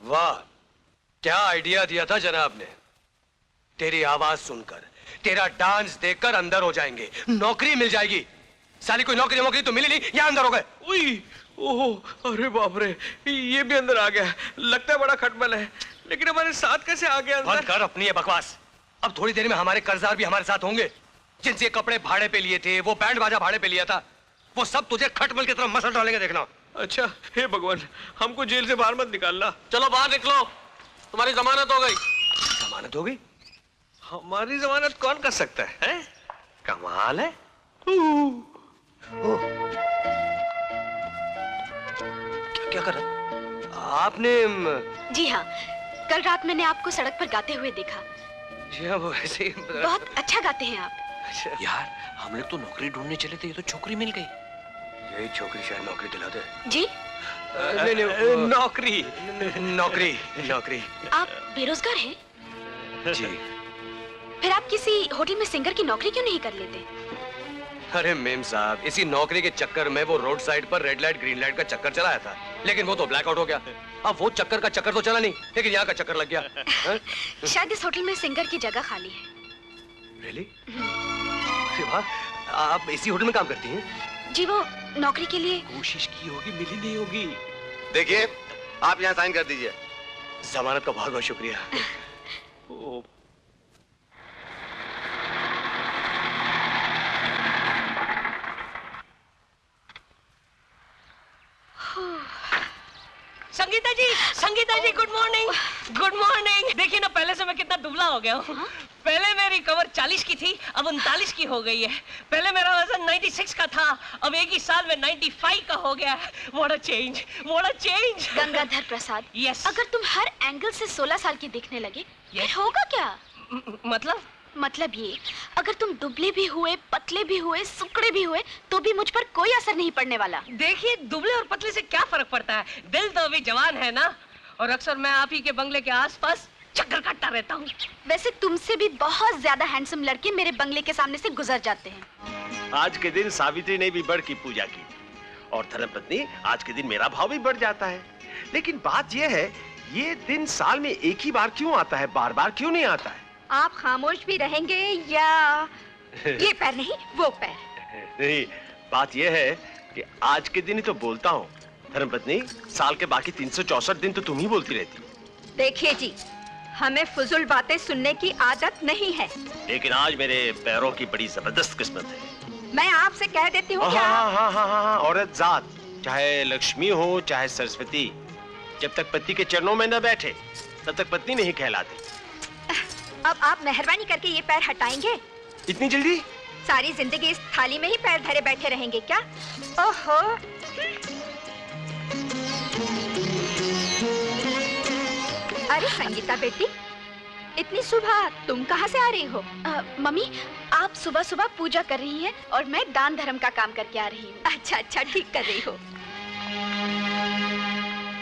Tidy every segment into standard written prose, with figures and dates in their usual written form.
वाह, क्या आइडिया दिया था जनाब ने। तेरी आवाज सुनकर, तेरा डांस देखकर अंदर हो जाएंगे, नौकरी मिल जाएगी। साली कोई नौकरी वोकरी तो मिली नहीं, यहाँ अंदर हो गए। उई, ओह, अरे बाप रे, ये भी अंदर आ गया। लगता है बड़ा खटमल है, लेकिन हमारे साथ कैसे आ गया अंदर? बंद कर अपनी ये बकवास। अब थोड़ी देर में हमारे कर्जदार भी हमारे साथ होंगे, जिनसे कपड़े भाड़े पे लिए थे, वो बैंड बाजा भाड़े पे लिया था, वो सब तुझे खटमल की तरफ मसल डालेंगे, देखना। अच्छा, हे भगवान, हमको जेल से बाहर मत निकालना। चलो बाहर निकलो, तुम्हारी जमानत हो गई। जमानत हो गई? हमारी जमानत कौन कर सकता है? कमाल है। क्या कर रहा आपने? जी हाँ, कल रात मैंने आपको सड़क पर गाते हुए देखा। जी हाँ, वो ऐसे ही। बहुत अच्छा गाते हैं आप। यार, हम लोग तो नौकरी ढूंढने चले थे, ये तो छोकरी मिल गई। यही छोकरी शायद नौकरी दिलाते। जी? नहीं, नौकरी। नौकरी, नौकरी। आप बेरोजगार हैं? जी। फिर आप किसी होटल में सिंगर की नौकरी क्यों नहीं कर लेते? अरे मेम साहब, इसी नौकरी के चक्कर में वो रोड साइड पर रेड लाइट ग्रीन लाइट का चक्कर चलाया था, लेकिन वो तो ब्लैकआउट हो गया। अब वो चक्कर का चक्कर तो चला नहीं, लेकिन यहाँ का चक्कर लग गया। शायद इस होटल में सिंगर की जगह खाली है। रियली? अरे वाह, आप इसी होटल में काम करती हैं? जी, वो नौकरी के लिए कोशिश की होगी, मिली नहीं होगी। देखिए, आप यहाँ साइन कर दीजिए। जमानत का बहुत बहुत शुक्रिया। संगीता जी, गुड मॉर्निंग। Good morning. देखिए ना, पहले से मैं कितना दुबला हो गया हूँ। पहले मेरी कमर 40 की थी, अब 39 की हो गई है। पहले मेरा वजन 96 का था, अब एक ही साल में 95 का हो गया है। What a change, what a change। Gangadhar Prasad, Yes। अगर तुम हर एंगल से 16 साल की दिखने लगे, फिर होगा क्या? मतलब ये, अगर तुम दुबले भी हुए, पतले भी हुए, सुकड़े भी हुए, तो भी मुझ पर कोई असर नहीं पड़ने वाला। देखिए, दुबले और पतले से क्या फर्क पड़ता है? दिल तो अभी जवान है ना। और अक्सर मैं आप ही के बंगले के आसपास चक्कर काटता रहता हूँ। वैसे तुमसे भी बहुत ज्यादा हैंडसम लड़के मेरे बंगले के सामने से गुजर जाते हैं। आज के दिन सावित्री ने भी बढ़ की पूजा की, और धर्मपत्नी, आज के दिन मेरा भाव भी बढ़ जाता है। लेकिन बात यह है, ये दिन साल में एक ही बार क्यों आता है, बार बार क्यों नहीं आता है? आप खामोश भी रहेंगे या ये पैर नहीं वो पैर? नहीं, बात यह है कि आज के दिन ही तो बोलता हूँ। धर्मपत्नी, साल के बाकी 364 दिन तो तुम ही बोलती रहती। देखिए जी, हमें फुजुल बातें सुनने की आदत नहीं है। लेकिन आज मेरे पैरों की बड़ी जबरदस्त किस्मत है। मैं आपसे कह देती हूँ कि हाँ, औरत जात, चाहे लक्ष्मी हो चाहे सरस्वती, जब तक पति के चरणों में न बैठे तब तक पत्नी नहीं कहलाती। अब आप मेहरबानी करके ये पैर हटाएंगे? इतनी जल्दी? सारी जिंदगी इस थाली में ही पैर धरे बैठे रहेंगे क्या? ओहो। अरे संगीता बेटी, इतनी सुबह तुम कहाँ से आ रही हो? मम्मी, आप सुबह सुबह पूजा कर रही हैं और मैं दान धर्म का काम करके आ रही हूँ। अच्छा, ठीक कर रही हो।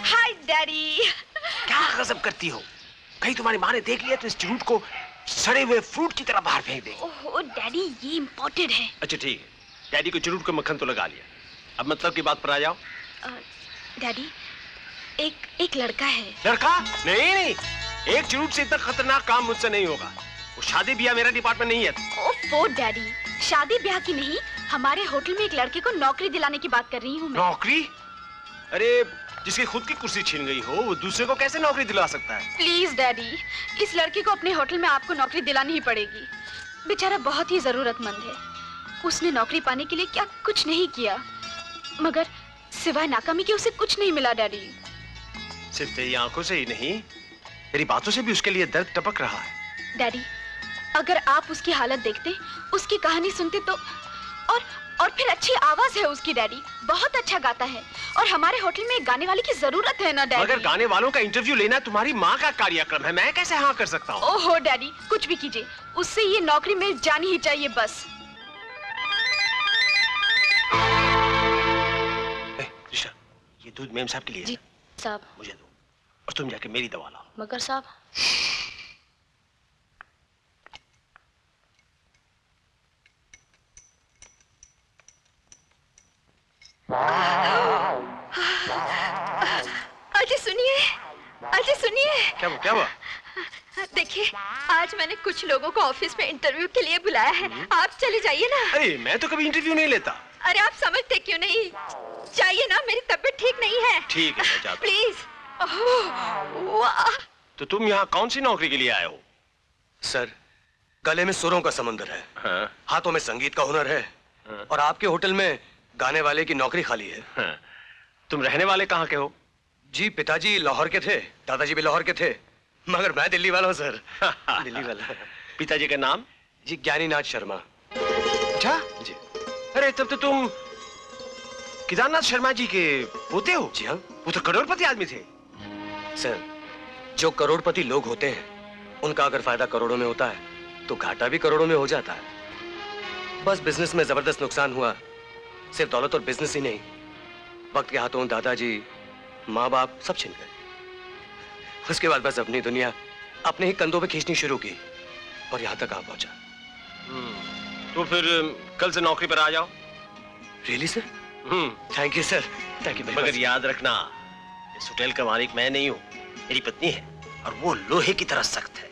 हाय डैडी। क्या गजब करती हो? कहीं तुम्हारी माँ ने देख लिया तो इस झूठ को सड़े हुए फ्रूट की तरह बाहर फेंक देगी। ओह डैडी, ये इम्पोर्टेड है। अच्छा ठीक है, डैडी को चुरूट को मक्खन तो लगा लिया, अब मतलब की बात पर आ जाओ। डैडी, एक लड़का है। लड़का? नहीं, एक चुरूट से इतना खतरनाक काम मुझसे नहीं होगा। वो शादी ब्याह मेरा डिपार्टमेंट नहीं है। ओह डैडी, शादी ब्याह की नहीं, हमारे होटल में एक लड़के को नौकरी दिलाने की बात कर रही हूँ मैं। नौकरी? अरे, जिसकी खुद की कुर्सी छिन गई हो, वो दूसरे को कैसे नौकरी दिला सकता है? प्लीज डैडी, इस लड़के को अपने होटल में आपको नौकरी दिलानी ही पड़ेगी। बेचारा बहुत ही जरूरतमंद है। उसने नौकरी पाने के लिए क्या कुछ नहीं किया, मगर सिवाय नाकामी के उसे कुछ नहीं मिला डैडी। सिर्फ तेरी आंखों से ही नहीं, तेरी बातों से भी उसके लिए दर्द टपक रहा है। डैडी, अगर आप उसकी हालत देखते, उसकी कहानी सुनते तो, और फिर अच्छी आवाज है उसकी डैडी, बहुत अच्छा गाता है, और हमारे होटल में एक गाने वाले की जरूरत है ना डैडी। मगर गाने वालों का इंटरव्यू लेना तुम्हारी माँ का कार्यक्रम है, मैं कैसे हाँ कर सकता हूँ? ओहो डैडी, कुछ भी कीजिए, उससे ये नौकरी मिल जानी ही चाहिए बस। ऋषा, ये दूध मेम साहब के लिए जी साहब। मुझे दो, और तुम जाके मेरी दवा लाओ। मगर साहब। अजी सुनिए, अजी सुनिए। क्या हुआ? देखिए, आज मैंने कुछ लोगों को ऑफिस में इंटरव्यू के लिए बुलाया है। आप चले जाइए ना। अरे मैं तो कभी इंटरव्यू नहीं लेता। अरे आप समझते क्यों नहीं? जाइए ना, मेरी तबीयत ठीक नहीं है। ठीक है, मैं जाता हूं। प्लीज। वाह। तो तुम यहाँ कौन सी नौकरी के लिए आए हो? सर, गले में सुरों का समंदर है, हाँ? हाथों में संगीत का हुनर है, हाँ? और आपके होटल में गाने वाले की नौकरी खाली है। हाँ? तुम रहने वाले कहाँ के हो? जी पिताजी लाहौर के थे, दादाजी भी लाहौर के थे, मगर मैं दिल्ली वाला हूँ सर। दिल्ली वाला। पिताजी का नाम? जी ज्ञानीनाथ शर्मा। अच्छा जी। अरे तब तो तुम केदारनाथ शर्मा जी के पोते हो? जी हाँ वो तो करोड़पति आदमी थे। सर, जो करोड़पति लोग होते हैं उनका अगर फायदा करोड़ों में होता है तो घाटा भी करोड़ों में हो जाता है। बस बिजनेस में जबरदस्त नुकसान हुआ, सिर्फ दौलत और बिजनेस ही नहीं, वक्त के हाथों दादाजी, माँ बाप सब छिन गए। उसके बाद बस अपनी दुनिया अपने ही कंधों पे खींचनी शुरू की और यहाँ तक आ पहुंचा। तो फिर कल से नौकरी पर आ जाओ। Really sir? Thank you sir, thank you. मगर याद रखना, इस होटल का मालिक मैं नहीं हूँ, मेरी पत्नी है, और वो लोहे की तरह सख्त है।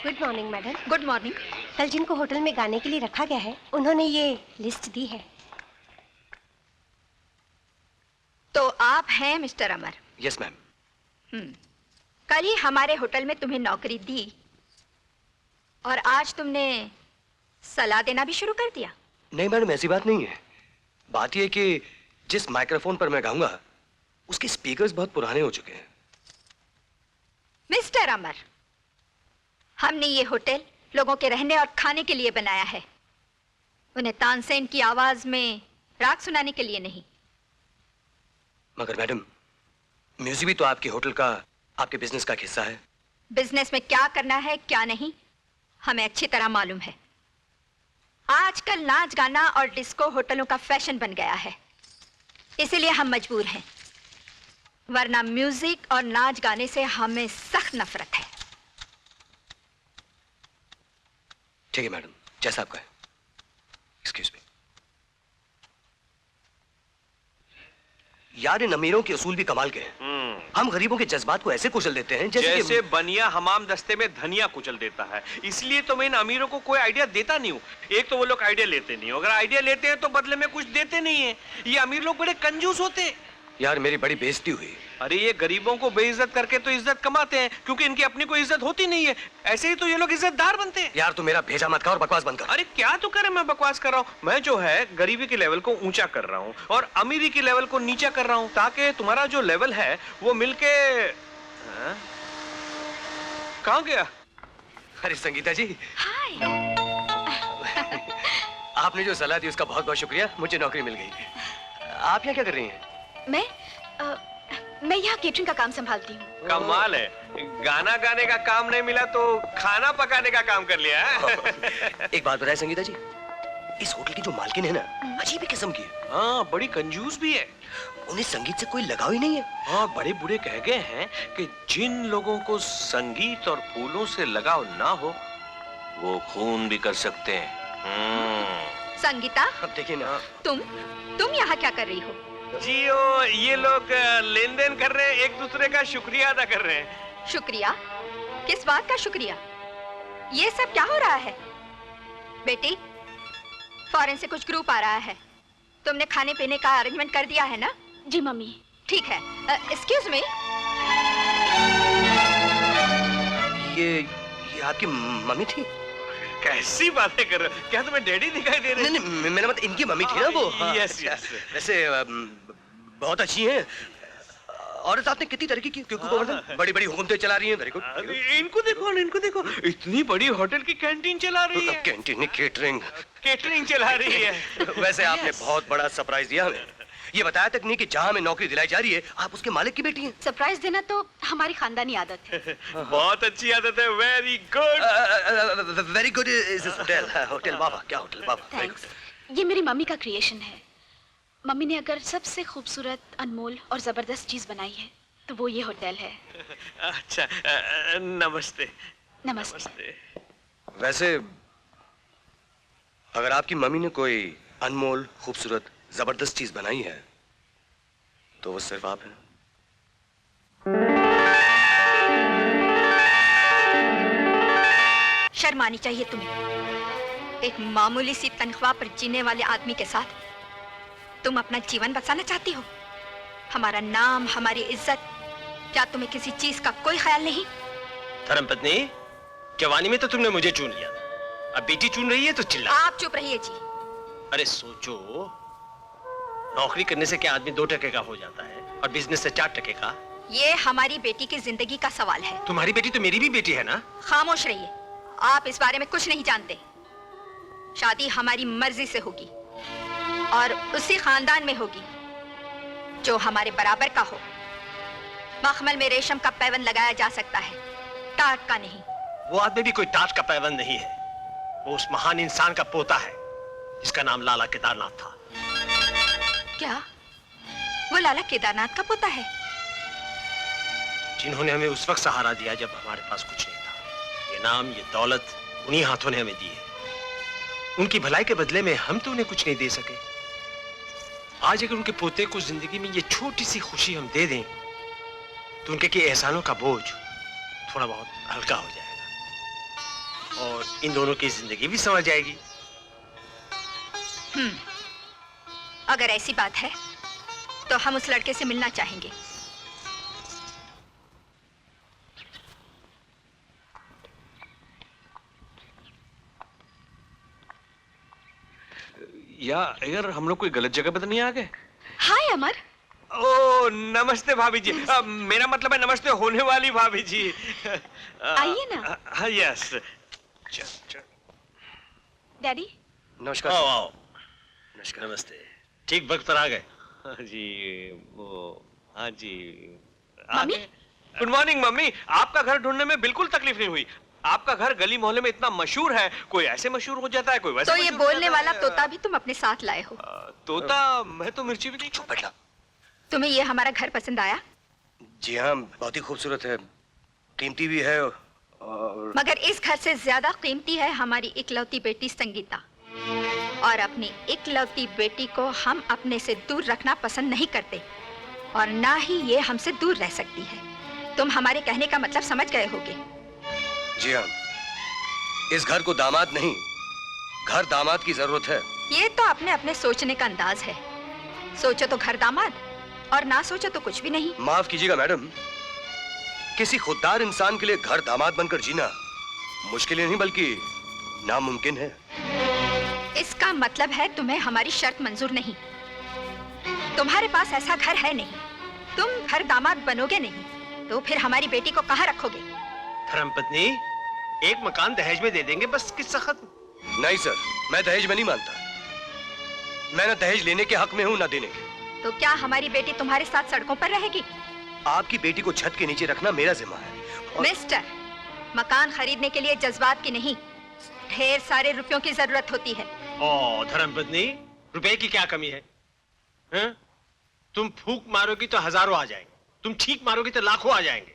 Good morning madam. Good morning. कल जिनको होटल में गाने के लिए रखा गया है, उन्होंने ये लिस्ट दी है। तो आप हैं मिस्टर अमर? Yes ma'am. कल ही हमारे होटल में तुम्हें नौकरी दी और आज तुमने सलाह देना भी शुरू कर दिया। नहीं मैडम, ऐसी बात नहीं है। बात यह कि जिस माइक्रोफोन पर मैं गाऊंगा उसके स्पीकर्स बहुत पुराने हो चुके हैं। मिस्टर अमर, हमने ये होटल लोगों के रहने और खाने के लिए बनाया है, उन्हें तानसेन की आवाज में राग सुनाने के लिए नहीं। मगर मैडम, म्यूजिक भी तो आपके होटल का, आपके बिजनेस का हिस्सा है। बिजनेस में क्या करना है क्या नहीं हमें अच्छी तरह मालूम है। आजकल नाच गाना और डिस्को होटलों का फैशन बन गया है, इसीलिए हम मजबूर हैं, वरना म्यूजिक और नाच गाने से हमें सख्त नफरत है। ठीक है मैडम, जैसा आप कहें। Excuse me. यार, इन अमीरों के उसूल भी कमाल के हैं। हम गरीबों के जज्बात को ऐसे कुचल देते हैं जैसे बनिया हमाम दस्ते में धनिया कुचल देता है। इसलिए तो मैं इन अमीरों को कोई आइडिया देता नहीं हूँ। एक तो वो लोग आइडिया लेते नहीं, अगर आइडिया लेते हैं तो बदले में कुछ देते नहीं है। ये अमीर लोग बड़े कंजूस होते हैं। यार, मेरी बड़ी बेइज्जती हुई। अरे ये गरीबों को बेइज्जत करके तो इज्जत कमाते हैं, क्योंकि इनकी अपनी कोई इज्जत होती नहीं है। ऐसे ही तो ये लोग इज्जतदार बनते हैं। यार, तू मेरा भेजा मत कर और बकवास बंद कर। अरे क्या तो करे, मैं बकवास कर रहा हूँ। मैं जो है गरीबी के लेवल को ऊंचा कर रहा हूँ और अमीरी के लेवल को नीचा कर रहा हूँ, ताकि तुम्हारा जो लेवल है वो मिलके। कहाँ गया? अरे संगीता जी, हाय। आपने जो सलाह दी उसका बहुत बहुत शुक्रिया, मुझे नौकरी मिल गई। आप यहाँ क्या कर रही हैं? मैं यहाँ केटरिंग का काम संभालती हूँ। कमाल है, गाना गाने का काम नहीं मिला तो खाना पकाने का काम कर लिया है। एक बात बताए संगीता जी, इस होटल की जो मालकिन है ना, अजीब ही किस्म की है। हाँ, बड़ी कंजूस भी है। उन्हें संगीत से कोई लगाव ही नहीं है। हाँ, बड़े बूढ़े कह गए हैं कि जिन लोगों को संगीत और फूलों से लगाव ना हो वो खून भी कर सकते हैं। संगीता, अब देखिए ना, तुम यहाँ क्या कर रही हो? जी ये लोग लेन देन कर रहे हैं, एक दूसरे का शुक्रिया अदा कर रहे हैं। शुक्रिया? किस बात का शुक्रिया? ये सब क्या हो रहा है? बेटी, फॉरेन से कुछ ग्रुप आ रहा है, तुमने खाने पीने का अरेंजमेंट कर दिया है ना? जी मम्मी। ठीक है। एक्सक्यूज मी। ये आपकी मम्मी थी? कैसी बातें कर रहे हो? क्या तुम्हें डैडी दिखाई दे रहे हैं? नहीं, मेरा मतलब इनकी मम्मी थी ना वो। Yes yes. वैसे बहुत अच्छी हैं और आपने कितनी तरक्की की, क्योंकि गोवर्धन बड़ी बड़ी हुकूमतें चला रही हैं। Very good. इनको देखो, इनको देखो, इतनी बड़ी होटल की कैंटीन चला रही है। कैंटीन, केटरिंग चला रही है। वैसे आपने बहुत बड़ा सरप्राइज दिया हमें। ये बताया तक नहीं कि जहाँ हमें नौकरी दिलाई जा रही है आप उसके मालिक की बेटी हैं। सरप्राइज देना तो हमारी खानदानी आदत है। बहुत अच्छी आदत है। Very good. Very good is hotel Baba. क्या होटल बाबा? थैंक्स। ये मेरी मम्मी का क्रिएशन है। मम्मी ने अगर सबसे खूबसूरत, अनमोल और जबरदस्त चीज बनाई है तो वो ये होटल है। अच्छा, नमस्ते। नमस्ते। वैसे अगर आपकी मम्मी ने कोई अनमोल, खूबसूरत, जबरदस्त चीज बनाई है तो वो सिर्फ आप हैं। शर्म आनी चाहिए तुम्हें। एक मामूली सी तनख्वाह पर जीने वाले आदमी के साथ तुम अपना जीवन बचाना चाहती हो? हमारा नाम, हमारी इज्जत, क्या तुम्हें किसी चीज का कोई ख्याल नहीं? धर्मपत्नी, जवानी में तो तुमने मुझे चुन लिया, अब बेटी चुन रही है तो चिल्ला। आप चुप रहिए जी। अरे सोचो, नौकरी करने से क्या आदमी 2 टके का हो जाता है और बिजनेस से 4 टके का? ये हमारी बेटी की जिंदगी का सवाल है। तुम्हारी बेटी तो मेरी भी बेटी है ना? खामोश रहिए, आप इस बारे में कुछ नहीं जानते। शादी हमारी मर्जी से होगी और उसी खानदान में होगी जो हमारे बराबर का हो। मखमल में रेशम का पैबंद लगाया जा सकता है, टाट का नहीं। वो आदमी भी कोई टाट का पैबंद नहीं है, वो उस महान इंसान का पोता है जिसका नाम लाला केदारनाथ था। क्या वो लाला केदारनाथ का पोता है? जिन्होंने हमें उस वक्त सहारा दिया जब हमारे पास कुछ नहीं था। ये नाम, ये दौलत उन्हीं हाथों ने हमें दी है। उनकी भलाई के बदले में हम तो उन्हें कुछ नहीं दे सके। आज अगर उनके पोते को जिंदगी में ये छोटी सी खुशी हम दे दें तो उनके के एहसानों का बोझ थोड़ा बहुत हल्का हो जाएगा और इन दोनों की जिंदगी भी संवर जाएगी। अगर ऐसी बात है तो हम उस लड़के से मिलना चाहेंगे। या अगर हम लोग कोई गलत जगह पे तो नहीं आ गए? हाय अमर। ओ नमस्ते भाभी जी। मेरा मतलब है नमस्ते होने वाली भाभी जी। आइए ना। हाँ यस। डैडी। नमस्कार। आओ आओ। नमस्ते। ठीक वक्त पर आ गए। हाँ जी, वो हाँ जी। मम्मी? Good morning mummy. आपका घर ढूंढने में बिल्कुल तकलीफ नहीं हुई। आपका घर गली मोहल्ले में इतना मशहूर है, कोई ऐसे मशहूर हो जाता है, कोई वैसे तो ये मशहूर हो बोलने जाता वाला है। तोता भी तुम अपने साथ लाए हो? तोता? मैं तो मिर्ची भी नहीं। चुप बैठना। तुम्हें ये हमारा घर पसंद आया? जी हाँ, बहुत ही खूबसूरत है, कीमती भी है और मगर इस घर से ज्यादा कीमती है हमारी इकलौती बेटी संगीता। और अपनी इकलौती बेटी को हम अपने से दूर रखना पसंद नहीं करते और ना ही ये हमसे दूर रह सकती है। तुम हमारे कहने का मतलब समझ गए होगे। जी हाँ, इस घर को दामाद नहीं, घर दामाद की जरूरत है। ये तो अपने अपने सोचने का अंदाज है। सोचो तो घर दामाद और ना सोचो तो कुछ भी नहीं। माफ कीजिएगा मैडम, किसी खुददार इंसान के लिए घर दामाद बनकर जीना मुश्किल नहीं बल्कि नामुमकिन है। इसका मतलब है तुम्हें हमारी शर्त मंजूर नहीं। तुम्हारे पास ऐसा घर है नहीं, तुम घर दामाद बनोगे नहीं, तो फिर हमारी बेटी को कहाँ रखोगे? धर्मपत्नी, एक मकान दहेज में दे देंगे, बस किस्सा खत्म। नहीं सर, मैं दहेज में नहीं मानता। मैं ना दहेज लेने के हक में हूँ ना देने के। तो क्या हमारी बेटी तुम्हारे साथ सड़कों पर रहेगी? आपकी बेटी को छत के नीचे रखना मेरा जिम्मा है। मिस्टर, मकान खरीदने के लिए जज्बात की नहीं, ढेर सारे रुपयों की जरूरत होती है। ओ धर्मपत्नी, रुपए की क्या कमी है? हैं? तुम फूंक मारोगी तो हजारों आ जाएंगे, तुम छींक मारोगी तो लाखों आ जाएंगे।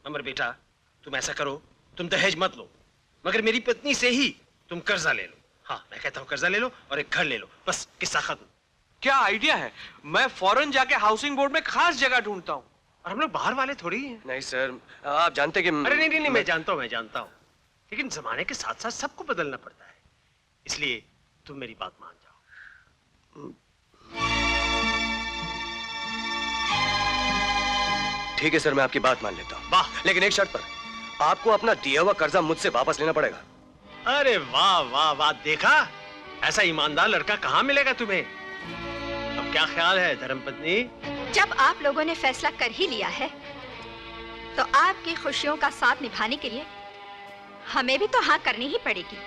अमर बेटा, तुम ऐसा करो, तुम दहेज मत लो, मगर मेरी पत्नी से ही तुम कर्जा ले लो। हाँ, मैं कहता हूँ कर्जा ले लो और एक घर ले लो, बस किस्सा खत्म। क्या आइडिया है? मैं फौरन जाके हाउसिंग बोर्ड में खास जगह ढूंढता हूँ। और हम लोग बाहर वाले थोड़ी हैं। नहीं सर, आप जानते कि अरे नहीं नहीं नहीं, मैं जानता हूँ, लेकिन जमाने के साथ साथ सबको बदलना पड़ता है, इसलिए तुम मेरी बात मान जाओ। ठीक है सर, मैं आपकी बात मान लेता हूँ। वाह! लेकिन एक शर्त पर, आपको अपना दिया हुआ कर्जा मुझसे वापस लेना पड़ेगा। अरे वाह वाह वाह, देखा, ऐसा ईमानदार लड़का कहाँ मिलेगा तुम्हें? अब क्या ख्याल है धर्मपत्नी? जब आप लोगों ने फैसला कर ही लिया है, तो आपकी खुशियों का साथ निभाने के लिए हमें भी तो हाँ करनी ही पड़ेगी।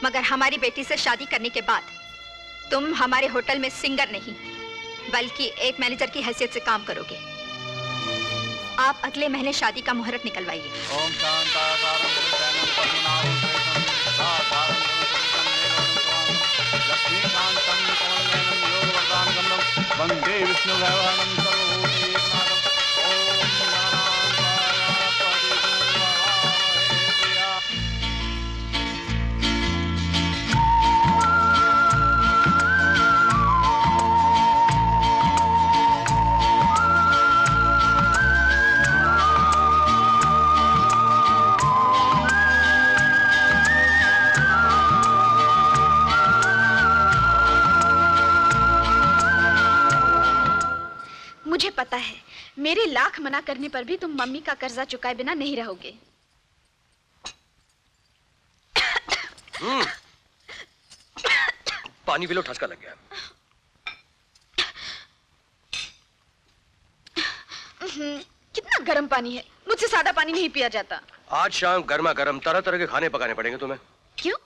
मगर हमारी बेटी से शादी करने के बाद तुम हमारे होटल में सिंगर नहीं, बल्कि एक मैनेजर की हैसियत से काम करोगे। आप अगले महीने शादी का मुहूर्त निकलवाइए। ओम शांताकारं पुरुषानं पद्मनाभं साधारं लक्ष्मीकान्तं कमलनयनं योगवरदानगमनं वन्दे विष्णुभगवानं सर्वभूतैकनाथं। ओम ज्ञानानन्दमय परिपूर्णमहामहेप्रिया। मुझे पता है, मेरे लाख मना करने पर भी तुम मम्मी का कर्जा चुकाए बिना नहीं रहोगे। पानी पी लो, ठसका लग गया। कितना गर्म पानी है, मुझसे सादा पानी नहीं पिया जाता। आज शाम गर्मा गर्म तरह तरह के खाने पकाने पड़ेंगे तुम्हें। क्यों?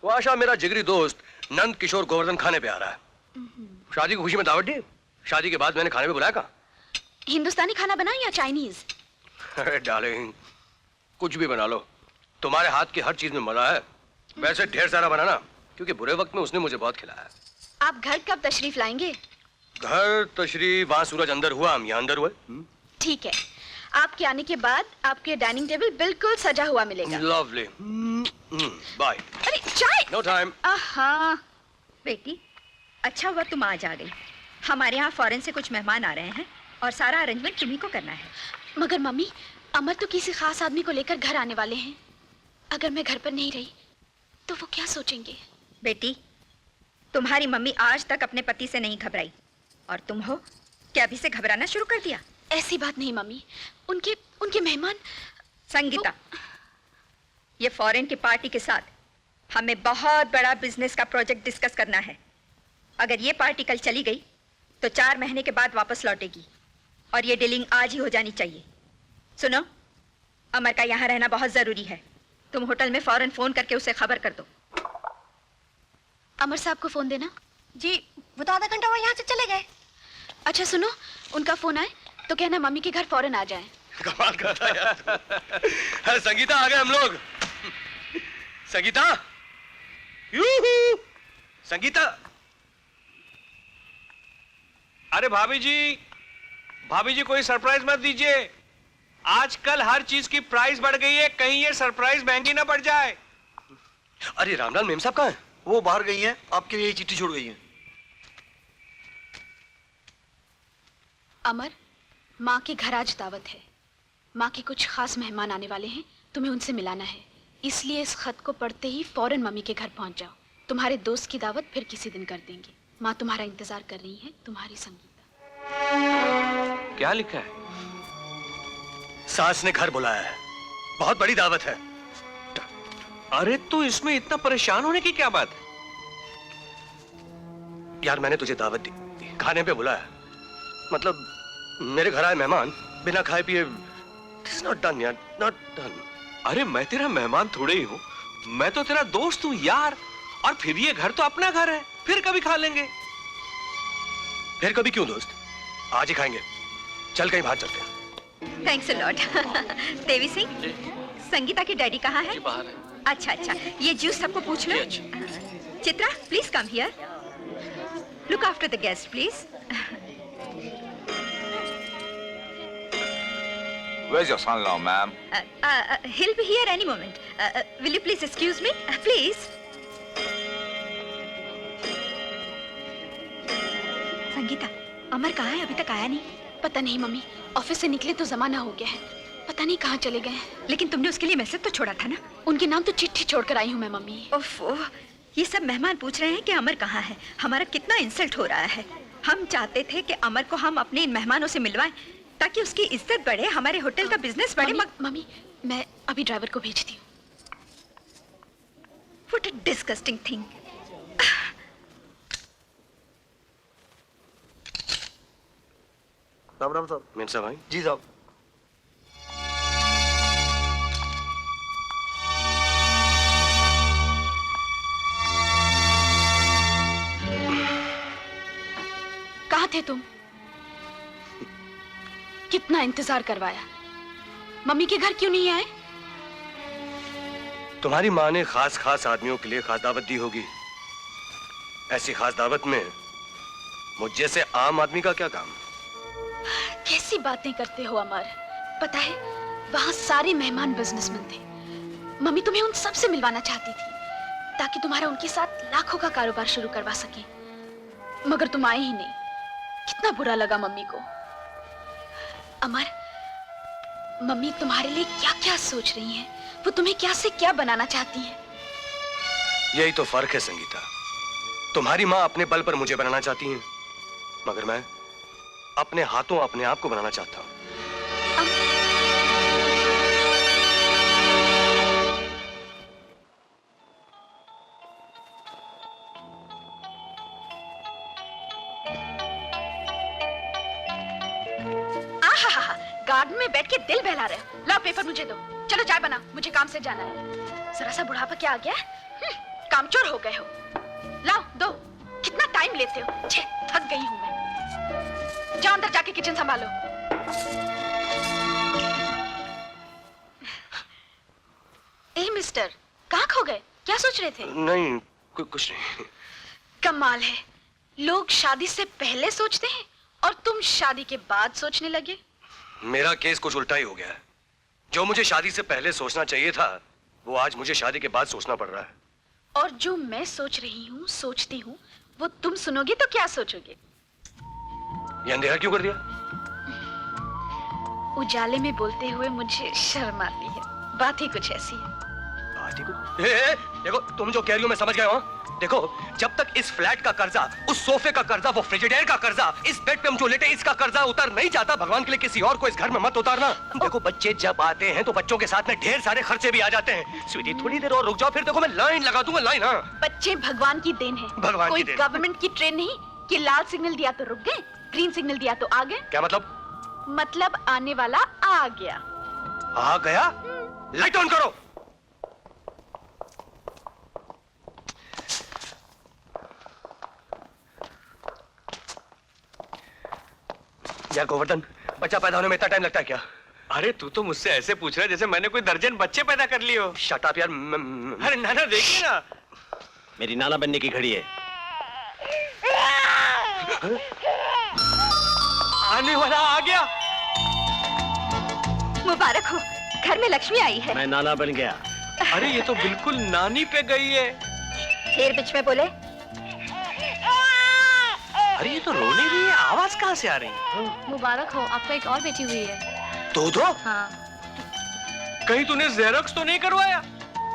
वो आशा मेरा जिगरी दोस्त नंद किशोर गोवर्धन खाने पे आ रहा है। शादी की खुशी में दावत दी, शादी के बाद मैंने खाने पे बुलाया कहा। हिंदुस्तानी खाना बनाओ या चाइनीज? अरे डार्लिंग, कुछ भी बना लो, तुम्हारे हाथ की हर चीज में मजा है। वैसे ढेर सारा बनाना, क्योंकि बुरे वक्त में उसने मुझे बहुत खिलाया। आप घर कब तशरीफ लाएंगे? घर तशरीफ, वहां सूरज अंदर हुआ, हम यहाँ अंदर हुए। ठीक है, आपके आने के बाद आपके डाइनिंग टेबल बिल्कुल सजा हुआ मिलेगा। Lovely, bye. अरे चाय। No time. आहा, बेटी, अच्छा हुआ तुम आज आ गई। हमारे यहाँ फॉरेन से कुछ मेहमान आ रहे हैं और सारा अरेंजमेंट तुम्ही को करना है। मगर मम्मी, अमर तो किसी खास आदमी को लेकर घर आने वाले हैं। अगर मैं घर पर नहीं रही तो वो क्या सोचेंगे? बेटी, तुम्हारी मम्मी आज तक अपने पति से नहीं घबराई और तुम हो क्या अभी से घबराना शुरू कर दिया? ऐसी बात नहीं मम्मी, उनके मेहमान। संगीता, ये फॉरेन की पार्टी के साथ हमें बहुत बड़ा बिजनेस का प्रोजेक्ट डिस्कस करना है। अगर ये पार्टी कल चली गई तो 4 महीने के बाद वापस लौटेगी और ये डीलिंग आज ही हो जानी चाहिए। सुनो, अमर का यहाँ रहना बहुत जरूरी है। तुम होटल में फौरन फोन करके उसे खबर कर दो। अमर साहब को फोन देना। जी, वो तो आधा घंटा वो यहाँ से चले गए। अच्छा सुनो, उनका फोन आए तो कहना मम्मी के घर फौरन आ जाएं। कमाल करता है यार। अरे संगीता, आ गए हम लोग। संगीता, यूहू, संगीता। अरे भाभी जी कोई सरप्राइज मत दीजिए। आजकल हर चीज की प्राइस बढ़ गई है, कहीं ये सरप्राइज महंगी ना पड़ जाए। अरे रामलाल मेम साहब कहाँ हैं? वो बाहर गई हैं, आपके लिए चिट्ठी छोड़ गई हैं। अमर, माँ के घर आज दावत है। माँ के कुछ खास मेहमान आने वाले हैं, तुम्हें उनसे मिलाना है। इसलिए इस खत को पढ़ते ही फौरन मम्मी के घर पहुंच जाओ। तुम्हारे दोस्त की दावत फिर किसी दिन कर देंगे। माँ तुम्हारा इंतजार कर रही है। तुम्हारी संगीता। क्या लिखा है? सास ने घर बुलाया है, बहुत बड़ी दावत है। अरे तो इसमें इतना परेशान होने की क्या बात है? यार मैंने तुझे दावत दी, खाने पे बुलाया, मतलब मेरे घर आए मेहमान बिना खाए पिए। This is not done यार, not done। अरे मैं तेरा मेहमान थोड़े ही हूँ, मैं तो तेरा दोस्त हूँ यार। और फिर ये घर तो अपना घर है, फिर कभी खा लेंगे। फिर कभी क्यों दोस्त, आज ही खाएंगे। चल कहीं बाहर चलते हैं। Thanks a lot. Devi Singh, Sangeeta के डैडी कहाँ है? बाहर है। अच्छा, ये जूस सबको पूछ लो। Chitra, please come here. Look after the guest please. Where's your son-in-law, ma'am? He'll be here any moment. Will you please excuse me? Please. Sangeeta, Amar कहाँ है? अभी तक आया नहीं। पता नहीं मम्मी, ऑफिस से निकले तो जमाना हो गया है। पता नहीं कहाँ चले गए। लेकिन तुमने उसके लिए मैसेज तो छोड़ा था ना? उनके नाम तो चिट्ठी छोड़कर आई हूँ मैं मम्मी। ओफो, ये सब मेहमान पूछ रहे हैं कि अमर कहाँ है। हमारा कितना इंसल्ट हो रहा है। हम चाहते थे कि अमर को हम अपने इन मेहमानों से मिलवाएं ताकि उसकी इज्जत बढ़े, हमारे होटल का बिजनेस बढ़े। मम्मी, मैं अभी ड्राइवर को भेजती हूँ। What a disgusting thing. Ram Ram साहब। मेम साहब भाई। जी साहब। कहाँ थे तुम? कितना इंतजार करवाया। मम्मी के घर क्यों नहीं आए? तुम्हारी माँ ने खास आदमियों के लिए खास दावत दी होगी। ऐसी खास दावत में मुझ जैसे आम आदमी का क्या काम? कैसी बातें करते हो अमर। पता है, वहाँ सारे मेहमान बिजनेसमैन थे। मम्मी तुम्हें उन सब से मिलवाना चाहती थी ताकि तुम्हारा उनके साथ लाखों का कारोबार शुरू करवा सके। मगर तुम आए ही नहीं। कितना बुरा लगा मम्मी को। अमर, मम्मी तुम्हारे लिए क्या क्या सोच रही हैं। वो तुम्हें क्या से क्या बनाना चाहती हैं। यही तो फर्क है संगीता। तुम्हारी माँ अपने बल पर मुझे बनाना चाहती है, मगर अपने हाथों अपने आप को बनाना चाहता हूं। गार्डन में बैठ के दिल बहला रहे हो। लाओ पेपर मुझे दो। चलो चाय बना, मुझे काम से जाना है। जरा सा बुढ़ापा क्या आ गया? कामचोर हो गए हो। लाओ दो। कितना टाइम लेते हो? छे, थक गई हूं मैं। जाओ अंदर जाके किचन संभालो। ए मिस्टर, कहाँ खो गए? क्या सोच रहे थे? नहीं, कुछ नहीं। कमाल है, लोग शादी से पहले सोचते हैं और तुम शादी के बाद सोचने लगे। मेरा केस कुछ उल्टा ही हो गया है। जो मुझे शादी से पहले सोचना चाहिए था, वो आज मुझे शादी के बाद सोचना पड़ रहा है। और जो मैं सोच रही हूँ, सोचती हूँ, वो तुम सुनोगे तो क्या सोचोगे? ये अंधेरा क्यों कर दिया? उजाले में बोलते हुए मुझे शर्म आती है। बात ही कुछ ऐसी है। बात ही कुछ। देखो, तुम जो कह रही हो मैं समझ गया हूँ। देखो, जब तक इस फ्लैट का कर्जा, उस सोफे का कर्जा, वो फ्रिजिडेयर का कर्जा, इस बेड पे हम जो लेटे इसका कर्जा उतर नहीं जाता, भगवान के लिए किसी और को इस घर में मत उतारना। देखो, बच्चे जब आते हैं तो बच्चों के साथ में ढेर सारे खर्चे भी आ जाते हैं। स्वीटी, थोड़ी देर और रुक जाओ, फिर देखो मैं लाइन लगा दूंगा। लाइन। हाँ, बच्चे भगवान की देन है। भगवान कोई की देन। गवर्नमेंट की ट्रेन नहीं कि लाल सिग्नल दिया तो रुक गए, ग्रीन सिग्नल दिया तो आ गए। क्या मतलब? मतलब आने वाला आ गया। आ गया? लाइट ऑन करो। यार गोवर्धन, बच्चा पैदा होने में इतना टाइम लगता है क्या? अरे तू तो मुझसे ऐसे पूछ रहा है जैसे मैंने कोई दर्जन बच्चे पैदा कर लिए हो। शट अप यार। अरे नाना देखिए ना, मेरी नाना बनने की घड़ी है। आने वाला आ गया। मुबारक हो, घर में लक्ष्मी आई है। मैं नाना बन गया। अरे ये तो बिल्कुल नानी पे गई है। फिर बीच में बोले। अरे ये तो रोने रही है, आवाज कहाँ से आ रही है? मुबारक हो, आपको एक और बेटी हुई है। तो हाँ। कहीं तूने जेरोक्स तो नहीं करवाया?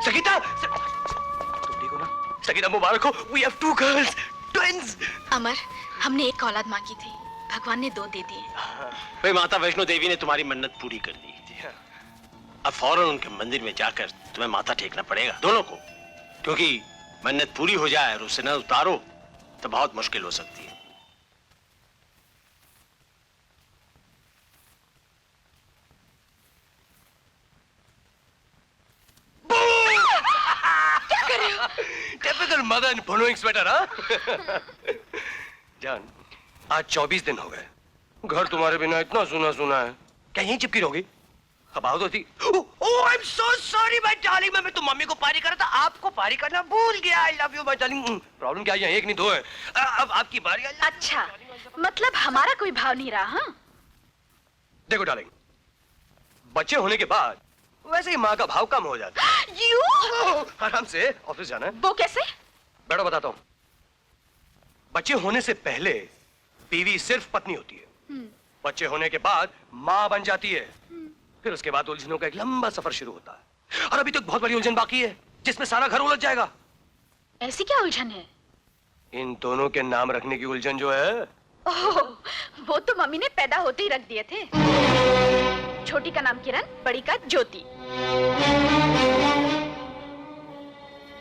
सगीता, तुम ठीक हो ना? सगीता मुबारक हो, we have 2 girls, twins। अमर, हमने एक औलाद मांगी थी, भगवान ने 2 दे दिए। भाई, माता वैष्णो देवी ने तुम्हारी मन्नत पूरी कर दी। अब फौरन उनके मंदिर में जाकर तुम्हें माथा टेकना पड़ेगा, दोनों को, क्योंकि मन्नत पूरी हो जाए और उसे न उतारो तो बहुत मुश्किल हो सकती है। Typical mother in following sweater. हाँ जान, आज 24 दिन हो गए, घर तुम्हारे बिना इतना सुना सुना है। क्या यहीं चिपकी रहोगी? अब आओ तो थी। Oh I am so sorry my darling, मैं तो मम्मी को पारी कर रहा था, आपको पारी करना भूल गया। I love you my darling. Problem क्या है? यहाँ 1 नहीं 2 है। अब आपकी बारी। अच्छा, मतलब हमारा कोई भाव नहीं रहा। हाँ, देखो डार्लिंग, बच्चे होने के बाद वैसे ही माँ का भाव कम हो जाता है। यू आराम से ऑफिस जाना है। वो कैसे? बैठो, बताता हूँ। बच्चे होने से पहले बीवी सिर्फ पत्नी होती है, बच्चे होने के बाद माँ बन जाती है। फिर उसके बाद उलझनों का एक लंबा सफर शुरू होता है, और अभी तक बहुत बड़ी उलझन बाकी है जिसमें सारा घर उलझ जाएगा। ऐसी क्या उलझन है? इन दोनों के नाम रखने की उलझन जो है। ओह, वो तो मम्मी ने पैदा होते ही रख दिए थे। छोटी का नाम किरण, बड़ी का ज्योति।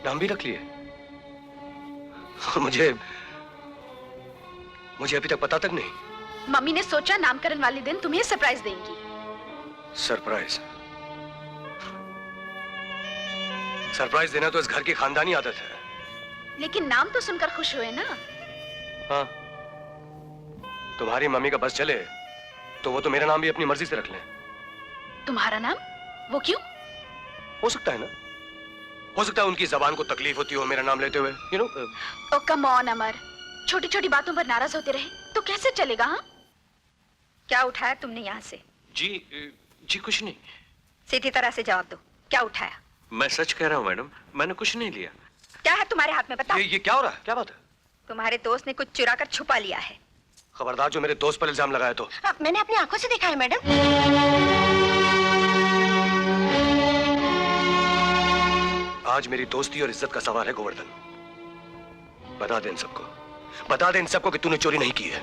नाम भी रख लिए? मुझे अभी तक पता तक नहीं। मम्मी ने सोचा नामकरण वाले दिन तुम्हें सरप्राइज देंगी। सरप्राइज? सरप्राइज देना तो इस घर की खानदानी आदत है। लेकिन नाम तो सुनकर खुश हुए ना? हाँ, तुम्हारी मम्मी का बस चले तो वो तो मेरा नाम भी अपनी मर्जी से रख लें। तुम्हारा नाम? वो क्यों? हो सकता है ना, हो सकता है उनकी जबान को तकलीफ होती हो मेरा नाम लेते हुए, you know. Oh come on Amar, छोटी छोटी बातों पर नाराज होते रहे तो कैसे चलेगा? हाँ, क्या उठाया तुमने यहाँ से? जी कुछ नहीं। सीधी तरह से जवाब दो, क्या उठाया? मैं सच कह रहा हूँ मैडम, मैंने कुछ नहीं लिया। क्या है तुम्हारे हाथ में, बताओ। ये क्या हो रहा है? क्या बात है? तुम्हारे दोस्त ने कुछ चुरा कर छुपा लिया है। खबरदार जो मेरे दोस्त पर इल्जाम लगाए तो। मैंने अपनी आंखों से देखा है मैडम। आज मेरी दोस्ती और इज्जत का सवाल है गोवर्धन। बता दे इन सबको, बता दे इन सबको कि तूने चोरी नहीं की है।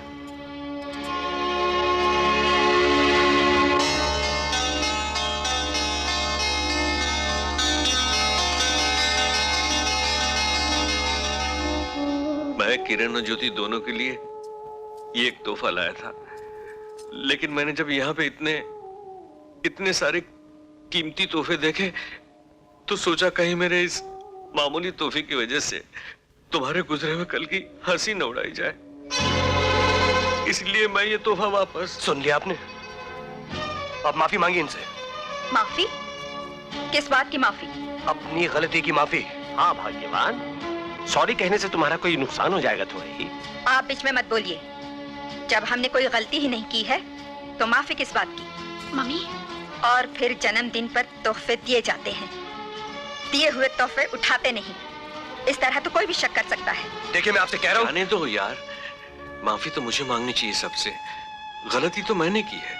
मैं किरण और ज्योति दोनों के लिए ये एक तोहफा लाया था, लेकिन मैंने जब यहाँ पे इतने सारे कीमती तोहफे देखे तो सोचा कहीं मेरे इस मामूली तोहफे की वजह से तुम्हारे गुजरे हुए कल की हंसी न उड़ाई जाए, इसलिए मैं ये तोहफा वापस। सुन लिया आपने? अब माफी मांगी इनसे। माफी? किस बात की माफी? अपनी गलती की माफी। हाँ भाग्यवान, सॉरी कहने से तुम्हारा कोई नुकसान हो जाएगा थोड़ा ही। आप बीच में मत बोलिए। जब हमने कोई गलती ही नहीं की है तो माफी किस बात की? मम्मी, और फिर जन्मदिन पर तोहफे दिए जाते हैं, दिए हुए तोहफे उठाते नहीं। इस तरह तो कोई भी शक कर सकता है। देखिए मैं आपसे कह रहा हूँ। जाने दो यार, माफी तो मुझे मांगनी चाहिए सबसे। गलती तो मैंने की है,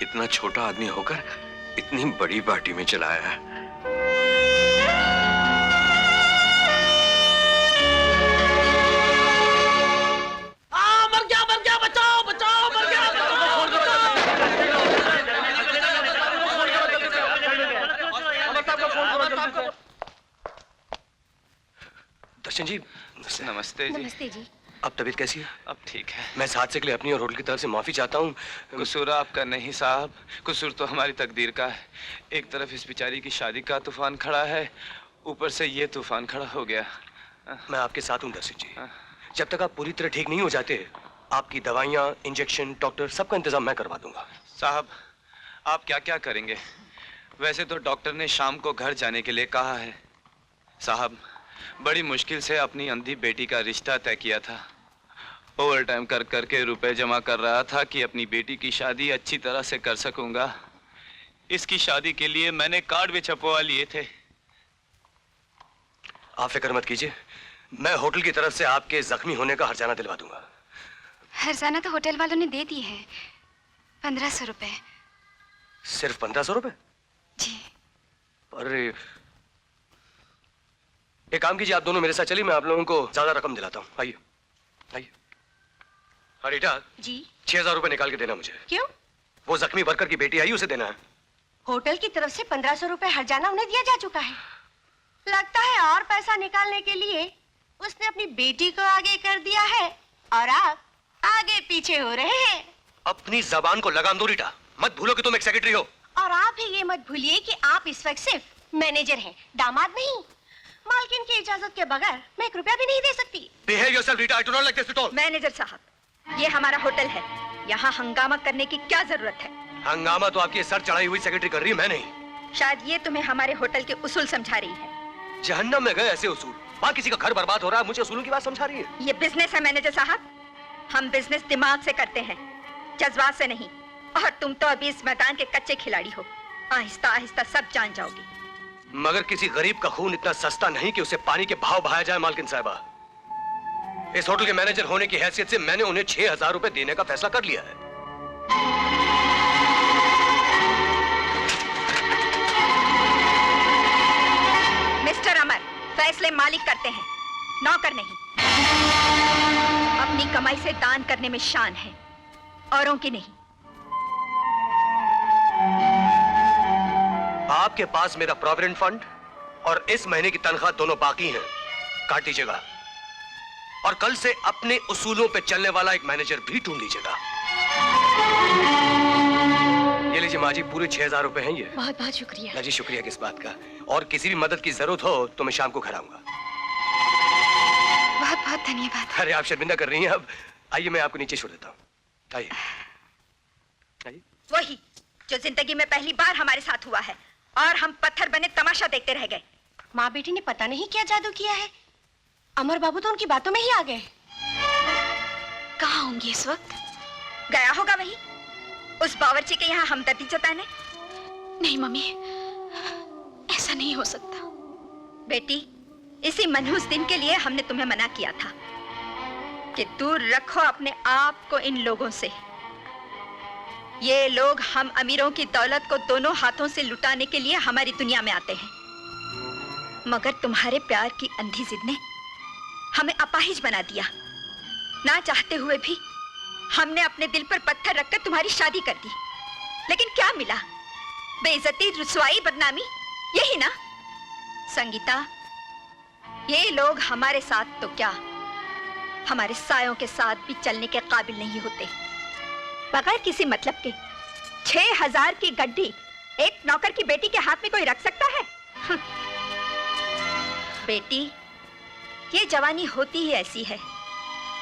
इतना छोटा आदमी होकर इतनी बड़ी पार्टी में चलाया है। मर गया, बचाओ बचाओ, मर गया। दर्शन जी, नमस्ते जी। नमस्ते जी। अब तबीयत कैसी है? अब ठीक है। मैं इस हादसे के लिए अपनी और होटल की तरफ से माफी चाहता हूँ। कसूर आपका नहीं साहब, कसूर तो हमारी तकदीर का है। एक तरफ इस बेचारी की शादी का तूफान खड़ा है, ऊपर से ये तूफान खड़ा हो गया। मैं आपके साथ हूँ दर्शन जी। जब तक आप पूरी तरह ठीक नहीं हो जाते, आपकी दवाइयाँ, इंजेक्शन, डॉक्टर सबका इंतजाम मैं करवा दूंगा। साहब, आप क्या क्या करेंगे? वैसे तो डॉक्टर ने शाम को घर जाने के लिए कहा है। साहब, बड़ी मुश्किल से अपनी अंधी बेटी का रिश्ता तय किया था। ओवर टाइम कर करके रुपए जमा कर रहा था कि अपनी बेटी की शादी अच्छी तरह से कर सकूंगा। इसकी शादी के लिए मैंने कार्ड भी छपवा लिए थे। आप फिक्र मत कीजिए, मैं होटल की तरफ से आपके जख्मी होने का हर्जाना दिलवा दूंगा। हर्जाना तो होटल वालों ने दे दी है, 1500 रुपए। सिर्फ 1500 रुपए? जी। अरे एक काम कीजिए, आप दोनों मेरे साथ चलिए, मैं आप लोगों को ज्यादा रकम दिलाता हूँ। आइए आइए। हरीटा जी। 6000 रुपए निकाल के देना मुझे। क्यों? वो जख्मी वर्कर की बेटी आई, उसे देना है। होटल की तरफ से 1500 रुपए हर्जाना उन्हें दिया जा चुका है। लगता है और पैसा निकालने के लिए उसने अपनी बेटी को आगे कर दिया है और आप आगे पीछे हो रहे हैं। अपनी जबान को लगाम दो रीटा, मत भूलो कि तुम एक सेक्रेटरी हो। और आप ही ये मत भूलिए कि आप इस वक्त सिर्फ मैनेजर हैं, दामाद नहीं। मालकिन की इजाजत के बगैर मैं 1 रुपया भी नहीं दे सकती। Behave yourself, Rita. I do not like this at all. Manager साहब, ये हमारा होटल है, यहाँ हंगामा करने की क्या जरूरत है? हंगामा तो आपकी सर चढ़ाई हुई सेक्रेटरी कर रही है, मैं नहीं। शायद ये तुम्हें हमारे होटल के उसूल समझा रही है। जहन्नम में गए ऐसे उसूल। वहाँ किसी का घर बर्बाद हो रहा है, मुझे उसूलों की बात समझा रही है। ये बिजनेस है मैनेजर साहब, हम बिजनेस दिमाग से करते हैं, जज्बात से नहीं। और तुम तो अभी इस मैदान के कच्चे खिलाड़ी हो, आहिस्ता आहिस्ता सब जान जाओगी। मगर किसी गरीब का खून इतना सस्ता नहीं कि उसे पानी के भाव बहाया जाए। मालकिन साहिबा, इस होटल के मैनेजर होने की हैसियत से मैंने उन्हें 6000 रुपए देने का फैसला कर लिया है। मिस्टर अमर, फैसले मालिक करते हैं, नौकर नहीं। अपनी कमाई से दान करने में शान है, औरों की नहीं। आपके पास मेरा प्रोविडेंट फंड और इस महीने की तनख्वाह दोनों बाकी हैं, काट दीजिएगा। और कल से अपने उसूलों पे चलने वाला एक मैनेजर भी ढूंढ लीजिएगा। ये लीजिए माँ जी, पूरे 6000 रुपए हैं ये। बहुत बहुत शुक्रिया। ना जी, शुक्रिया किस बात का। और किसी भी मदद की जरूरत हो तो मैं शाम को घर आऊंगा। बहुत बहुत धन्यवाद। अरे आप शर्मिंदा कर रही हैं। अब आइए, मैं आपको नीचे छोड़ देता हूँ। आइए आइए। वही जो जिंदगी में पहली बार हमारे साथ हुआ है, और हम पत्थर बने तमाशा देखते रह गए। माँ बेटी ने पता नहीं क्या जादू किया है, अमर बाबू तो उनकी बातों में ही आ गए। कहाँ होंगे इस वक्त? गया होगा वही, उस बावर्ची के यहाँ हमदर्दी जताने। नहीं मम्मी, ऐसा नहीं हो सकता। बेटी, इसी मनहूस दिन के लिए हमने तुम्हें मना किया था कि दूर रखो अपने आप को इन लोगों से। ये लोग हम अमीरों की दौलत को दोनों हाथों से लुटाने के लिए हमारी दुनिया में आते हैं, मगर तुम्हारे प्यार की अंधी जिद ने हमें अपाहिज बना दिया। ना चाहते हुए भी हमने अपने दिल पर पत्थर रखकर तुम्हारी शादी कर दी, लेकिन क्या मिला? बेइज्जती, रुसवाई, बदनामी, यही ना? संगीता, ये लोग हमारे साथ तो क्या, हमारे सायों के साथ भी चलने के काबिल नहीं होते। बगैर किसी मतलब के 6000 की गड्डी एक नौकर की बेटी के हाथ में कोई रख सकता है? बेटी, ये जवानी होती ही ऐसी है,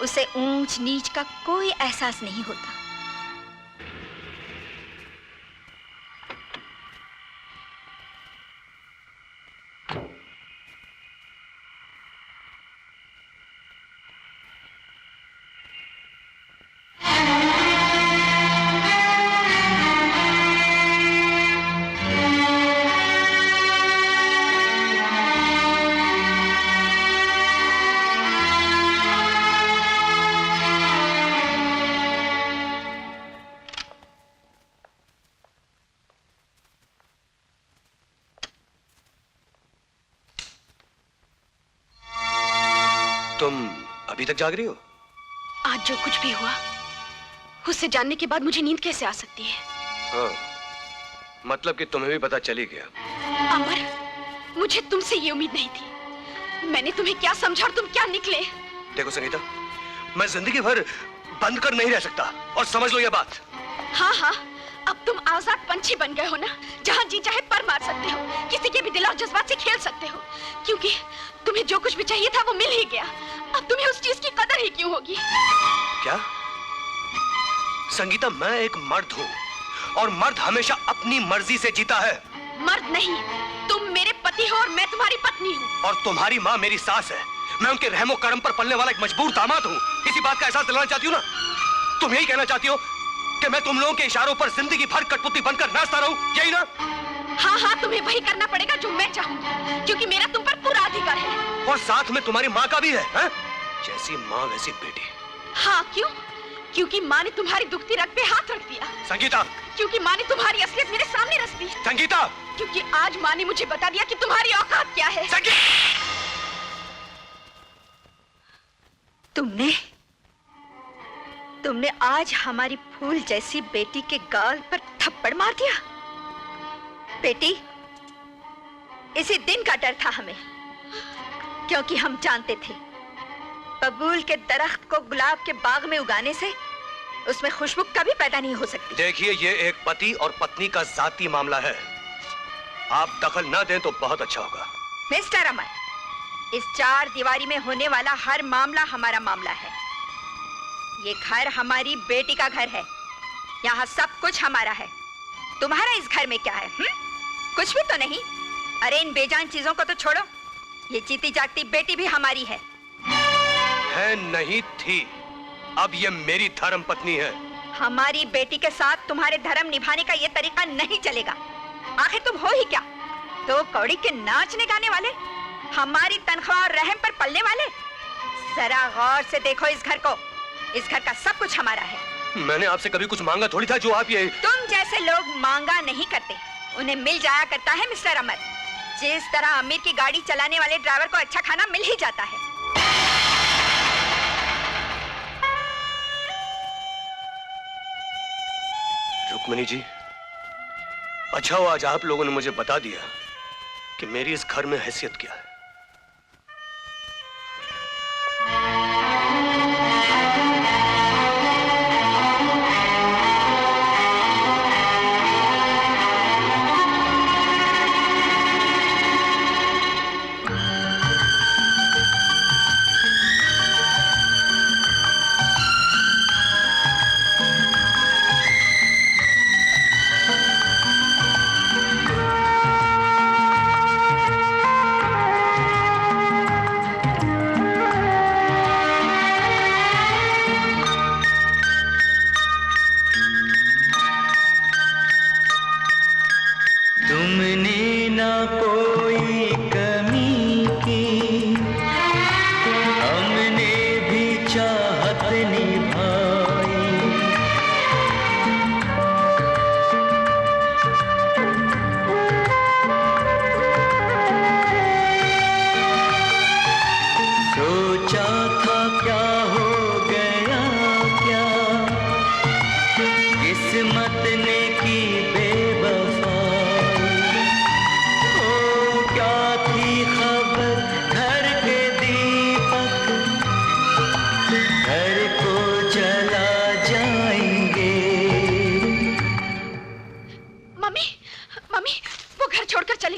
उसे ऊंच नीच का कोई एहसास नहीं होता। तुम अभी तक जाग रही हो? आज जो कुछ भी हुआ उससे जानने के बाद मुझे नींद कैसे आ सकती है? हाँ, मतलब कि तुम्हें भी पता चली गया। अमर, मुझे तुमसे ये उम्मीद नहीं थी। मैंने तुम्हें क्या समझा और तुम क्या निकले? देखो संगीता, मैं जिंदगी भर बंद कर नहीं रह सकता, और समझ लो ये बात। हाँ हाँ, अब तुम आजाद पंछी बन गए हो ना, जहाँ जी चाहे पर मार सकते हो, किसी के भी दिल और जज्बात से खेल सकते हो, क्योंकि तुम्हें जो कुछ भी चाहिए था वो मिल ही गया। अब तुम्हें उस चीज की कदर ही क्यों होगी? क्या संगीता, मैं एक मर्द हूँ और मर्द हमेशा अपनी मर्जी से जीता है। मर्द नहीं, तुम मेरे पति हो और मैं तुम्हारी पत्नी हूँ। और तुम्हारी माँ मेरी सास है। मैं उनके रहमो करम पर पलने वाला एक मजबूर दामाद हूँ। इसी बात का एहसास दिलाना चाहती हूँ ना? तुम यही कहना चाहती हो कि मैं तुम लोगों के इशारों पर जिंदगी भर कठपुतली बनकर नाचता रहूं, यही ना? हाँ हाँ, तुम्हें वही करना पड़ेगा जो मैं चाहूंगी, क्योंकि मेरा तुम पर पूरा अधिकार है। और साथ में तुम्हारी माँ का भी है, है? जैसी माँ वैसी बेटी। हाँ, क्यों? क्योंकि माँ ने तुम्हारी दुखती रग पे हाथ रख दिया। संगीता। क्योंकि माँ ने तुम्हारी असलियत मेरे सामने रख दी। संगीता। क्योंकि आज माँ ने मुझे बता दिया कि तुम्हारी औकात क्या है। तुमने आज हमारी फूल जैसी बेटी के गाल पर थप्पड़ मार दिया। बेटी, इसी दिन का डर था हमें, क्योंकि हम जानते थे बबूल के दरख्त को गुलाब के बाग में उगाने से उसमें खुशबू कभी पैदा नहीं हो सकती। देखिए, ये एक पति और पत्नी का जाती मामला है। आप दखल न दें तो बहुत अच्छा होगा। मिस्टर अमर, इस 4 दीवारी में होने वाला हर मामला हमारा मामला है। ये घर हमारी बेटी का घर है, यहाँ सब कुछ हमारा है। तुम्हारा इस घर में क्या है? कुछ भी तो नहीं। अरे इन बेजान चीजों को तो छोड़ो, ये जीती जागती बेटी भी हमारी है। नहीं थी, अब ये मेरी धर्म पत्नी है। हमारी बेटी के साथ तुम्हारे धर्म निभाने का ये तरीका नहीं चलेगा। आखिर तुम हो ही क्या? 2 कौड़ी के नाचने गाने वाले, हमारी तनख्वाह और रहम पर पलने वाले। जरा गौर से देखो इस घर को, इस घर का सब कुछ हमारा है। मैंने आपसे कभी कुछ मांगा थोड़ी था जो आप ये। तुम जैसे लोग मांगा नहीं करते, उन्हें मिल जाया करता है मिस्टर अमर। जिस तरह अमीर की गाड़ी चलाने वाले ड्राइवर को अच्छा खाना मिल ही जाता है। रुक्मिणी जी, अच्छा हुआ आज आप लोगों ने मुझे बता दिया कि मेरी इस घर में हैसियत क्या है।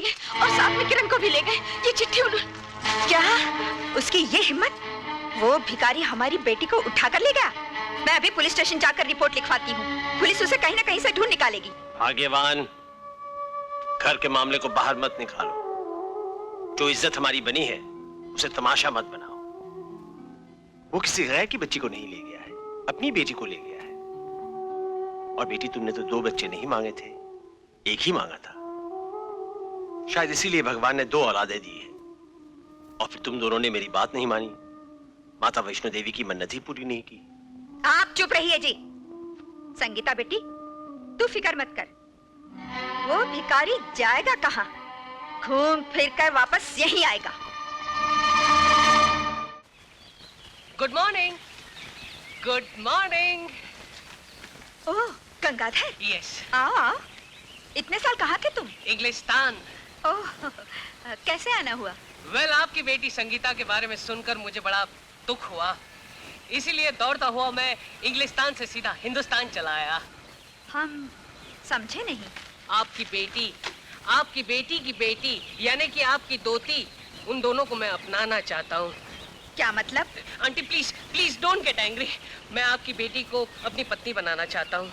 निकले और साथ में किरण को भी ले गए। ये चिट्ठी उन्होंने। क्या उसकी ये हिम्मत? वो भिखारी हमारी बेटी को उठा कर ले गया। मैं अभी पुलिस स्टेशन जाकर रिपोर्ट लिखवाती हूँ। पुलिस उसे कहीं ना कहीं से ढूंढ निकालेगी। भाग्यवान, घर के मामले को बाहर मत निकालो। जो इज्जत हमारी बनी है उसे तमाशा मत बनाओ। वो किसी गैर की बच्ची को नहीं ले गया है, अपनी बेटी को ले गया है। और बेटी, तुमने तो 2 बच्चे नहीं मांगे थे, एक ही मांगा था। शायद इसीलिए भगवान ने 2 औलादें दी है। और फिर तुम दोनों ने मेरी बात नहीं मानी, माता वैष्णो देवी की मन्नत ही पूरी नहीं की। आप चुप रहिए जी। संगीता बेटी, तू फिक्र मत कर। वो भिखारी जाएगा कहाँ? घूम फिर कर वापस यहीं आएगा। Good morning. Good morning. Oh Gangadhar. Yes. इतने साल कहाँ थे तुम? इंग्लिस्तान। ओह, कैसे आना हुआ? वेल, आपकी बेटी संगीता के बारे में सुनकर मुझे बड़ा दुख हुआ, इसीलिए दौड़ता हुआ मैं इंग्लिस्तान से सीधा हिंदुस्तान चला आया। हम समझे नहीं। आपकी बेटी की बेटी यानी कि आपकी दोती, उन दोनों को मैं अपनाना चाहता हूँ। क्या मतलब? Aunty please please don't get angry. मैं आपकी बेटी को अपनी पत्नी बनाना चाहता हूँ।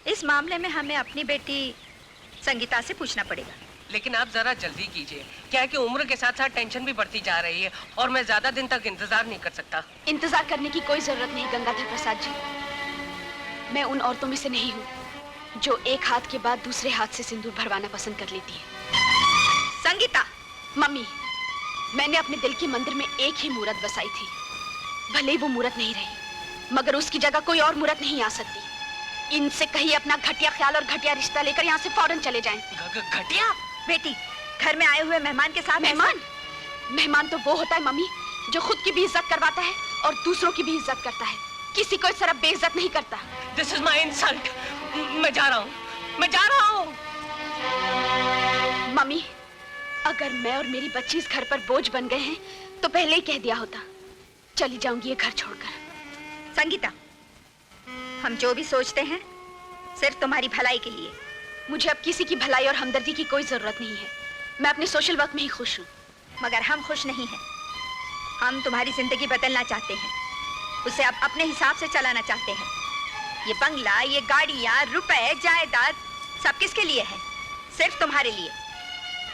इस मामले में हमें अपनी बेटी संगीता से पूछना पड़ेगा। लेकिन आप जरा जल्दी कीजिए। क्या है कि उम्र के साथ साथ टेंशन भी बढ़ती जा रही है और मैं ज्यादा दिन तक इंतजार नहीं कर सकता। इंतजार करने की कोई जरूरत नहीं गंगाधर प्रसाद जी। मैं उन औरतों में से नहीं हूँ जो एक हाथ के बाद दूसरे हाथ से सिंदूर भरवाना पसंद कर लेती है। संगीता। मम्मी, मैंने अपने दिल के मंदिर में एक ही मूरत बसाई थी। भले ही वो मूरत नहीं रही, मगर उसकी जगह कोई और मूरत नहीं आ सकती। इनसे कहीं अपना घटिया ख्याल और घटिया रिश्ता लेकर यहाँ से फौरन चले जाएं। घटिया? बेटी, घर में आए हुए मेहमान के साथ मेहमान तो वो होता है मम्मी जो खुद की भी इज्जत करवाता है और दूसरों की भी इज्जत करता है। किसी को इस तरह बेइज्जत नहीं करता। This is my insult. मैं जा रहा हूँ। मम्मी, अगर मैं और मेरी बच्ची इस घर पर बोझ बन गए हैं तो पहले ही कह दिया होता। चली जाऊंगी ये घर छोड़कर। संगीता, हम जो भी सोचते हैं सिर्फ तुम्हारी भलाई के लिए। मुझे अब किसी की भलाई और हमदर्दी की कोई जरूरत नहीं है। मैं अपने सोशल वर्क में ही खुश हूँ। मगर हम खुश नहीं हैं। हम तुम्हारी जिंदगी बदलना चाहते हैं, उसे अब अपने हिसाब से चलाना चाहते हैं। ये बंगला, ये गाड़ियाँ, रुपए, जायदाद सब किसके लिए है? सिर्फ तुम्हारे लिए।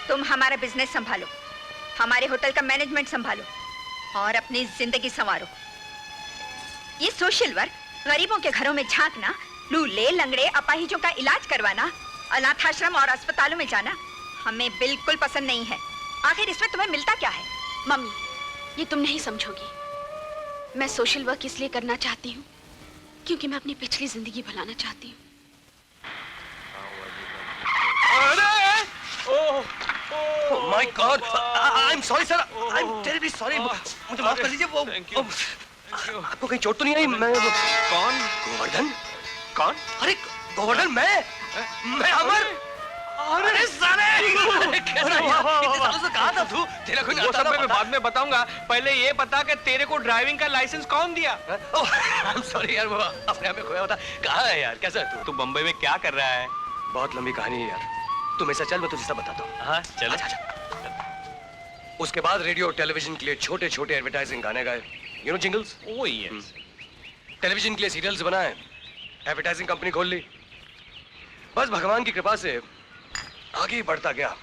तुम हमारा बिजनेस संभालो, हमारे होटल का मैनेजमेंट संभालो और अपनी जिंदगी संवारो। ये सोशल वर्क, गरीबों के घरों में झांकना, लूले लंगड़े अपाहिजों का इलाज करवाना, अनाथाश्रम और अस्पतालों में जाना हमें बिल्कुल पसंद नहीं है। आखिर इसमें तुम्हें मिलता क्या है? मम्मी, ये तुम नहीं समझोगी। मैं सोशल वर्क इसलिए करना चाहती हूँ क्योंकि मैं अपनी पिछली जिंदगी भुलाना चाहती हूँ। My God, I am sorry sir, I am terribly sorry. मुझे माफ कर लीजिए। वो आपको कहीं चोट तो नहीं आई? मैं कौन? गोवर्धन। कौन? अरे गोवर्धन, मैं अमर। अरे साले, कैसा यार? इतने सालों से कहाँ था तू? तेरा कोई वो सब मैं बाद में बताऊंगा। पहले ये बता कि तेरे को ड्राइविंग का लाइसेंस कौन दिया? आई एम सॉरी यार, वो अपने आप में खोया होता। कहाँ है यार? कैसा है तू बम्बई में क्या कर रहा है? बहुत लंबी कहानी है यार। तुम ऐसा चल, मैं तुझे सब बताता हूँ। हाँ चल। उसके बाद रेडियो और टेलीविजन के लिए छोटे छोटे एडवर्टाइजिंग गाने गाए, you know jingles. Oh yes. Television के लिए सीरियल्स बनाए, एडवर्टाइजिंग कंपनी खोल ली। बस भगवान की कृपा से आगे ही बढ़ता गया।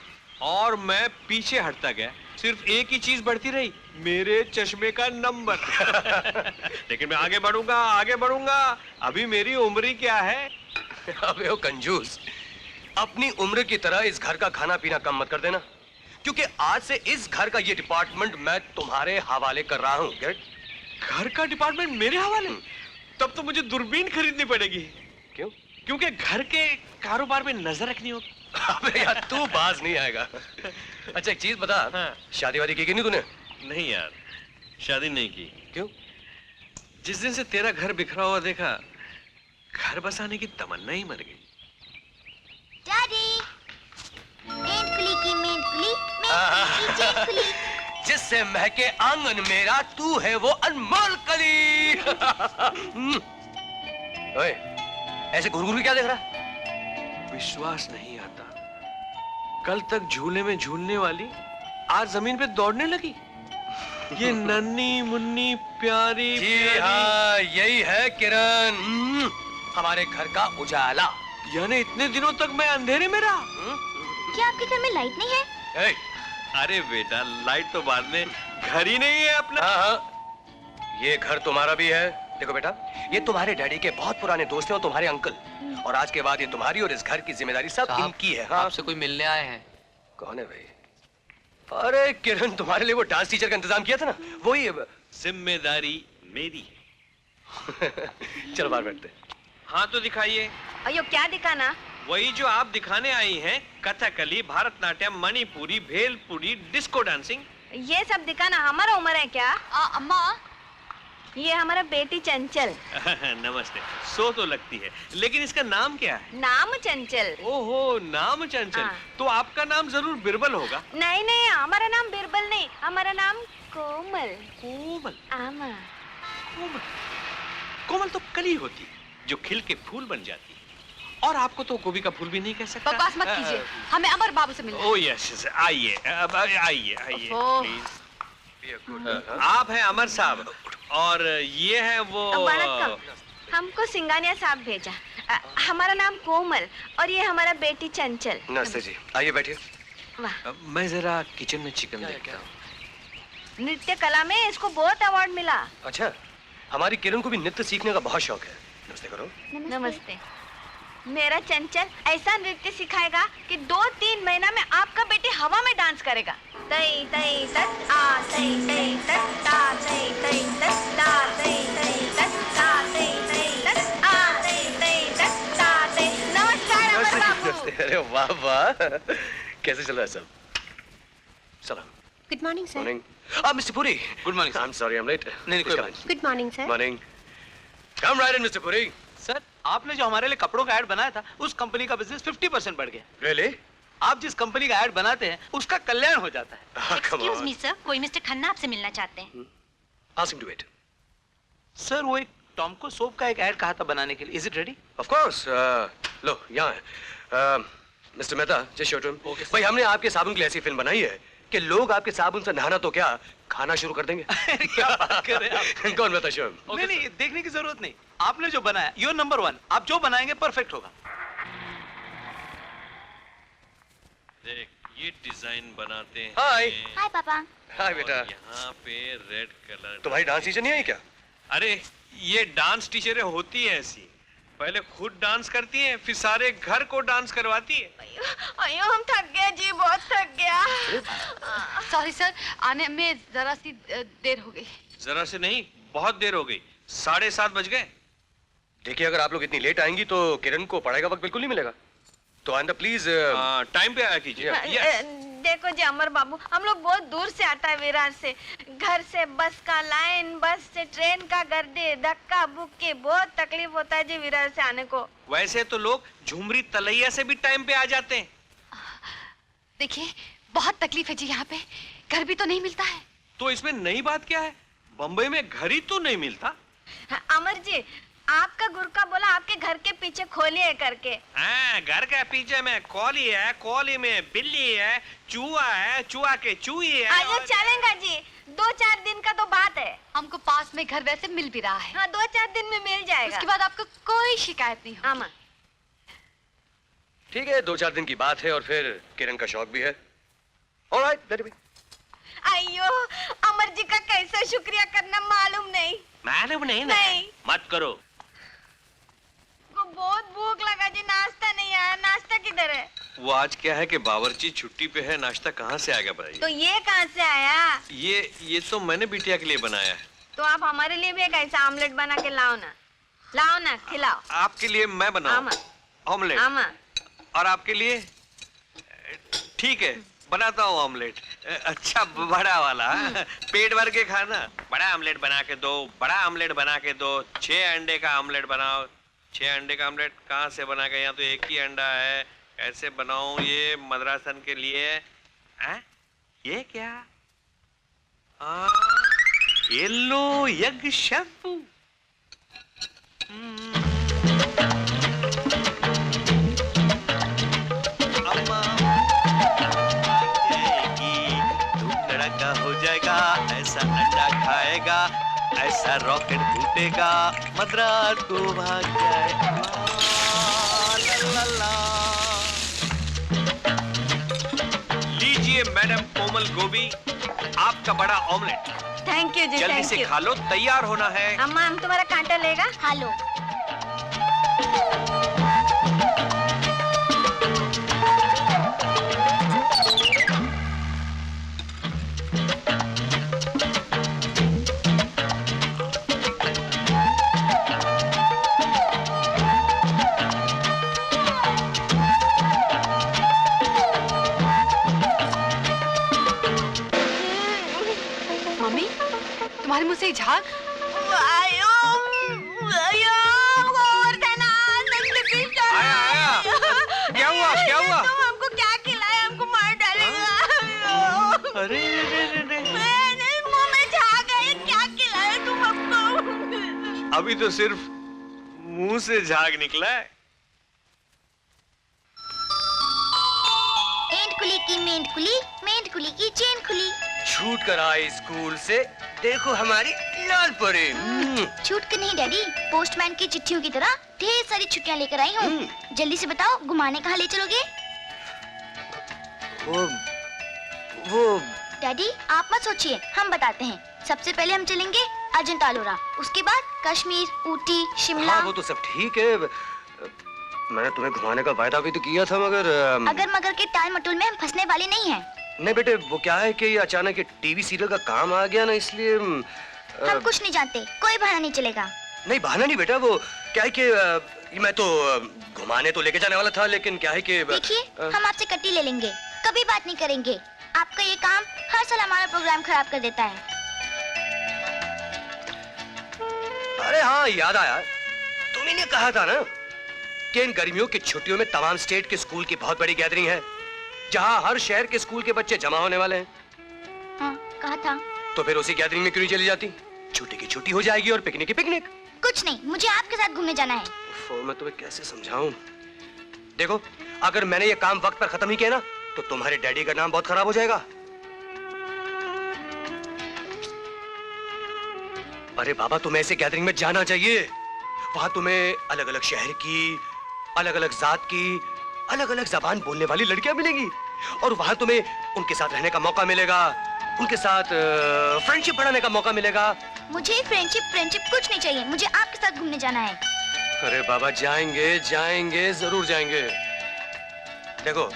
और मैं पीछे हटता गया। सिर्फ एक ही चीज बढ़ती रही, मेरे चश्मे का नंबर। लेकिन मैं आगे बढ़ूंगा, आगे बढ़ूंगा। अभी मेरी उम्र ही क्या है? अबे ओ कंजूस, अपनी उम्र की तरह इस घर का खाना पीना कम मत कर देना, क्योंकि आज से इस घर का ये डिपार्टमेंट मैं तुम्हारे हवाले कर रहा हूँ। घर का डिपार्टमेंट मेरे हवाले? तब तो मुझे दूरबीन खरीदनी पड़ेगी। क्यों? क्योंकि घर के कारोबार में नजर रखनी होगी। अबे यार, तू बाज नहीं आएगा। अच्छा एक चीज बता, हाँ। शादी वादी की कि नहीं तूने? नहीं यार, शादी नहीं की। क्यों? जिस दिन से तेरा घर बिखरा हुआ देखा, घर बसाने की तमन्ना ही मर गई। डैडी, मेंढकुली की मेंढकुली, मेंढकुली की चेंढकुली। जिससे महके आंगन मेरा, तू है वो अनमोल कली। ओए, ऐसे घुर घुर क्या देख रहा है? विश्वास नहीं आता। कल तक झूले में झूलने वाली आज जमीन पे दौड़ने लगी। ये नन्ही मुन्नी प्यारी जी प्यारी। हाँ, यही है किरण, हमारे घर का उजाला। यानी इतने दिनों तक मैं अंधेरे में रहा। क्या आपके घर में लाइट नहीं है? ए, अरे बेटा, लाइट तो बाद में, घर ही नहीं है अपना। हाँ हाँ, ये घर तुम्हारा भी है। देखो बेटा, ये तुम्हारे डैडी के बहुत पुराने दोस्त हैं और तुम्हारे अंकल, और आज के बाद ये तुम्हारी और इस घर की जिम्मेदारी सब इनकी है। हाँ, आपसे कोई मिलने आए हैं? कौन है भाई? अरे किरण, तुम्हारे लिए वो डांस टीचर का इंतजाम किया था ना, वही है। जिम्मेदारी मेरी है। चलो बाहर बैठते। हाँ तो दिखाइए। अयो क्या दिखाना? वही जो आप दिखाने आई हैं, कथकली, भरतनाट्यम, मणिपुरी, भेलपुरी, डिस्को डांसिंग। ये सब दिखाना हमारा उम्र है क्या? अम्मा, ये हमारा बेटी चंचल। नमस्ते। सो तो लगती है, लेकिन इसका नाम क्या है? नाम चंचल। ओहो, नाम चंचल। हाँ। तो आपका नाम जरूर बिरबल होगा। नहीं नहीं, हमारा नाम बिरबल नहीं, हमारा नाम कोमल। कोमल। आमा। कोमल। कोमल तो कली होती जो खिल के फूल बन जाती है, और आपको तो गोभी का फूल भी नहीं कह सकता। बकवास मत कीजिए, हमें अमर बाबू से मिलना है। ओह यस, आइए, अब आइए आइए ओह। प्लीज। आप हैं अमर साहब, और ये है वो। वणक्कम। हमको सिंगानिया साहब भेजा। हमारा नाम कोमल और ये हमारा बेटी चंचल। नमस्ते जी, आइए बैठिए। वाह, मैं जरा किचन में चिकन देखता हूँ। नृत्य कला में इसको बहुत अवार्ड मिला। अच्छा, हमारी किरण को भी नृत्य सीखने का बहुत शौक है। नमस्ते करो। नमस्ते। मेरा चंचल ऐसा नृत्य सिखाएगा कि 2-3 महीना में आपका बेटी हवा में डांस करेगा। तई तई तत आ तई तई तत ता तई तई तत ता तई तई तत ता तई तई तत आ तई तई तत ता तई। नमस्कार अमर बाबू। नमस्ते। अरे वाह वाह, कैसे चल रहा है सब? सलाम। Good morning sir. Morning. Mister Puri. Good morning I am sorry, I am late. नहीं, कोई बात good morning sir. Morning. Come right in mister Puri. Sir, आपने जो हमारे लिए कपड़ों का ऐड बनाया था, उस कंपनी का बिजनेस 50% बढ़ गया। रियली? आप जिस कंपनी का ऐड बनाते हैं, उसका कल्याण हो जाता है। एक्सक्यूज मी सर, कोई मिस्टर खन्ना आपसे मिलना चाहते हैं। Ask him to wait. Sir, वो एक टॉमको सोप का एक ऐड कहा था बनाने के लिए। Is it ready? Of course. लो यहाँ है। Mister Mehta, just show to him. भाई, हमने आपके साबुन के लिए ऐसी फिल्म बनाई है कि लोग आपके साबुन से नहाना तो क्या, खाना शुरू कर देंगे। क्या बात कर रहे हैं आप? कौन बता शो? नहीं नहीं, देखने की जरूरत नहीं। आपने जो बनाया, योर नंबर 1। आप जो बनाएंगे परफेक्ट होगा। देख, ये डिजाइन बनाते हैं। हाय। हाय पापा। हाय बेटा। और यहाँ पे रेड कलर। तुम्हारी डांस टीचर नहीं आई क्या? अरे, ये डांस टीचरें होती है ऐसी, पहले खुद डांस करती हैं, फिर सारे घर को डांस करवाती है। अयो हम थक गए जी, बहुत थक गया। सॉरी सर, आने में जरा सी देर हो गई। जरा से नहीं, बहुत देर हो गई। 7:30 बज गए। देखिए, अगर आप लोग इतनी लेट आएंगी तो किरण को पढ़ाई का वक्त बिल्कुल नहीं मिलेगा। तो आइंदा प्लीज टाइम पे आया कीजिए। Yes. देखो जी अमर बाबू, हम लोग बहुत दूर से आता है विरार से। घर से बस का लाइन, बस से ट्रेन का गर्दे, धक्का बुक्की, बहुत तकलीफ होता है जी विरार से आने को। वैसे तो लोग झुमरी तलैया से भी टाइम पे आ जाते हैं। देखिए, बहुत तकलीफ है जी यहाँ पे, घर भी तो नहीं मिलता है। तो इसमें नई बात क्या है? बम्बई में घर ही तो नहीं मिलता। अमर जी, आपका गुरका बोला आपके घर के पीछे खोली है करके। हाँ, घर के पीछे में कॉली है, कॉली में बिल्ली है, चूहा है, चूहा के चूही है। आइए चलेगा जी, 2-4 दिन का तो बात है। हमको पास में घर वैसे मिल भी रहा है। हाँ, 2-4 दिन में मिल जाएगा। उसके बाद आपको कोई शिकायत नहीं होगी। अमर, ठीक है, 2-4 दिन की बात है और फिर किरण का शौक भी है। Alright, let it be. अयो अमर जी का कैसे शुक्रिया करना मालूम नहीं। मालूम नहीं ना? नहीं। मत करो। को बहुत भूख लगा जी, नाश्ता नहीं आया। नाश्ता किधर है? वो आज क्या है कि बावर्ची छुट्टी पे है, नाश्ता कहाँ से आएगा बताइए? तो ये कहाँ से आया? ये तो मैंने बिटिया के लिए बनाया है। तो आप हमारे लिए भी एक ऐसा ऑमलेट बना के लाओ ना, खिलाओ। आपके लिए मैं बनाऊं ऑमलेट? आमा। और आपके लिए? ठीक है, बनाता हूँ ऑमलेट। अच्छा, बड़ा वाला। पेट भर के खाना। बड़ा ऑमलेट बना के दो, बड़ा ऑमलेट बना के दो। 6 अंडे का ऑमलेट बनाओ। 6 अंडे का ऑमलेट कहाँ से बना के? यहाँ तो एक ही अंडा है। कैसे बनाऊं ये मद्रासन के लिए? ये क्या? ये लो यज्ञ शैम्पू। अम्मा ऐसा रॉकेट फूटेगा मद्रास को भाग जाए। ला, ला, ला। लीजिए मैडम कोमल गोभी, आपका बड़ा ऑमलेट। थैंक यू जी, जल्दी थैंक से यू। खा लो, तैयार होना है। अम्मा हम तुम्हारा कांटा लेगा? हाँ लो। मम्मी, तुम्हारे मुंह से झाग? आया आया, क्या हुआ क्या हुआ? तुम हमको क्या खिलाया? हमको मार डालेगा। अरे मैंने मुंह में झाग है, क्या खिलाया तुम हमको? अभी तो सिर्फ मुंह से झाग निकला है। एंड कुली की मेंढ कुली की चेन खुली। छूट कर आई स्कूल से, देखो हमारी लाल परी। छूट कर नहीं डैडी, पोस्टमैन की चिट्ठियों की तरह ढेर सारी छुट्टियां लेकर आई हूँ। जल्दी से बताओ, घुमाने कहाँ ले चलोगे? वो डैडी आप मत सोचिए, हम बताते हैं। सबसे पहले हम चलेंगे अजंता अलोरा, उसके बाद कश्मीर, ऊटी, शिमला। हाँ वो तो सब ठीक है, मैंने तुम्हें घुमाने का वायदा भी तो किया था, मगर अगर मगर के टाल मटोल में हम फंसने वाले नहीं हैं। नहीं बेटे, वो क्या है कि ये अचानक ये टीवी सीरियल का काम आ गया ना, इसलिए हम कुछ नहीं जानते, कोई बहाना नहीं चलेगा। नहीं बहाना नहीं बेटा, वो क्या है कि मैं तो घुमाने तो लेके जाने वाला था, लेकिन क्या है कि देखिए हम आपसे कट्टी ले लेंगे, कभी बात नहीं करेंगे। आपका ये काम हर साल हमारा प्रोग्राम खराब कर देता है। अरे हाँ याद आया, तुमने ने कहा था ना कि इन गर्मियों की छुट्टियों में तमाम स्टेट के स्कूल की बहुत बड़ी गैदरिंग है, जहाँ हर शहर के स्कूल के बच्चे जमा होने वाले हैं। हाँ कहा था। तो फिर उसी गैदरिंग में क्यों नहीं चली जाती? छुट्टी की छुट्टी हो जाएगी और पिकनिक की पिकनिक। कुछ नहीं, मुझे आपके साथ घूमने जाना है। उफ़, मैं तुम्हें कैसे समझाऊं? देखो, अगर मैंने ये काम वक्त पर खत्म नहीं किया ना, तो तुम्हारे डैडी का नाम बहुत खराब हो जाएगा। अरे बाबा, तुम्हें ऐसे गैदरिंग में जाना चाहिए। वहां तुम्हें अलग अलग शहर की, अलग अलग जात की, अलग अलग जबान बोलने वाली लड़कियां मिलेंगी, और वहां तुम्हें उनके साथ रहने का मौका मिलेगा, उनके साथ फ्रेंडशिप बढ़ाने का मौका मिलेगा। मुझे फ्रेंडशिप कुछ नहीं चाहिए, मुझे आपके साथ घूमने जाना है। अरे बाबा, जाएंगे जाएंगे जरूर जाएंगे। देखो,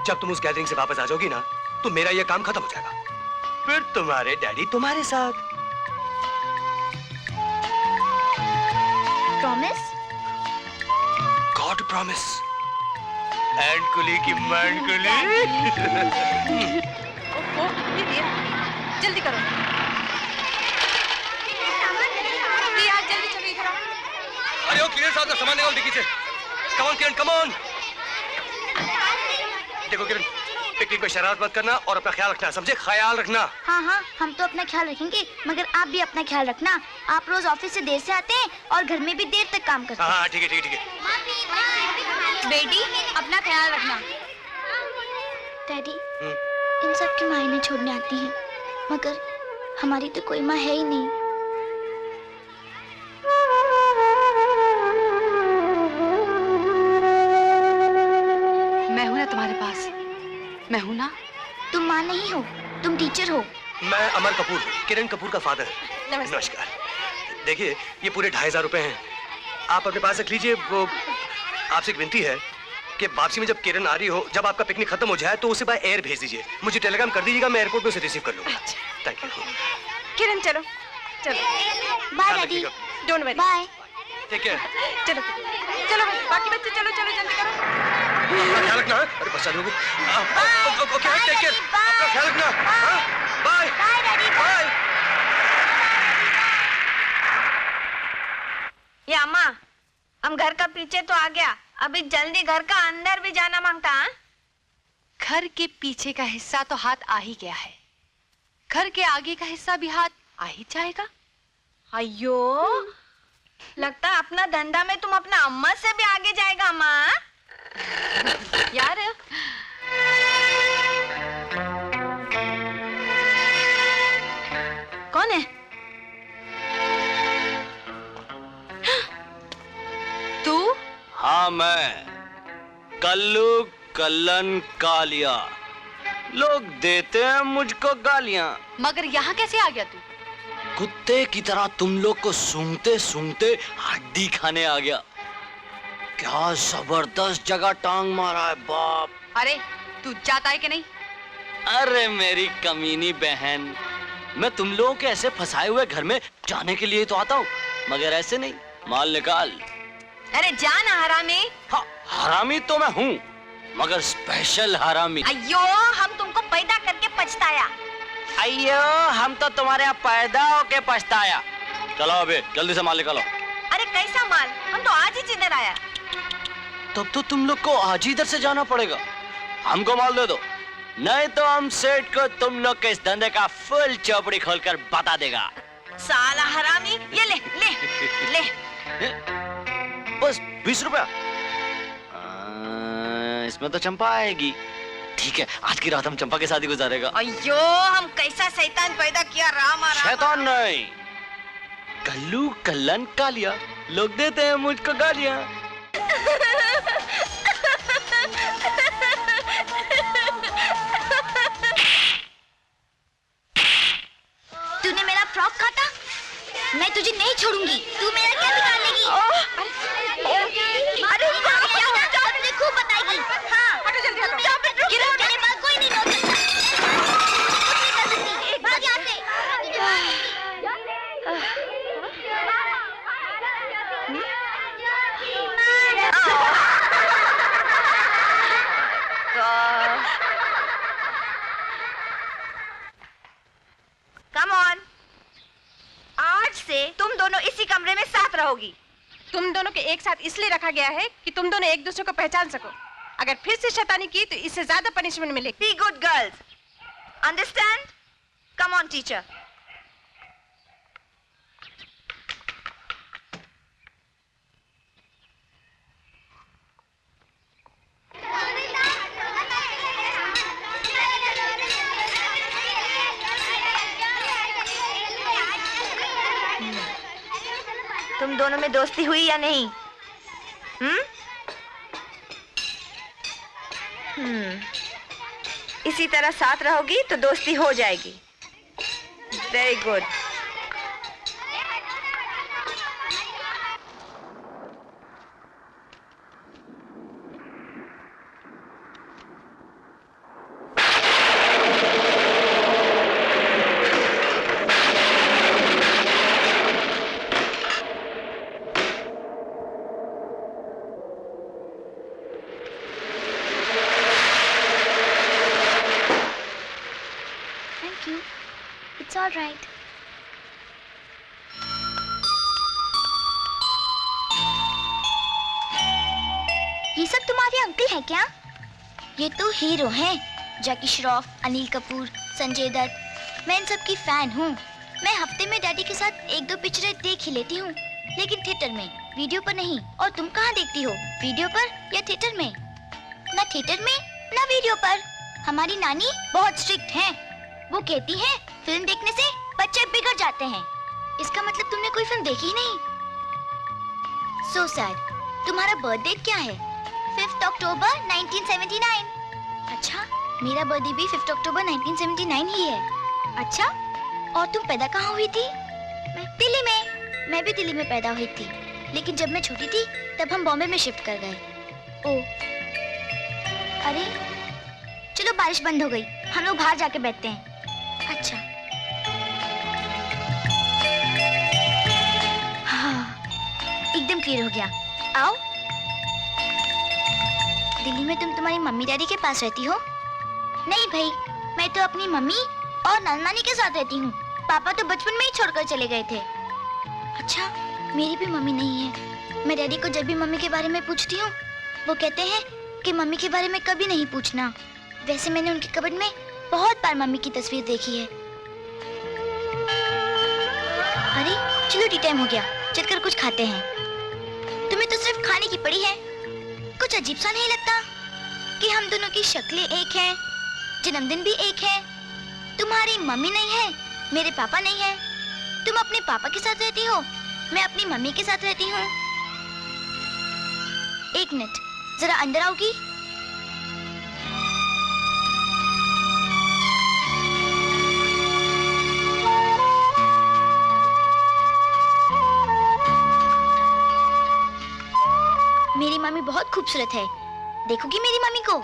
जब तुम उस गैदरिंग से वापस आ जाओगी ना, तो मेरा ये काम खत्म हो जाएगा। फिर तुम्हारे डैडी तुम्हारे साथ। प्रॉमिस? God promise. एंड कुली की मैंड कुली। जल्दी करो यार, जल्दी चलो इधर आओ। अरे ओ किरण साहब का सामान निकाल डिक्की से। Come on Kiran, come on. देखो किरण, पिकनिक में शरारत मत करना और अपना ख्याल रखना, समझे? ख्याल रखना। हाँ हाँ, हम तो अपना ख्याल रखेंगे, मगर आप भी अपना ख्याल रखना। आप रोज ऑफिस से देर से आते हैं और घर में भी देर तक काम करते हैं। हाँ ठीक है ठीक है ठीक है। बेटी अपना ख्याल रखना। डैडी, इन सब की मायने छोड़ने आती हैं, मगर हमारी तो कोई माँ है ही नहीं। मैं हूँ ना तुम्हारे पास, मैं हूँ ना। तुम माँ नहीं हो, तुम टीचर हो। मैं अमर कपूर, किरण कपूर का फादर। नमस्कार। देखिए, ये पूरे 2500 रुपए हैं, आप अपने पास रख लीजिए। वो आपसे एक विनती है कि वापसी में जब किरण आ रही हो, जब आपका पिकनिक खत्म हो जाए, तो उसे बाय एयर भेज दीजिए। मुझे टेलीग्राम कर दीजिएगा, मैं एयरपोर्ट में उसे रिसीव कर लूंगा। Thank you. किरण चलो चलो। Bye daddy. Don't worry. Bye. ठीक है, चलो चलो बाकी बच्चे चलो चलो जल्दी करो। अपना ख्याल रखना। अरे बस चालू ओके, टेक केयर, अपना ख्याल रखना। Bye bye daddy. बाय। ये अम्मा, हम घर का पीछे तो आ गया, अभी जल्दी घर का अंदर भी जाना मांगता है। घर के पीछे का हिस्सा तो हाथ आ ही गया है, घर के आगे का हिस्सा भी हाथ आ ही जाएगा। अयो, लगता है अपना धंधा में तुम अपना अम्मा से भी आगे जाएगा अम्मा। यार कौन है? नाम है कल्लू कल्लन कालिया। लोग देते हैं मुझको गालियां। मगर यहाँ कैसे आ गया तू? कुत्ते की तरह तुम लोग को सूंघते सूंघते हड्डी खाने आ गया। क्या जबरदस्त जगह टांग मारा है बाप। अरे तू जाता है कि नहीं? अरे मेरी कमीनी बहन, मैं तुम लोगों के ऐसे फंसाए हुए घर में जाने के लिए तो आता हूँ, मगर ऐसे नहीं। माल निकाल। अरे जाना हरामी। हाँ, हरामी तो मैं हूँ, मगर स्पेशल हरामी। अयो, हम तुमको पैदा करके पछताया। अयो, हम तो तुम्हारे यहाँ पैदा होके पछताया। चलो अबे जल्दी से माल निकालो। अरे कैसा माल? हम तो आज ही इधर आया। तब तो तुम लोग को आज ही इधर से जाना पड़ेगा। हमको माल दे दो, नहीं तो हम सेठ को तुम लोग के इस धंधे का फुल चौपड़ी खोलकर बता देगा। साला हरामी, ये ले ले ले। बस 20 रुपया? इसमें तो चंपा आएगी। ठीक है, आज की रात हम चंपा के साथ ही गुजारेगा। अयो, हम कैसा शैतान पैदा किया रामा। शैतान नहीं, कल्लू कल्लन कालिया। लोग देते हैं मुझको गालियां। तूने मेरा फ्रॉक काटा, मैं तुझे नहीं छोड़ूंगी। तू मेरा क्या बिगाड़ लेगी? अरे तुझे खूब बताएगी। हाँ, गिरो, तेरे पास कोई नहीं रोक सकता। भाग यहाँ से। Come on. आज से तुम दोनों इसी कमरे में साथ रहोगी। तुम दोनों के एक साथ इसलिए रखा गया है कि तुम दोनों एक दूसरे को पहचान सको। अगर फिर से शैतानी की तो इससे ज्यादा पनिशमेंट मिलेगी। Be good girls. Understand? Come on, teacher. तुम दोनों में दोस्ती हुई या नहीं? इसी तरह साथ रहोगी तो दोस्ती हो जाएगी। Very good. It's all right. ये सब तुम्हारे अंकल हैं क्या? ये तो हीरो हैं, जैकी श्रॉफ, अनिल कपूर, संजय दत्त। मैं इन सब की फैन हूँ। मैं हफ्ते में डैडी के साथ 1-2 पिक्चरें देख ही लेती हूँ, लेकिन थिएटर में, वीडियो पर नहीं। और तुम कहाँ देखती हो, वीडियो पर या थिएटर में? ना थिएटर में ना वीडियो पर। हमारी नानी बहुत स्ट्रिक्ट हैं। वो कहती हैं फिल्म देखने से बच्चे बिगड़ जाते हैं। इसका मतलब तुमने कोई फिल्म देखी ही नहीं। So sad. तुम्हारा बर्थडे क्या है? 5 अक्टूबर 1979। अच्छा, मेरा बर्थडे भी 5 अक्टूबर 1979 ही है। अच्छा, और तुम पैदा कहाँ हुई थी? मैं दिल्ली में। मैं भी दिल्ली में पैदा हुई थी, लेकिन जब मैं छोटी थी तब हम बॉम्बे में शिफ्ट कर गए। ओह, अरे चलो बारिश बंद हो गई, हम लोग बाहर जाके बैठते हैं। अच्छा। हाँ, एकदम क्लियर हो गया। आओ। दिल्ली में तुम तुम्हारी मम्मी डैडी के पास रहती हो? नहीं भाई, मैं तो अपनी मम्मी और नाना नानी के साथ रहती हूँ। पापा तो बचपन में ही छोड़कर चले गए थे। अच्छा, मेरी भी मम्मी नहीं है। मैं डैडी को जब भी मम्मी के बारे में पूछती हूँ, वो कहते हैं कि मम्मी के बारे में कभी नहीं पूछना। वैसे मैंने उनके कबर्ड में बहुत बार मम्मी की तस्वीर देखी है। अरे चलो, टी टाइम हो गया, चलकर कुछ खाते हैं। तुम्हें तो सिर्फ खाने की पड़ी है। कुछ अजीब सा नहीं लगता कि हम दोनों की शक्लें एक हैं, जन्मदिन भी एक है? तुम्हारी मम्मी नहीं है, मेरे पापा नहीं है। तुम अपने पापा के साथ रहती हो, मैं अपनी मम्मी के साथ रहती हूँ। एक मिनट, जरा अंदर आओगी? मेरी मम्मी बहुत खूबसूरत है, देखोगी मेरी मम्मी को?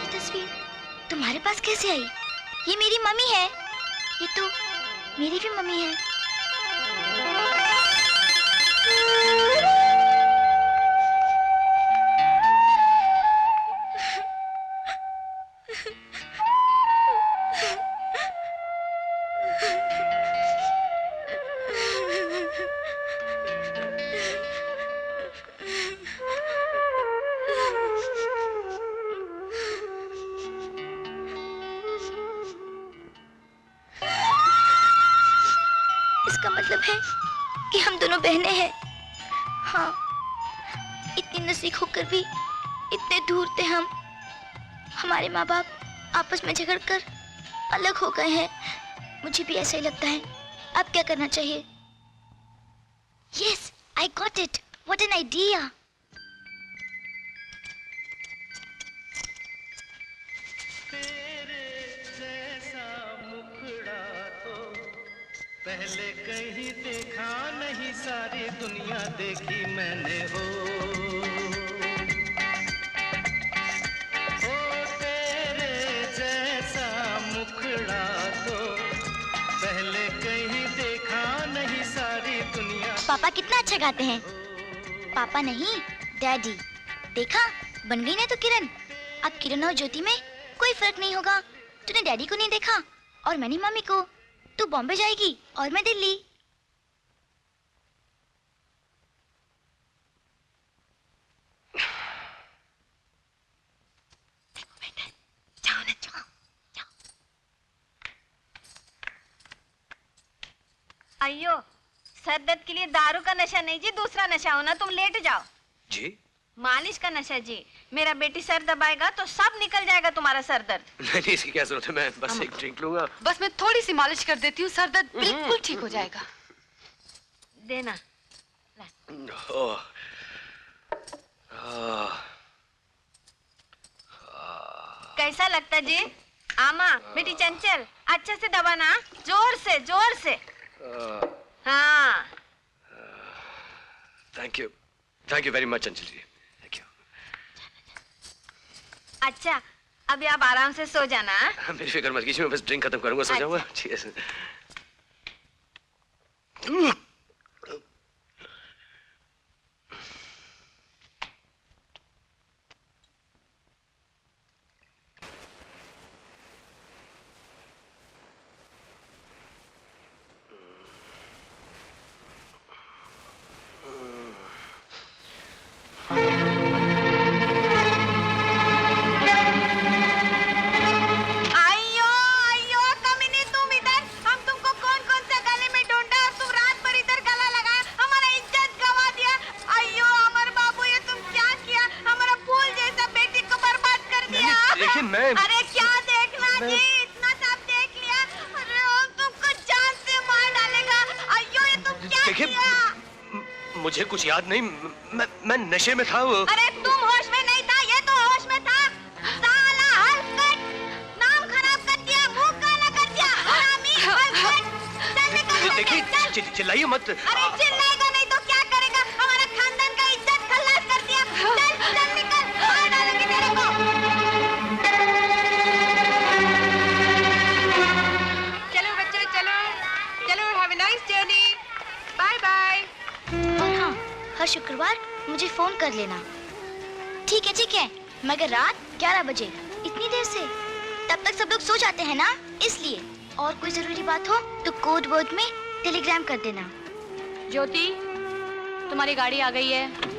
ये तस्वीर तुम्हारे पास कैसे आई? ये मेरी मम्मी है। ये तो मेरी भी मम्मी है। इसका मतलब है कि हम दोनों बहनें हैं। हाँ, इतनी नजदीक होकर भी इतने दूर थे हम। हमारे माँ बाप आपस में झगड़कर अलग हो गए हैं। मुझे भी ऐसा ही लगता है। अब क्या करना चाहिए? Yes, I got it. What an idea. पहले कहीं देखा नहीं, सारी दुनिया देखी मैंने हो तेरे जैसा मुखड़ा तो पहले कहीं देखा नहीं, सारी दुनिया। पापा कितना अच्छा गाते हैं। पापा नहीं, डैडी। देखा, बन गई ना तो किरण। अब किरण और ज्योति में कोई फर्क नहीं होगा। तूने डैडी को नहीं देखा और मैंने मम्मी को। तू बॉम्बे जाएगी और मैं दिल्ली। जाओ ना, जाओ जाओ। अयो, सर दर्द के लिए दारू का नशा नहीं जी, दूसरा नशा हो ना। तुम लेट जाओ जी। मालिश का नशा जी। मेरा बेटी सर दबाएगा तो सब निकल जाएगा तुम्हारा सर दर्द। नहीं, इसकी क्या जरूरत है, मैं बस एक ड्रिंक लूंगा। बस मैं थोड़ी सी मालिश कर देती हूँ, सर दर्द बिल्कुल ठीक हो जाएगा। देना। ओह, कैसा लगता जी? आमा बेटी चंचल, अच्छे से दबाना, जोर से जोर से। हाँ। Thank you very much Anjali ji. Thank you. अच्छा, अभी आप आराम से सो जाना। मेरी फिक्र मत कीजिए, मैं बस ड्रिंक खत्म करूंगा, सो जाऊंगा। ठीक है। अरे क्या देखना जी, इतना सब देख लिया। अरे वो तुमको जान से मार डालेगा। अयो, ये तुम क्या किया? मुझे कुछ याद नहीं, मैं नशे में था। अरे तुम होश में नहीं था, ये तो होश में था। साला हलकट, नाम खराब कर दिया, मुंह काला कर दिया। हरामी हलकट। चल निकल। देखिए, चिल्लाइए मत। अरे चिल्लाएगा नहीं तो क्या करेगा? हमारा खानदान का इज्जत खल्लास कर दिया। चल चल निकल, मार डालूंगी तेरे को। चलो बच्चे चलो चलो, have a nice journey, bye bye. और हाँ, हर शुक्रवार मुझे फोन कर लेना। ठीक है, मगर रात 11 बजे। इतनी देर से? तब तक सब लोग सो जाते हैं ना, इसलिए। और कोई जरूरी बात हो तो कोड वर्ड में टेलीग्राम कर देना। ज्योति, तुम्हारी गाड़ी आ गई है।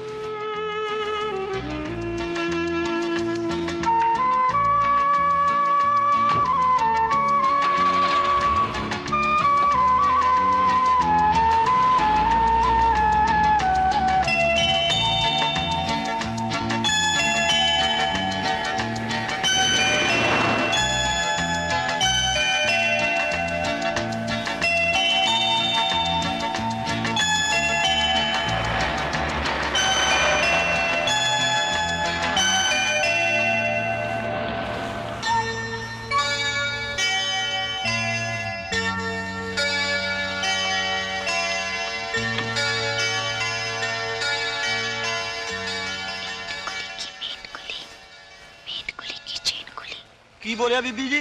की बोलिया बीबी जी?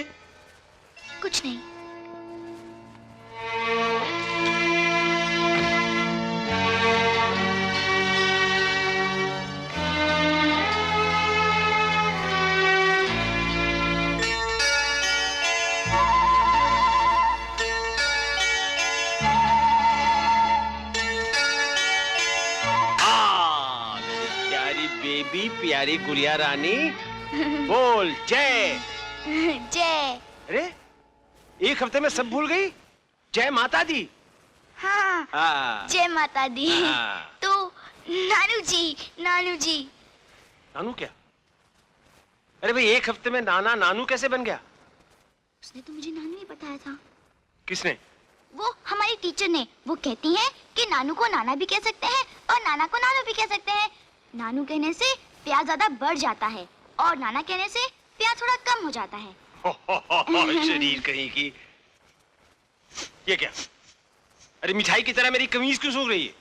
कुछ नहीं। प्यारी बेबी, प्यारी गुड़िया रानी, बोल जय। जय। अरे एक हफ्ते में सब भूल गई। जय माता दी। हाँ, हाँ। जय माता दी। हाँ। तो नानू जी, नानू जी। नानू क्या? अरे भाई एक हफ्ते में नाना नानू कैसे बन गया? उसने तो मुझे नानू ही बताया था। किसने? वो हमारी टीचर ने। वो कहती हैं कि नानू को नाना भी कह सकते हैं और नाना को नानू भी कह सकते हैं। नानू कहने से प्यार ज्यादा बढ़ जाता है और नाना कहने से प्यार थोड़ा कम हो जाता है। शरीर कहीं की। ये क्या? अरे मिठाई की तरह मेरी कमीज क्यों सूख रही है?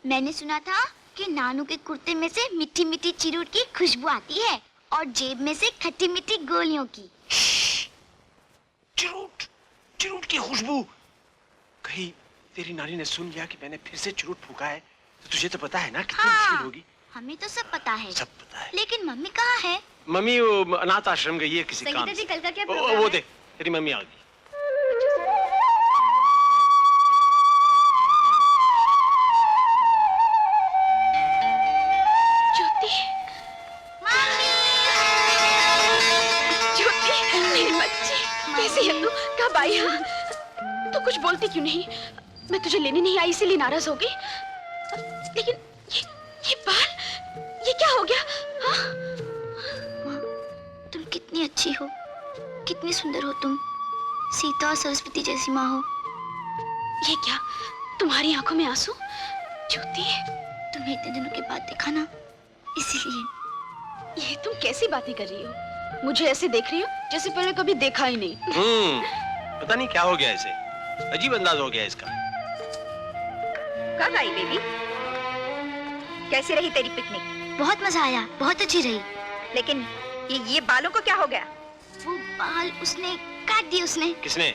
मैंने सुना था कि नानू के कुर्ते में से मीठी मीठी चिरूट की खुशबू आती है और जेब में से खट्टी मीठी गोलियों की। चिरूट, चिरूट की खुशबू। कहीं तेरी नानी ने सुन लिया कि मैंने फिर से चिरूट फूका है तो तुझे तो पता है ना कितनी मुश्किल होगी। हमें तो सब पता है। सब पता है। लेकिन मम्मी कहाँ है? मम्मी वो अनाथ आश्रम गई है किसी काम संगीता से। जी कल का क्या वो प्रोग्राम है? देख तेरी मम्मी आ गई। ज्योति, ज्योति मेरी बच्ची, कैसी है तू? कब आई? हाँ? तू कुछ बोलती क्यों नहीं? मैं तुझे लेने नहीं आई इसीलिए नाराज हो गई। लेकिन ये बाल, ये क्या हो गया? हाँ? तुम कितनी अच्छी हो, कितनी सुंदर हो तुम। सीता और सरस्वती जैसी माँ हो। ये क्या? तुम्हारी आंखों में आंसू? ज्योति, तुम्हें इतने दिनों के बाद देखा ना, इसीलिए। ये तुम कैसी बातें कर रही हो? मुझे ऐसे देख रही हो जैसे पहले कभी देखा ही नहीं। पता नहीं क्या हो गया इसे, अजीब अंदाज हो गया इसका। कब आई बेबी? कैसी रही तेरी पिकनिक? बहुत मजा आया, बहुत अच्छी रही। लेकिन ये बालों को क्या हो गया? वो बाल उसने काट दिए। उसने? किसने?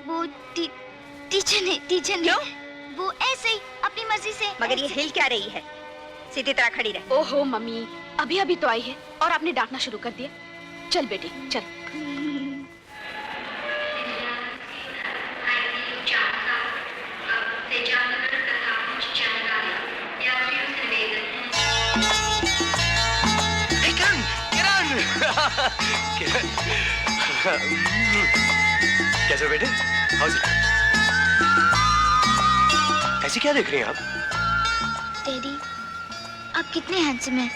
वो टीचर ने। क्यों? वो ऐसे ही अपनी मर्जी से। मगर ये हिल क्या रही है? सीधी तरह खड़ी रहे। ओहो मम्मी, अभी अभी तो आई है और आपने डांटना शुरू कर दिया। चल बेटी चल। कैसे हो बेटे? How is it? ऐसी क्या देख रही हैं आप? डैडी, आप कितने हैंडसम हैं।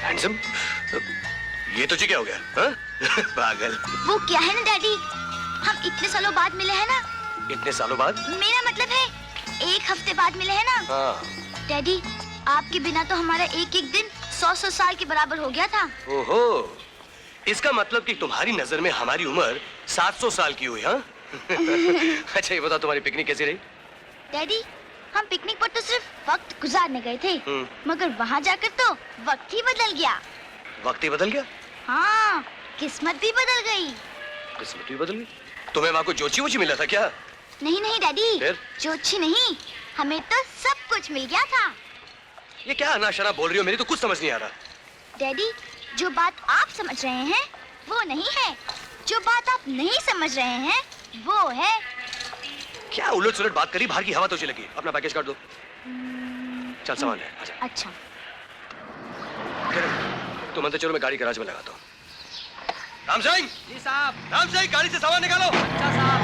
हैंडसम? ये तुझे क्या हो गया? हाँ? पागल। वो क्या है ना डैडी, हम इतने सालों बाद मिले हैं ना। इतने सालों बाद? मेरा मतलब है 1 हफ्ते बाद मिले हैं ना। हाँ। डैडी, आपके बिना तो हमारा एक एक दिन 100 साल के बराबर हो गया था। ओहो, इसका मतलब कि तुम्हारी नजर में हमारी उम्र 700 साल की हुई, हाँ? अच्छा ये बताओ तुम्हारी पिकनिक कैसी रही? डैडी, हम पिकनिक पर तो सिर्फ वक्त गुजारने गए थे, मगर वहाँ जाकर तो वक्त ही बदल गया। वक्त ही बदल गया? हाँ, किस्मत भी बदल गई। किस्मत भी बदल गई? तुम्हें वहाँ को जोची वोची मिला था क्या? नहीं नहीं डैडी, फिर? जोची नहीं, हमें तो सब कुछ मिल गया था। ये क्या अनाशना बोल रही हो? मेरी तो कुछ समझ नहीं आ रहा। डैडी, जो बात आप समझ रहे हैं वो नहीं है, जो बात आप नहीं समझ रहे हैं वो है। क्या उलट सुलट बात करी? बाहर की हवा तो चली लगी। अपना पैकेज काट दो। चल सामान है। आजा। अच्छा। तुम अंदर चलो, मैं गाड़ी गैराज में लगाता हूँ। राम सिंह! जी साहब। राम सिंह, गाड़ी से सामान निकालो। अच्छा साहब।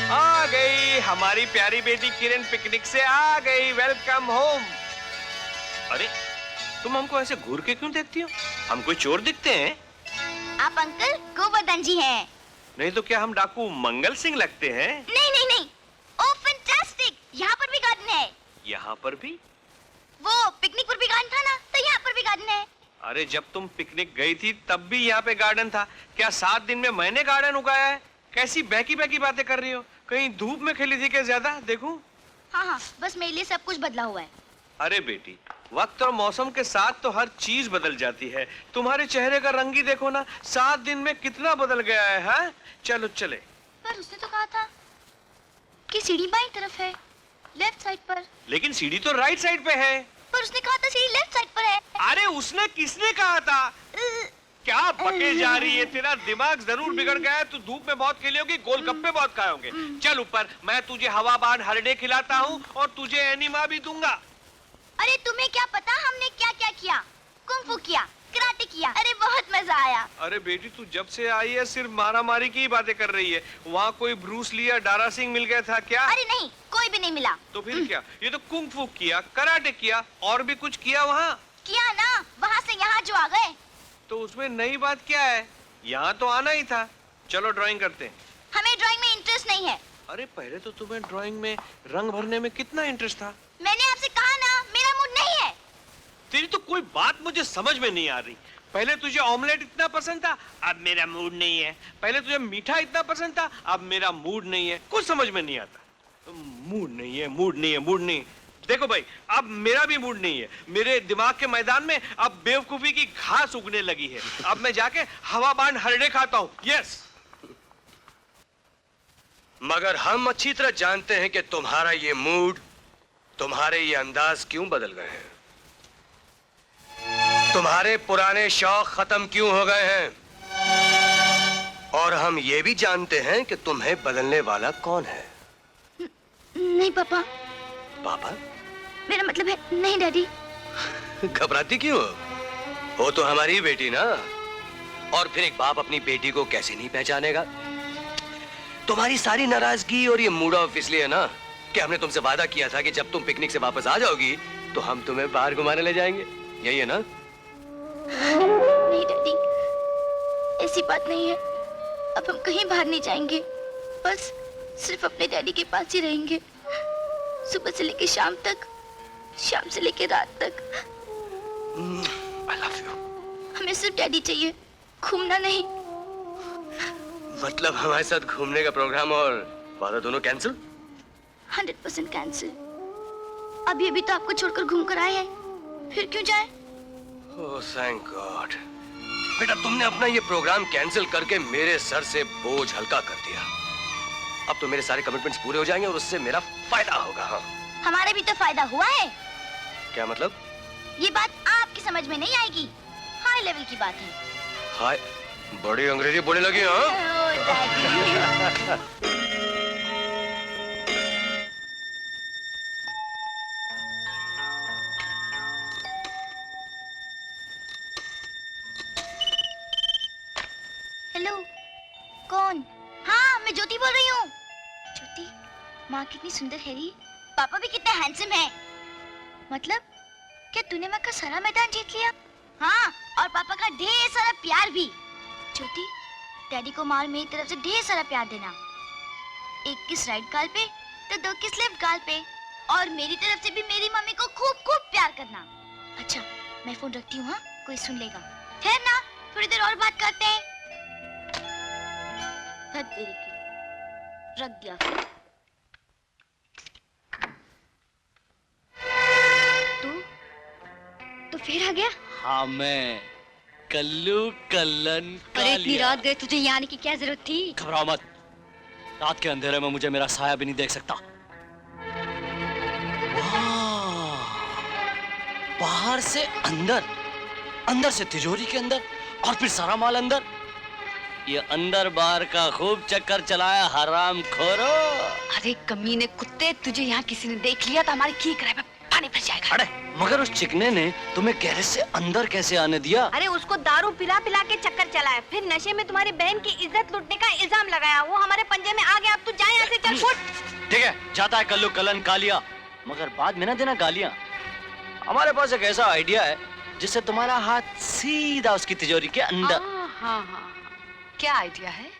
आ गई हमारी प्यारी बेटी किरण, पिकनिक से आ गई। Welcome home. अरे तुम हमको ऐसे घूर के क्यों देखती हो? हम कोई चोर दिखते हैं? आप अंकल गोवर्धन जी हैं। नहीं तो क्या हम डाकू मंगल सिंह लगते हैं? नहीं नहीं नहीं, ओह फैंटास्टिक, यहाँ पर भी गार्डन है। यहाँ पर भी? वो पिकनिक पर भी गार्डन था ना, तो यहाँ पर भी गार्डन है। अरे जब तुम पिकनिक गई थी तब भी यहाँ पे गार्डन था। क्या 7 दिन में मैंने गार्डन उगाया है? कैसी बहकी बहकी बातें कर रही हो? कहीं धूप में खेली थी क्या ज्यादा? देखूं? हाँ हाँ, बस मेरे लिए सब कुछ बदला हुआ है। अरे बेटी, वक्त और मौसम के साथ तो हर चीज बदल जाती है। तुम्हारे चेहरे का रंग ही देखो ना, 7 दिन में कितना बदल गया है। हाँ? चलो चले। पर उसने तो कहा था कि सीढ़ी बाईं तरफ है, लेफ्ट साइड पर। लेकिन सीढ़ी तो राइट साइड पे है। पर उसने कहा था सीढ़ी लेफ्ट साइड पर है। अरे उसने किसने कहा था? क्या बके जा रही है? तेरा दिमाग जरूर बिगड़ गया है। तू धूप में बहुत खेली होगी, गोलगप्पे बहुत खाए होंगे। चल ऊपर, मैं तुझे हवाबान हरडे खिलाता हूँ और तुझे एनिमा भी दूंगा। अरे तुम्हें क्या पता हमने क्या क्या किया? कुंफू किया, कराटे किया, अरे बहुत मजा आया। अरे बेटी, तू जब से आई है सिर्फ मारा मारी की ही बातें कर रही है। वहाँ कोई ब्रूस ली या डारा सिंह मिल गया था क्या? अरे नहीं, कोई भी नहीं मिला। तो फिर क्या? ये तो कुंफू किया, कराटे किया, और भी कुछ किया वहाँ? किया ना, वहाँ से यहाँ जो आ गए। तो उसमें नई बात क्या है? यहाँ तो आना ही था। चलो ड्राइंग करते हैं। हमें ड्राइंग में इंटरेस्ट नहीं है। अरे पहले तो तुम्हें ड्राइंग में रंग भरने में कितना इंटरेस्ट था। मैंने आपसे कहा ना, मेरा मूड नहीं है। तेरी तो कोई बात मुझे समझ में नहीं आ रही। पहले तुझे ऑमलेट इतना पसंद था, अब मेरा मूड नहीं है। पहले तुझे मीठा इतना पसंद था, अब मेरा मूड नहीं है। कुछ समझ में नहीं आता। मूड नहीं है, मूड नहीं है, मूड नहीं। देखो भाई, अब मेरा भी मूड नहीं है। मेरे दिमाग के मैदान में अब बेवकूफी की घास उगने लगी है। अब मैं जाके हवाबान हरडे खाता हूँ। यस। मगर हम अच्छी तरह जानते हैं कि तुम्हारा ये मूड, तुम्हारे ये अंदाज क्यों बदल गए हैं। तुम्हारे पुराने शौक खत्म क्यों हो गए हैं। और हम ये भी जानते हैं कि तुम्हें बदलने वाला कौन है। नहीं पापा। पापा? मेरा मतलब है नहीं डैडी। घबराती क्यों हो तो हमारी बेटी ना। और फिर एक बाप अपनी बेटी को कैसे नहीं पहचानेगा। तुम्हारी सारी नाराजगी और ये मूड ऑफ इसलिए है ना कि हमने तुमसे वादा किया था कि जब तुम पिकनिक से वापस आ जाओगी तो हम तुम्हें बाहर घुमाने ले जाएंगे। यही है ना? नहीं डैडी, ऐसी बात नहीं है। अब हम कहीं बाहर नहीं जाएंगे, बस सिर्फ अपने डैडी के पास ही रहेंगे। सुबह से लेके शाम तक, शाम से लेके रात तक। I love you. हमें सिर्फ डैडी चाहिए, घूमना नहीं। मतलब हमारे साथ घूमने का प्रोग्राम और वादा दोनों कैंसिल? 100% कैंसिल। अभी अभी तो आपको छोड़कर घूम कर आए हैं, फिर क्यों जाए? Oh thank God. बेटा, तुमने अपना ये प्रोग्राम कैंसिल करके मेरे सर से बोझ हल्का कर दिया। अब तो मेरे सारे कमिटमेंट्स पूरे हो जाएंगे और उससे मेरा फायदा होगा। हाँ। हमारे भी तो फायदा हुआ है। क्या मतलब? ये बात आपकी समझ में नहीं आएगी, हाई लेवल की बात है। हाय, बड़ी अंग्रेजी बोलने लगी। हाँ? हेलो, कौन? हाँ, मैं ज्योति बोल रही हूँ। ज्योति, माँ कितनी सुंदर है री, पापा भी कितने हैंडसम हैं। मतलब क्या तूने माँ का सारा मैदान जीत लिया? हाँ, और पापा का ढेर सारा प्यार भी। ज्योति, डैडी को माँ और मेरी तरफ से ढेर सारा प्यार देना। 1 किस राइट गाल पे तो 2 किस लेफ्ट गाल पे, और मेरी तरफ से भी मेरी मम्मी को खूब खूब प्यार करना। अच्छा, मैं फोन रखती हूँ। हाँ, कोई सुन लेगा। ठहर ना, थोड़ी देर और बात करते हैं। धत तेरी की, रख दिया फोन। तो फिर आ गया? हाँ, मैं कल्लू कल्लन अरे इतनी रात गए, तुझे यहाँ आने की क्या जरूरत थी? घबराओ मत, रात के अंधेरे में मुझे मेरा साया भी नहीं देख सकता। बाहर से अंदर, अंदर से तिजोरी के अंदर, और फिर सारा माल अंदर। ये अंदर बाहर का खूब चक्कर चलाया हराम खोरो। अरे कमीने कुत्ते, तुझे यहाँ किसी ने देख लिया तो हमारी की किराए पे पानी भर जाएगा। अरे मगर उस चिकने ने तुम्हें गैरेज से अंदर कैसे आने दिया? अरे उसको दारू पिला पिला के चक्कर चलाया, फिर नशे में तुम्हारी बहन की इज्जत लूटने का इल्जाम लगाया। वो हमारे पंजे में आ गया। अब तू जा यहाँ से, चल फुट। ठीक है, जाता है कल्लू कल्लन कालिया, मगर बाद में ना देना गालियां। हमारे पास एक ऐसा आइडिया है जिससे तुम्हारा हाथ सीधा उसकी तिजोरी के अंदर। हाँ, क्या आइडिया है?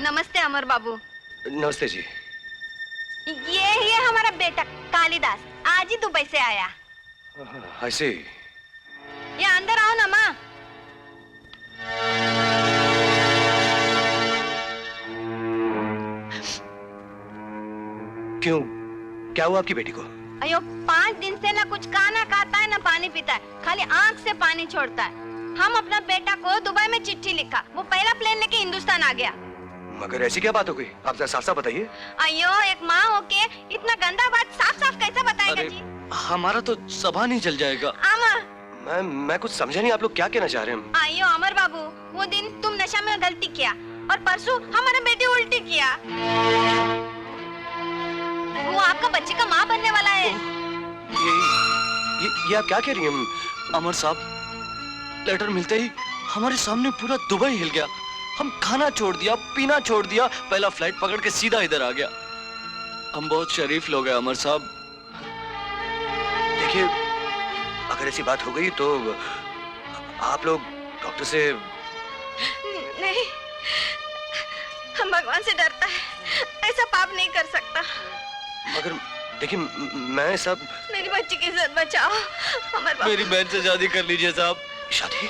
नमस्ते अमर बाबू। नमस्ते जी। ये ही है हमारा बेटा कालिदास, आज ही दुबई से आया। ऐसे ये अंदर आओ ना माँ। क्यों, क्या हुआ आपकी बेटी को? अयो 5 दिन से ना कुछ खाना खाता है ना पानी पीता है, खाली आंख से पानी छोड़ता है। हम अपना बेटा को दुबई में चिट्ठी लिखा, वो पहला प्लेन लेके हिंदुस्तान आ गया। मगर ऐसी क्या बात हो गई, आप जरा साफ साफ बताइए। अयो एक माँ होके इतना गंदा बात साफ साफ कैसे बताएगा जी? हमारा तो जबान ही जल जाएगा। अमर, मैं कुछ समझा नहीं, आप लोग क्या कहना चाह रहे हैं? अयो अमर बाबू, वो दिन तुम नशा में गलती किया और परसों हमारा बेटी उल्टी किया। वो आपका बच्चे का माँ बनने वाला है। ये आप क्या कह रही हैं? अमर साहब, लेटर मिलते ही हमारे सामने पूरा दुबई हिल गया। हम खाना छोड़ दिया, पीना छोड़ दिया, पहला फ्लाइट पकड़ के सीधा इधर आ गया। हम बहुत शरीफ लोग हैं अमर साहब। देखिए, अगर ऐसी बात हो गई तो आप लोग डॉक्टर से... नहीं, हम भगवान से डरता है, ऐसा पाप नहीं कर सकता। मगर देखिए, मैं सब... मेरी बच्ची की इज्जत बचाओ अमर बाबू। मेरी बहन से शादी कर लीजिए साहब। शादी?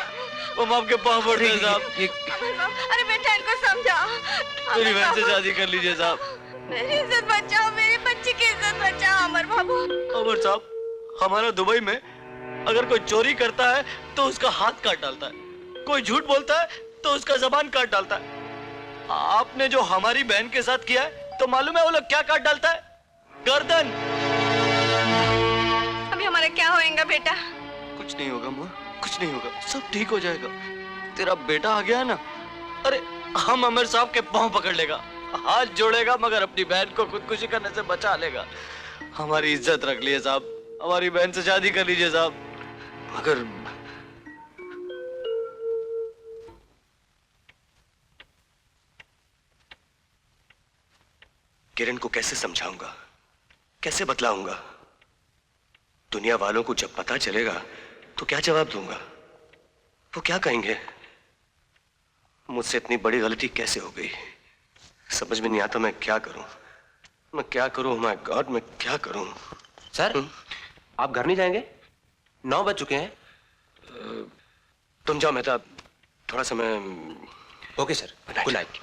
हम आपके पाँव पड़ रहे हैं साहब। अमर बाबू, अरे बेटा इनको समझाओ। मेरी बहन से शादी कर लीजिए साहब। मेरी इज्जत बचाओ, मेरी बच्ची की इज्जत बचाओ अमर बाबू। अमर साहब, हमारा दुबई में अगर कोई चोरी करता है तो उसका हाथ काट डालता है, कोई झूठ बोलता है तो उसका जबान काट डालता है। आपने जो हमारी बहन के साथ किया है तो मालूम है वो लोग क्या काट डालता है? गर्दन। अभी हमारा क्या होएगा बेटा? कुछ नहीं होगा माँ, कुछ नहीं होगा, सब ठीक हो जाएगा। तेरा बेटा आ गया है ना, अरे हम अमर साहब के पांव पकड़ लेगा, हाथ जोड़ेगा, मगर अपनी बहन को खुदकुशी करने से बचा लेगा। हमारी इज्जत रख लिए साहब, हमारी बहन से शादी कर लीजिए साहब। मगर किरण को कैसे समझाऊंगा, कैसे बतलाऊंगा? दुनिया वालों को जब पता चलेगा तो क्या जवाब दूंगा? वो क्या कहेंगे? मुझसे इतनी बड़ी गलती कैसे हो गई, समझ में नहीं आता। मैं क्या करूं, मैं क्या करूं? माय गॉड, मैं क्या करूं? सर, आप घर नहीं जाएंगे? 9 बज चुके हैं। तुम जाओ मेहता, थोड़ा समय। Okay sir, good night.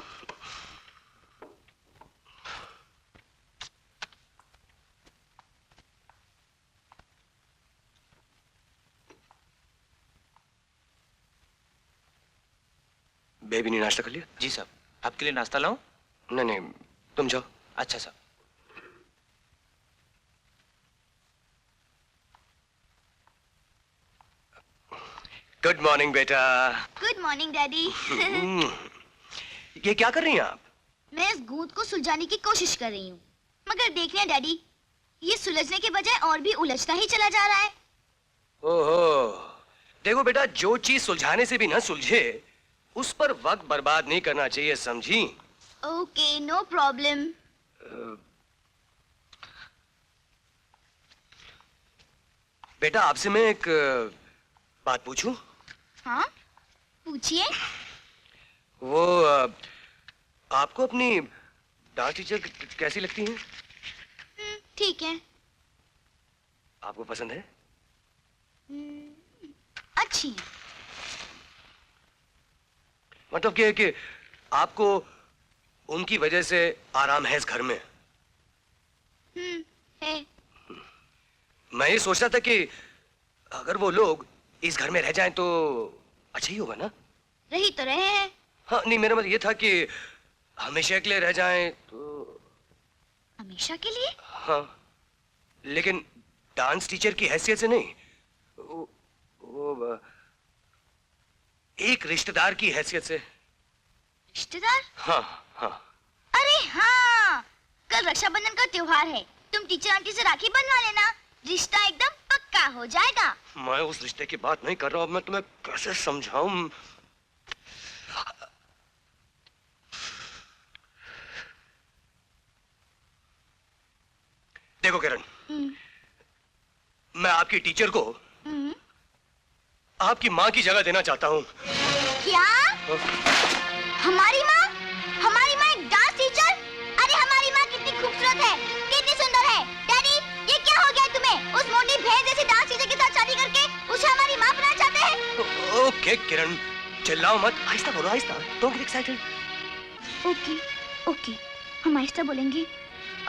Baby ने नाश्ता कर लिया? जी साहब, आपके लिए नाश्ता लाऊं? नहीं नहीं, तुम जाओ। अच्छा साहब। गुड मॉर्निंग बेटा। Good morning daddy. ये क्या कर रही हैं आप? मैं इस गूंद को सुलझाने की कोशिश कर रही हूँ, मगर देख रहे हैं डैडी, ये सुलझने के बजाय और भी उलझता ही चला जा रहा है। ओहो, देखो बेटा, जो चीज सुलझाने से भी ना सुलझे उस पर वक्त बर्बाद नहीं करना चाहिए, समझी? Okay, no problem. बेटा, आपसे मैं एक बात पूछूं? हाँ, पूछिए। वो आपको अपनी डांस टीचर कैसी लगती हैं? ठीक है। आपको पसंद है? अच्छी है। मतलब कि आपको उनकी वजह से आराम है इस घर में? है। मैं ये सोच रहा था कि अगर वो लोग इस घर में रह जाएं तो अच्छा ही होगा ना? रही तो रहे हैं। हाँ, नहीं, मेरा मतलब ये था कि हमेशा के लिए रह जाएं तो... हमेशा के लिए? हाँ, लेकिन डांस टीचर की हैसियत से नहीं, वो एक रिश्तेदार की हैसियत से। रिश्तेदार? हाँ हाँ। अरे हाँ, कल रक्षाबंधन का त्योहार है, तुम टीचर आंटी से राखी बंधवा लेना, रिश्ता एकदम पक्का हो जाएगा। मैं उस रिश्ते की बात नहीं कर रहा हूँ, मैं तुम्हें कैसे समझाऊं? देखो किरण, मैं आपकी टीचर को आपकी माँ की जगह देना चाहता हूँ। क्या? हमारी माँ? हमारी माँ एक डांस टीचर? अरे हमारी माँ कितनी खूबसूरत है, कितनी सुंदर है। डैडी, ये क्या हो गया तुम्हें? उस मोटी भैंस जैसी डांस टीचर के साथ शादी करके उसे हमारी माँ बनाना चाहते हैं? ओके किरण, चिल्लाओ मत, आहिस्ता बोलो, आहिस्ता। Don't get excited. Okay, okay, हम आहिस्ता बोलेंगे।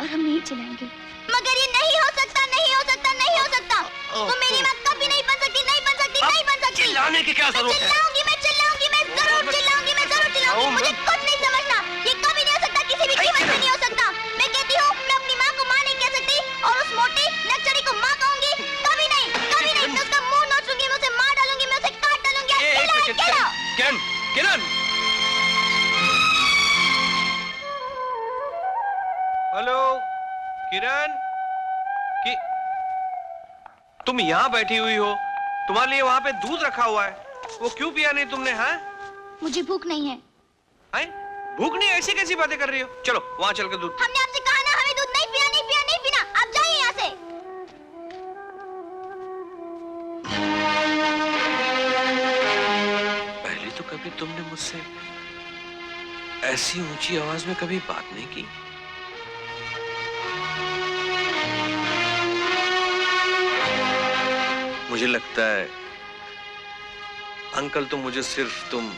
और हम नहीं चलाएंगे। मगर ये नहीं हो सकता, नहीं हो सकता, नहीं हो सकता। वो मेरी माँ कभी नहीं बन सकती, नहीं बन सकती, नहीं बन सकती। चिल्लाने की क्या जरूरत है? चिल्लाऊंगी, मैं चिल्लाऊंगी, मैं जरूर चिल्लाऊंगी, मैं जरूर चिल्लाऊंगी। मुझे कुछ नहीं समझना। ये कभी नहीं हो सकता, किसी भी कीमत पे नहीं हो सकता। मैं कहती हूँ, मैं अपनी माँ को माँ नहीं कह सकती और उस मोटी नक्चरी को माँ कहूंगी। कभी नहीं, कभी नहीं। मैं उसका मुंह नोच लूंगी, मैं उसे मार डालूंगी, मैं उसे काट डालूंगी। किरण, किरण। हेलो किरण, कि तुम यहाँ बैठी हुई हो? तुम्हारे लिए वहाँ पे दूध रखा हुआ है, वो क्यों पिया नहीं तुमने? हाँ, मुझे भूख नहीं है। हैं? भूख नहीं? ऐसी कैसी बातें कर रही हो? चलो वहाँ चल के दूध। हमने आपसे कहा ना, हमें दूध नहीं पीना, नहीं पीना, नहीं पीना। आप जाइए यहाँ से। पहले तो कभी तुमने मुझसे ऐसी ऊंची आवाज में कभी बात नहीं की। मुझे लगता है अंकल तो मुझे सिर्फ तुम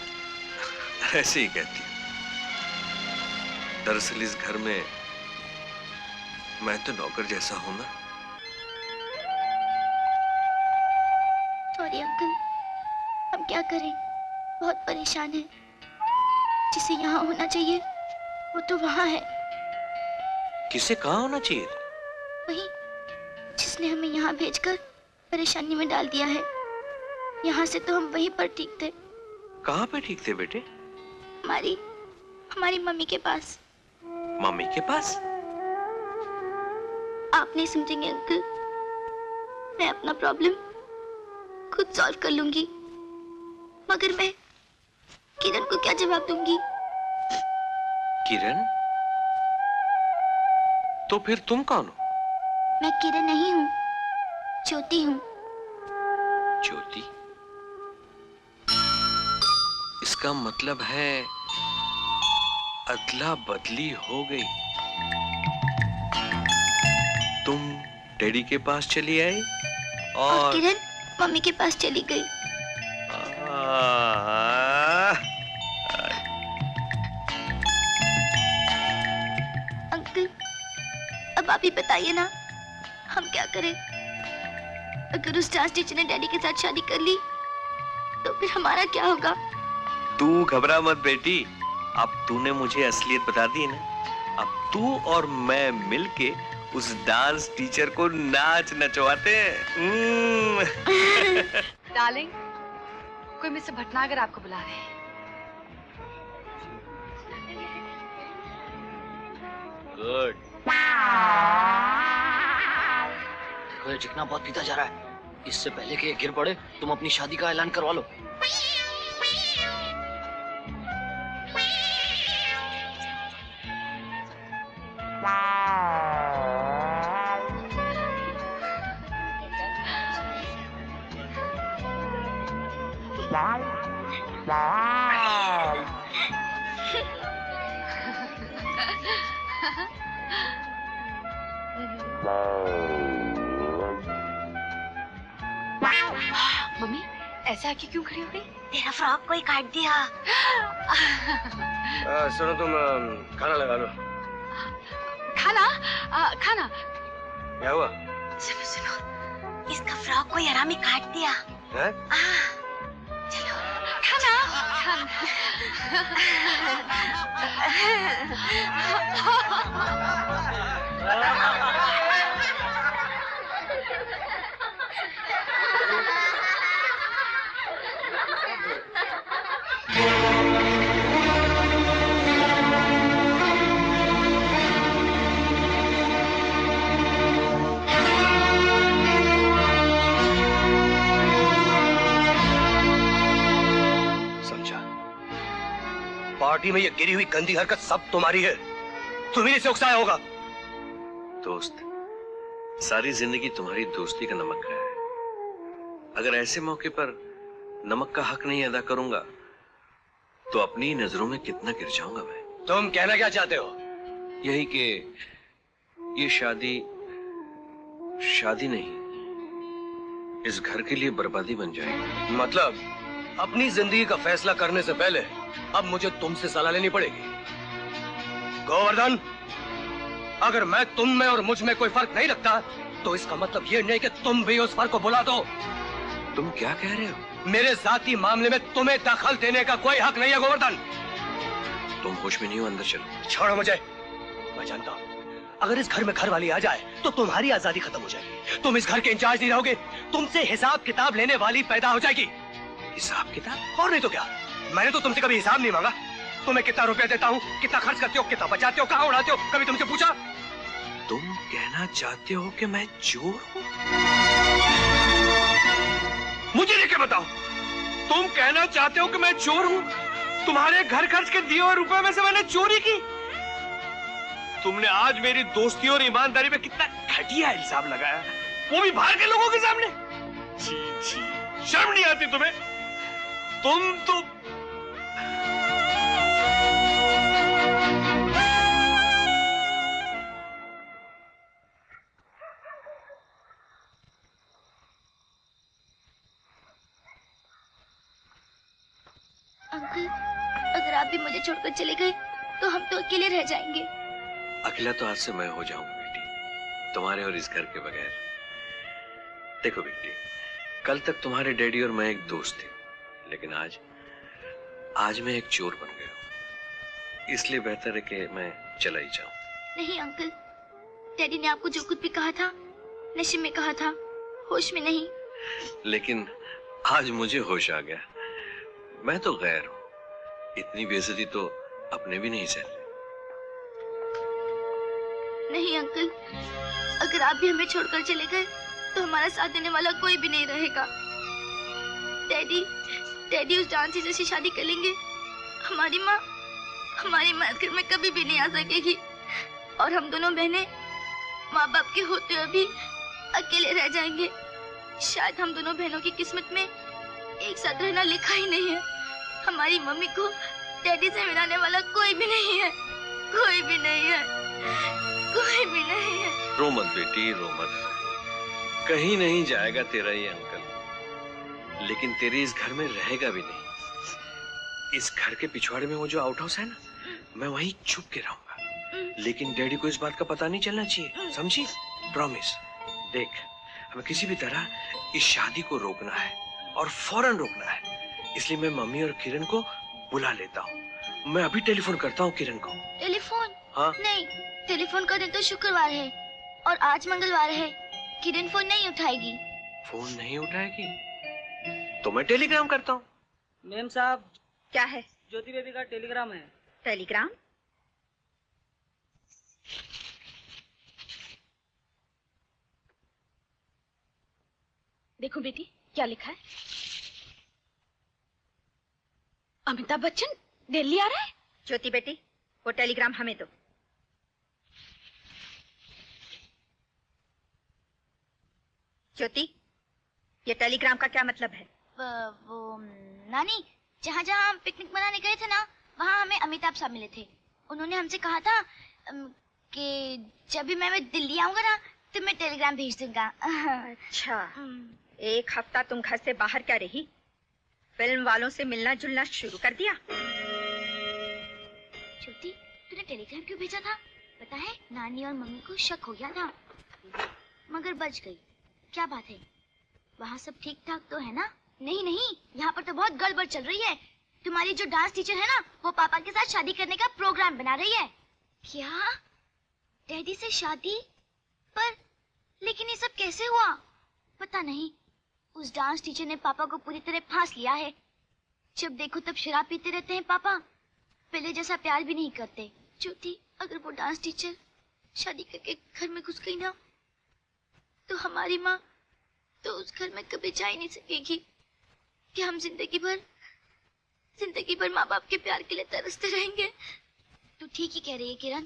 ऐसे ही कहती हो। दरअसल इस घर में मैं तो नौकर जैसा हूं ना। सॉरी अंकल, हम क्या करें, बहुत परेशान हैं। जिसे यहाँ होना चाहिए वो तो वहाँ है। किसे कहाँ होना चाहिए? वही जिसने हमें यहाँ भेजकर परेशानी में डाल दिया है। यहाँ से तो हम वहीं पर ठीक थे। कहाँ पे ठीक थे बेटे? हमारी मम्मी के पास। मम्मी के पास? आप नहीं समझेंगे अंकल, मैं अपना प्रॉब्लम खुद सॉल्व कर लूंगी, मगर मैं किरण को क्या जवाब दूंगी? किरण? तो फिर तुम कौन हो? मैं किरण नहीं हूँ, ज्योति हूँ। ज्योति? इसका मतलब है अदला बदली हो गई। तुम डैडी के पास चली आई और किरण मम्मी के पास चली गई। अंकल, अब आप ही बताइए ना, हम क्या करें? अगर उस डांस टीचर ने डैडी के साथ शादी कर ली तो फिर हमारा क्या होगा? तू घबरा मत बेटी, अब तूने मुझे असलियत बता दी ना। अब तू और मैं मिलके उस डांस टीचर को नाच नचवाते हैं। डार्लिंग, कोई मिस्टर भटनागर आपको बुला रहे हैं। गुड। देखो ये चिकना बहुत पीता जा रहा है। इससे पहले कि ये गिर पड़े, तुम अपनी शादी का ऐलान करवा लो। मम्मी, ऐसे आके क्यों खड़ी हो गई? तेरा फ्रॉक कोई काट दिया। सुनो, तुम खाना लगा लो। खाना? खाना? क्या हुआ? सुनो सुनो, इसका फ्रॉक कोई हरामी काट दिया। है? चलो खाना, पार्टी में ये गिरी हुई गंदी हरकत सब तुम्हारी है। तुम्ही से उकसाया होगा। दोस्त, सारी जिंदगी तुम्हारी दोस्ती का नमक है। अगर ऐसे मौके पर नमक का हक नहीं अदा करूंगा तो अपनी ही नजरों में कितना गिर जाऊंगा मैं। तुम कहना क्या चाहते हो? यही कि ये शादी नहीं, इस घर के लिए बर्बादी बन जाएगी। मतलब अपनी जिंदगी का फैसला करने से पहले अब मुझे तुमसे सलाह लेनी पड़ेगी। गोवर्धन, अगर मैं तुम में और मुझ में कोई फर्क नहीं रखता तो इसका मतलब ये नहीं कि तुम भी उस फर्क को बुला दो। तुम क्या कह रहे हो? मेरे जाती मामले में तुम्हें दखल देने का कोई हक नहीं है गोवर्धन। तुम होश में नहीं हो, अंदर चलो। छोड़ो मुझे। मैं जानता हूँ अगर इस घर में घर वाली आ जाए तो तुम्हारी आजादी खत्म हो जाएगी। तुम इस घर के इंचार्ज नहीं रहोगे, तुमसे हिसाब किताब लेने वाली पैदा हो जाएगी। हिसाब किताब? और नहीं तो क्या, मैंने तो तुमसे कभी हिसाब नहीं मांगा। तुम्हें कितना रुपया देता हूँ, कितना खर्च करते हो, कितना बचाते हो, कहाँ उड़ाते हो, कभी तुमसे पूछा? तुम कहना चाहते हो कि मैं चोर हूँ? मुझे लेके बताओ, तुम कहना चाहते हो कि मैं चोर हूँ? तुम्हारे घर खर्च के दिए हुए रुपए में से मैंने चोरी की? तुमने आज मेरी दोस्ती और ईमानदारी पे कितना घटिया इल्जाम लगाया, वो भी बाहर के लोगों के सामने। छी छी, शर्म नहीं आती तुम्हें? तुम तो अंकल, अगर आप भी मुझे छोड़कर चले गए तो हम तो अकेले रह जाएंगे। अकेला तो आज से मैं हो जाऊंगा बेटी, तुम्हारे और इस घर के बगैर। देखो बेटी, कल तक तुम्हारे डैडी और मैं एक दोस्त थे, लेकिन आज मैं एक चोर बन गया हूँ। इसलिए बेहतर है कि मैं चला ही जाऊं। नहीं अंकल, डैडी ने आपको जो कुछ भी कहा था नशे में कहा था, होश में नहीं। लेकिन आज मुझे होश आ गया। मैं तो गैर हूं, इतनी बेइज्जती तो अपने भी नहीं सह। नहीं अंकल, अगर आप भी हमें छोड़कर चले गए तो हमारा साथ देने वाला कोई भी नहीं रहेगा। डैडी उस डांस टीचर से शादी कर लेंगे। हमारी माँ इस घर में कभी भी नहीं आ सकेगी और हम दोनों बहनें माँ बाप के होते हुए भी अकेले रह जाएंगे। शायद हम दोनों बहनों की किस्मत में एक साथ रहना लिखा ही नहीं है। हमारी मम्मी को डैडी से मिलाने वाला कोई भी नहीं है, कोई भी नहीं है, कोई भी नहीं है। रो मत बेटी, रो मत। कहीं नहीं जाएगा तेरा ये अंकल, लेकिन तेरे इस घर में रहेगा भी नहीं। इस घर के पिछवाड़े में वो जो आउट हाउस है ना, मैं वहीं छुप के रहूंगा, लेकिन डैडी को इस बात का पता नहीं चलना चाहिए, समझी? प्रॉमिस। देख, हमें किसी भी तरह इस शादी को रोकना है और फौरन रोकना है। इसलिए मैं मम्मी और किरण को बुला लेता हूँ। मैं अभी टेलीफोन करता हूँ किरण को। टेलीफोन? हाँ? नहीं, टेलीफोन का दिन तो शुक्रवार है और आज मंगलवार है। किरण फोन नहीं उठाएगी। फोन नहीं उठाएगी तो मैं टेलीग्राम करता हूँ। मैम साहब, क्या है? ज्योति बेबी का टेलीग्राम है। टेलीग्राम? देखो बेटी, क्या लिखा है? अमिताभ बच्चन दिल्ली आ रहा है। ज्योति बेटी, वो टेलीग्राम हमें दो। ज्योति, ये टेलीग्राम का क्या मतलब है? वो नानी, जहाँ जहाँ हम पिकनिक मनाने गए थे ना, वहाँ हमें अमिताभ साहब मिले थे। उन्होंने हमसे कहा था कि जब भी मैं दिल्ली आऊंगा ना तो मैं टेलीग्राम भेज दूंगा। अच्छा, एक हफ्ता तुम घर से बाहर क्या रही? फिल्म वालों से मिलना जुलना शुरू कर दिया? ज्योति, तूने टेलीग्राम क्यों भेजा था? पता है, नानी और मम्मी को शक हो गया था, मगर बच गई। क्या बात है, वहाँ सब ठीक ठाक तो है ना? नहीं नहीं, यहाँ पर तो बहुत गड़बड़ चल रही है। तुम्हारी जो डांस टीचर है ना, वो पापा के साथ शादी करने का प्रोग्राम बना रही है। क्या? डैडी से शादी? पर लेकिन ये सब कैसे हुआ? पता नहीं, उस डांस टीचर ने पापा को पूरी तरह फांस लिया है। जब देखो तब शराब पीते रहते हैं पापा, पहले जैसा प्यार भी नहीं करते। ज्योति, अगर वो डांस टीचर शादी करके घर में घुस गई ना, तो हमारी माँ तो उस घर में कभी जा ही नहीं सकेगी। कि हम जिंदगी भर माँ बाप के प्यार के लिए तरसते रहेंगे। तू ठीक ही कह रही है किरण,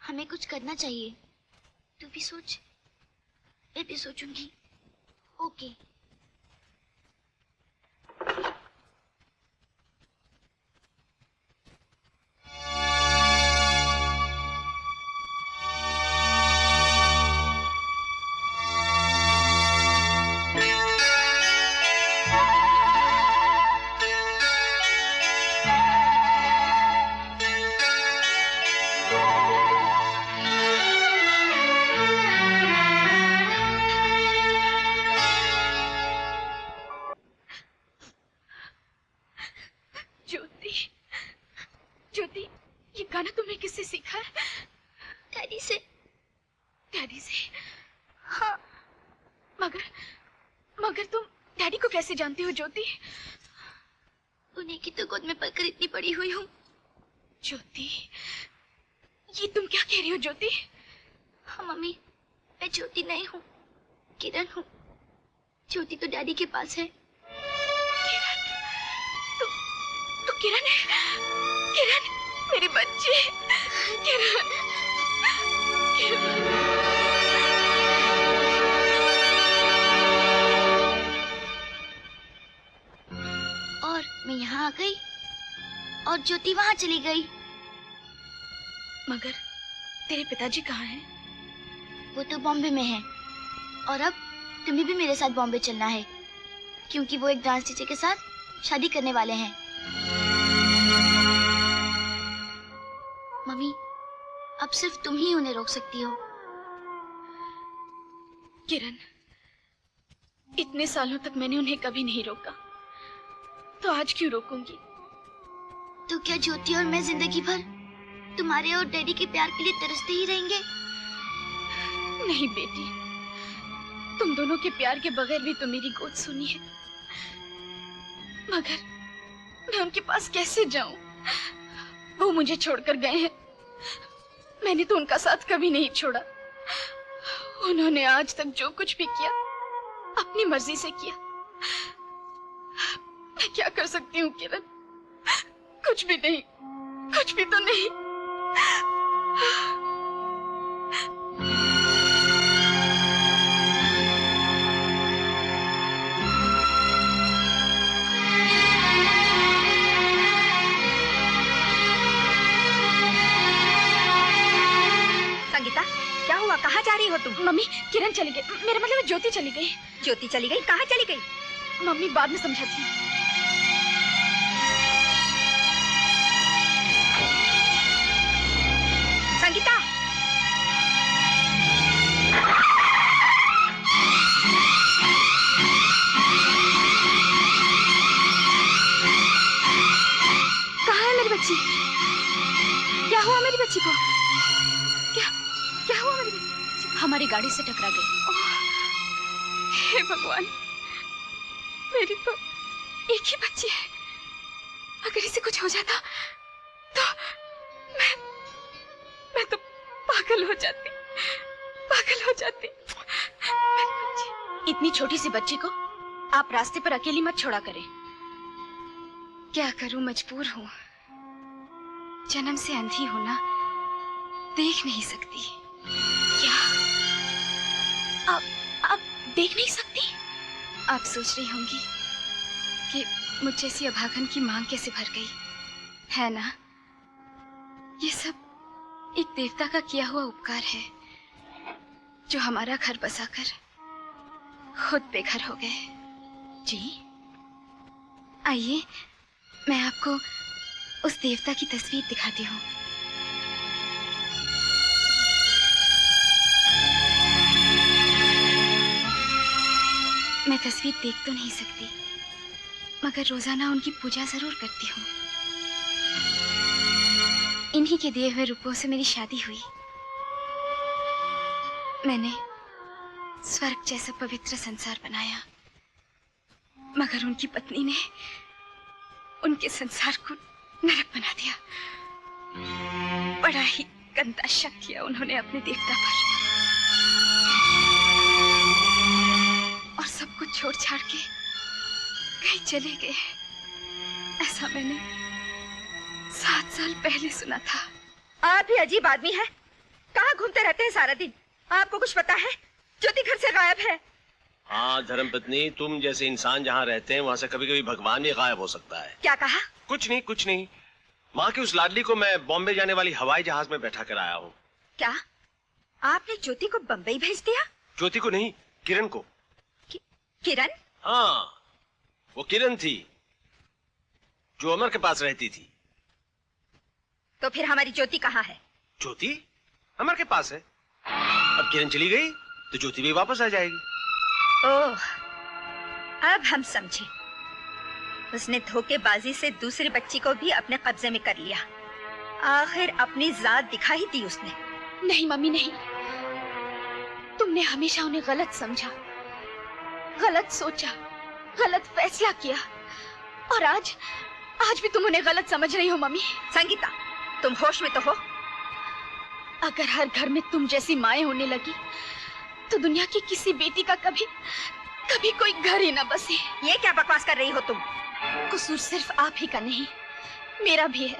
हमें कुछ करना चाहिए। तू भी सोच। मैं भी सोचूंगी। ओके। कैसे जानती हो ज्योति? उन्हीं की तो गोद में पलकर इतनी बड़ी हुई हूँ। ज्योति, ये तुम क्या कह रही हो ज्योति? हाँ मम्मी, मैं ज्योति नहीं हूँ, किरण हूँ। ज्योति तो डैडी के पास है। तो किरण है? किरण, मेरी बच्ची। किरण, किरण। और मैं यहाँ आ गई और ज्योति वहाँ चली गई। मगर तेरे पिताजी कहाँ हैं? वो तो बॉम्बे में है। और अब तुम्हें भी मेरे साथ बॉम्बे चलना है, क्योंकि वो एक डांस टीचर के साथ शादी करने वाले हैं। मम्मी, अब सिर्फ तुम ही उन्हें रोक सकती हो। किरण, इतने सालों तक मैंने उन्हें कभी नहीं रोका, तो आज क्यों रोकूंगी? तो क्या ज्योति और मैं जिंदगी भर तुम्हारे और डैडी के प्यार के लिए तरसते ही रहेंगे? नहीं बेटी, तुम दोनों के प्यार के बगैर भी तो मेरी गोद सुनी है। मगर मैं उनके पास कैसे जाऊं? वो मुझे छोड़कर गए हैं, मैंने तो उनका साथ कभी नहीं छोड़ा। उन्होंने आज तक जो कुछ भी किया अपनी मर्जी से किया। मैं क्या कर सकती हूँ किरण? कुछ भी नहीं, कुछ भी तो नहीं। संगीता, क्या हुआ? कहाँ जा रही हो तुम? मम्मी, किरण चली गई। मेरा मतलब ज्योति चली गई। ज्योति चली गई? कहाँ चली गई? मम्मी, बाद में समझाती हूँ। संगीता, कहाँ है मेरी बच्ची? क्या हुआ मेरी बच्ची को? क्या हुआ मेरी बच्ची को? हमारी गाड़ी से टकरा गई। हे भगवान, मेरी तो एक ही बच्ची है। अगर इसे कुछ हो जाता तो मैं तो पागल हो जाती, पागल हो जाती। इतनी छोटी सी बच्ची को आप रास्ते पर अकेली मत छोड़ा करें। क्या करूं, मजबूर हूं। जन्म से अंधी हूं ना, देख नहीं सकती। क्या आप देख नहीं सकती? आप सोच रही होंगी कि मुझ जैसी अभागन की मांग कैसे भर गई, है ना? ये सब एक देवता का किया हुआ उपकार है, जो हमारा घर बसाकर खुद बेघर हो गए। जी, आइए मैं आपको उस देवता की तस्वीर दिखाती हूँ। मैं तस्वीर देख तो नहीं सकती, मगर रोजाना उनकी पूजा जरूर करती हूँ। इन्हीं के दिए हुए रुपयों से मेरी शादी हुई। मैंने स्वर्ग जैसा पवित्र संसार बनाया, मगर उनकी पत्नी ने उनके संसार को नरक बना दिया। बड़ा ही गंदा शक किया उन्होंने अपने देवता पर, और सब कुछ छोड़ छाड़ के कहीं चले गए। ऐसा मैंने 7 साल पहले सुना था। आप भी अजीब आदमी हैं। कहाँ घूमते रहते हैं सारा दिन? आपको कुछ पता है? ज्योति घर से गायब है। हाँ धर्मपत्नी, तुम जैसे इंसान जहाँ रहते हैं वहाँ से कभी कभी भगवान भी गायब हो सकता है। क्या कहा? कुछ नहीं, कुछ नहीं। माँ की उस लाडली को मैं बॉम्बे जाने वाली हवाई जहाज में बैठा कर आया हूँ। क्या आपने ज्योति को बंबई भेज दिया? ज्योति को नहीं, किरण को। किरण? हाँ, वो किरण थी जो अमर के पास रहती थी। तो फिर हमारी ज्योति कहाँ है? ज्योति अमर के पास है। अब किरण चली गई तो ज्योति भी वापस आ जाएगी। ओह, अब हम समझे। उसने धोखेबाजी से दूसरी बच्ची को भी अपने कब्जे में कर लिया। आखिर अपनी जात दिखा ही दी उसने। नहीं मम्मी, नहीं। तुमने हमेशा उन्हें गलत समझा, गलत सोचा। गलत फैसला किया और आज भी तुम उन्हें गलत समझ रही हो मम्मी। संगीता, तुम होश में तो हो? अगर हर घर में तुम जैसी माएं होने लगी तो दुनिया की किसी बेटी का कभी कोई घर ही न बसे। ये क्या बकवास कर रही हो तुम? कसूर सिर्फ आप ही का नहीं, मेरा भी है,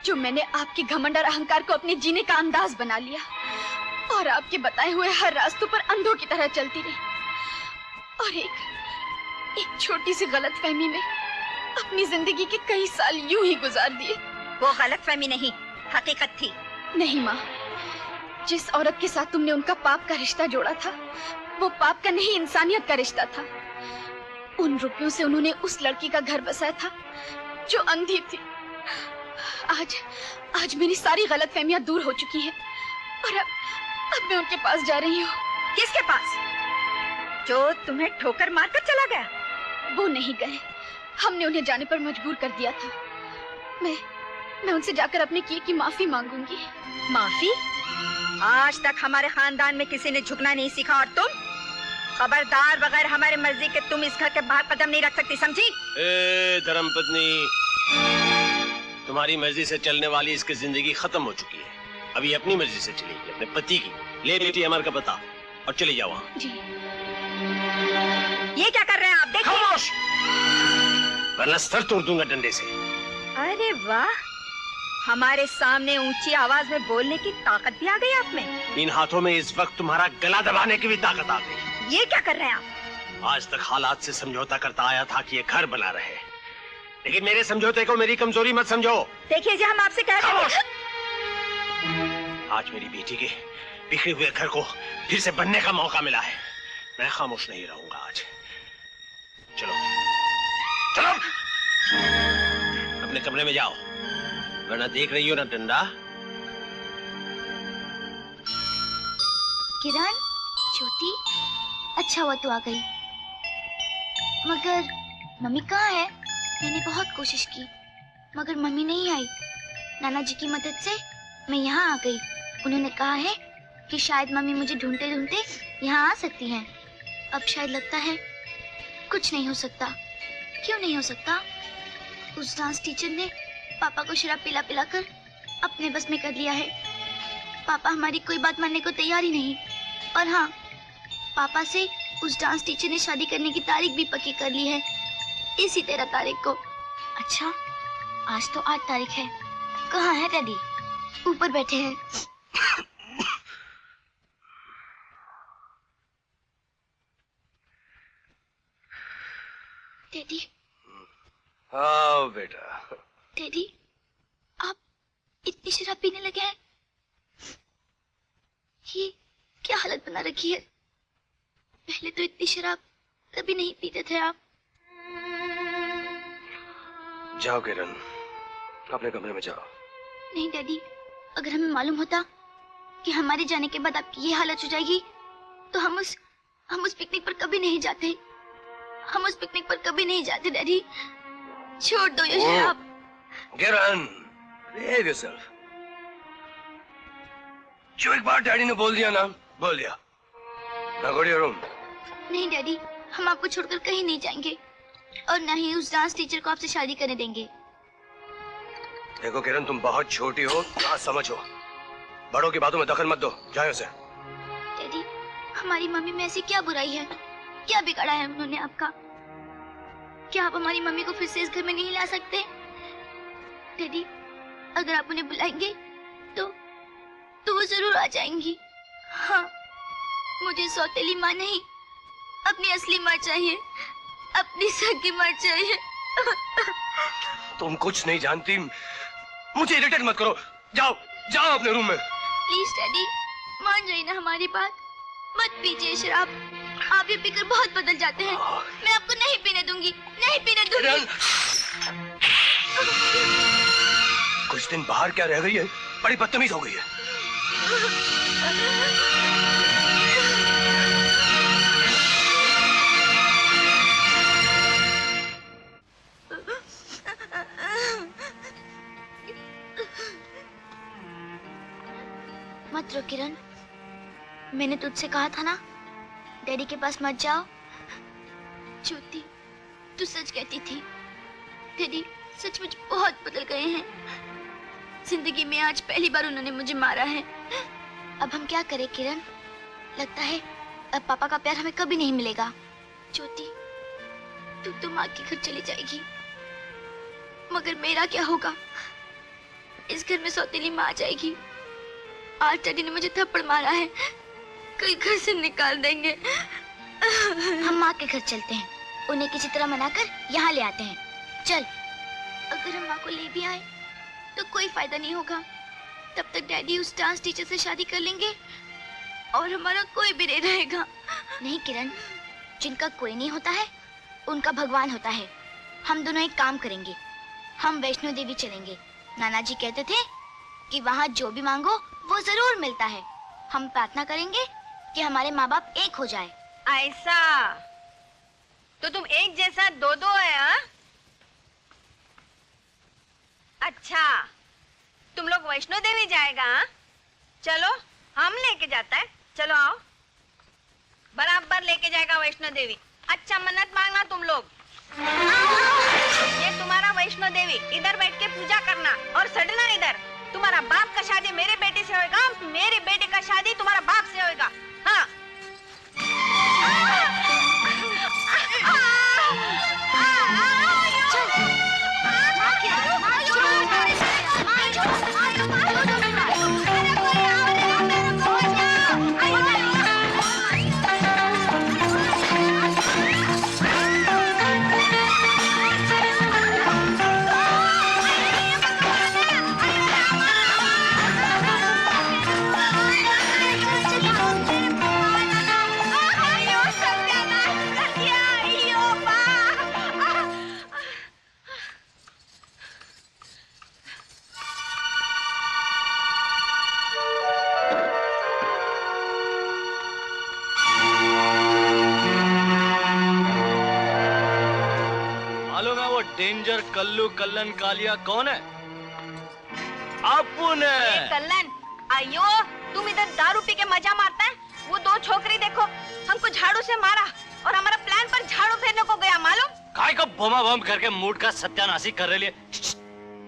जो मैंने आपके घमंड और अहंकार को अपने जीने का अंदाज बना लिया और आपके बताए हुए हर रास्तों पर अंधों की तरह चलती रही और एक छोटी सी गलतफहमी में अपनी जिंदगी के कई साल यूं ही गुजार दिए। वो गलतफहमी नहीं, हकीकत थी। नहीं माँ, जिस औरत के साथ तुमने उनका पाप का रिश्ता जोड़ा था वो पाप का नहीं, इंसानियत का रिश्ता था। उन रुपयों से उन्होंने उस लड़की का घर बसाया था जो अंधी थी। आज मेरी सारी गलतफहमियां दूर हो चुकी हैं और अब मैं उनके पास जा रही हूँ। किसके पास? जो तुम्हें ठोकर मारकर चला गया? वो नहीं गए, हमने उन्हें जाने पर मजबूर कर दिया था। मैं उनसे जाकर अपने किए की माफी मांगूंगी। माफी? आज तक हमारे खानदान में किसी ने झुकना नहीं सीखा और तुम? खबरदार, बगैर हमारे मर्जी के तुम इस घर के बाहर कदम नहीं रख सकती, समझी? धर्मपत्नी, तुम्हारी मर्जी से चलने वाली इसकी जिंदगी खत्म हो चुकी है। अभी अपनी मर्जी से चलेगी, अपने पति की। ले बेटी अमर का पता और चली जाओ वहाँ। जी। ये क्या कर रहे हैं आप? देखिए। खामोश, वरना सर तोड़ दूंगा डंडे से। अरे वाह, हमारे सामने ऊंची आवाज में बोलने की ताकत भी आ गई आप में। इन हाथों में इस वक्त तुम्हारा गला दबाने की भी ताकत आ गई। ये क्या कर रहे हैं आप? आज तक हालात से समझौता करता आया था कि ये घर बना रहे, लेकिन मेरे समझौते को मेरी कमजोरी मत समझो। देखिए जी, हम आपसे कह रहे हैं। आज मेरी बेटी के बिखरे हुए घर को फिर से बनने का मौका मिला है। मैं खामोश नहीं रहूंगा आज। चलो चलो अपने कमरे में जाओ, वरना देख रही हो ना डंडा। किरण, ज्योति, अच्छा हुआ तू आ गई। मगर मम्मी कहाँ है? मैंने बहुत कोशिश की मगर मम्मी नहीं आई। नाना जी की मदद से मैं यहाँ आ गई। उन्होंने कहा है कि शायद मम्मी मुझे ढूंढते ढूंढते यहाँ आ सकती हैं। अब शायद लगता है कुछ नहीं हो सकता। क्यों नहीं हो सकता? उस डांस टीचर ने पापा को शराब पिला पिला कर अपने बस में कर लिया है। पापा हमारी कोई बात मानने को तैयार ही नहीं। और हाँ, पापा से उस डांस टीचर ने शादी करने की तारीख भी पक्की कर ली है, इसी 13 तारीख को। अच्छा, आज तो 8 तारीख है। कहाँ है डैडी? ऊपर बैठे हैं। डैडी। हाँ बेटा। डैडी, आप इतनी शराब पीने लगे हैं? ये क्या हालत बना रखी है? पहले तो इतनी शराब कभी नहीं पीते थे आप। जाओ किरण, अपने कमरे में जाओ। नहीं डैडी, अगर हमें मालूम होता कि हमारे जाने के बाद आपकी ये हालत हो जाएगी तो हम उस पिकनिक पर कभी नहीं जाते। हम उस पिकनिक पर कभी नहीं जाते डैडी। छोड़ दो ये शराब। किरण, behave yourself। जो एक बार डैडी ने बोल दिया ना, बोल दिया। Now go to your room। नहीं डैडी, हम आपको छोड़कर कहीं नहीं जाएंगे और न ही उस डांस टीचर को आपसे शादी करने देंगे। देखो किरण, तुम बहुत छोटी हो, ना समझो। बड़ों की बातों में दखल मत दो, जाओ से। डैडी, हमारी मम्मी में ऐसी क्या बुराई है? क्या बिगाड़ा है उन्होंने आपका? क्या आप हमारी मम्मी को फिर से इस घर में नहीं ला सकते? डैडी, अगर आप उन्हें बुलाएंगे तो वो जरूर आ जाएंगी। हाँ, मुझे सौतेली माँ नहीं, अपनी असली माँ चाहिए, अपनी सगी माँ चाहिए। तुम कुछ नहीं जानती, मुझे इरिटेट मत करो। जाओ जाओ अपने रूम में। प्लीज डैडी, मान जाइए ना हमारी बात। मत पीजिए शराब, आप ये पीकर बहुत बदल जाते हैं। मैं आपको नहीं पीने दूंगी, नहीं पीने दूंगी। कुछ दिन बाहर क्या रह गई है, बड़ी बदतमीज हो गई है। मत रो किरण, मैंने तुझसे कहा था ना, डैडी के पास मत जाओ। ज्योति, तू सच कहती थी। डैडी सचमुच बहुत बदल गए हैं। जिंदगी में आज पहली बार उन्होंने मुझे मारा है। अब हम क्या करें किरण? लगता है अब पापा का प्यार हमें कभी नहीं मिलेगा। ज्योति, तू तो माँ के घर चली जाएगी, मगर मेरा क्या होगा? इस घर में सौतेली माँ आ जाएगी। आज डैडी ने मुझे थप्पड़ मारा है, कल घर से निकाल देंगे। हम माँ के घर चलते हैं, उन्हें किसी तरह मनाकर यहाँ ले आते हैं। चल। अगर हम माँ को ले भी आए तो कोई फायदा नहीं होगा। तब तक डैडी उस डांस टीचर से शादी कर लेंगे और हमारा कोई भी नहीं रहेगा। नहीं किरण, जिनका कोई नहीं होता है उनका भगवान होता है। हम दोनों एक काम करेंगे, हम वैष्णो देवी चलेंगे। नाना जी कहते थे कि वहाँ जो भी मांगो वो जरूर मिलता है। हम प्रार्थना करेंगे कि हमारे माँ बाप एक हो जाए। ऐसा तो तुम एक जैसा दो दो है हा? अच्छा, तुम लोग वैष्णो देवी जाएगा हा? चलो हम लेके जाता है। चलो आओ, बराबर लेके जाएगा वैष्णो देवी। अच्छा मन्नत मांगना तुम लोग। ये तुम्हारा वैष्णो देवी, इधर बैठ के पूजा करना और सड़ना इधर। तुम्हारा बाप का शादी मेरे बेटे से होएगा, मेरे बेटे का शादी तुम्हारा बाप से होएगा। हाँ। डेंजर कल्लू कल्लन कालिया कौन है? अपुन है। कल्लन, आयो तुम इधर दारू पी के मजा मारता है। वो दो छोकरी देखो, हमको झाड़ू से मारा और हमारा प्लान पर झाड़ू फेरने को गया मालूम? काय को बमा बम करके मूड का सत्यानाशी कर रही है।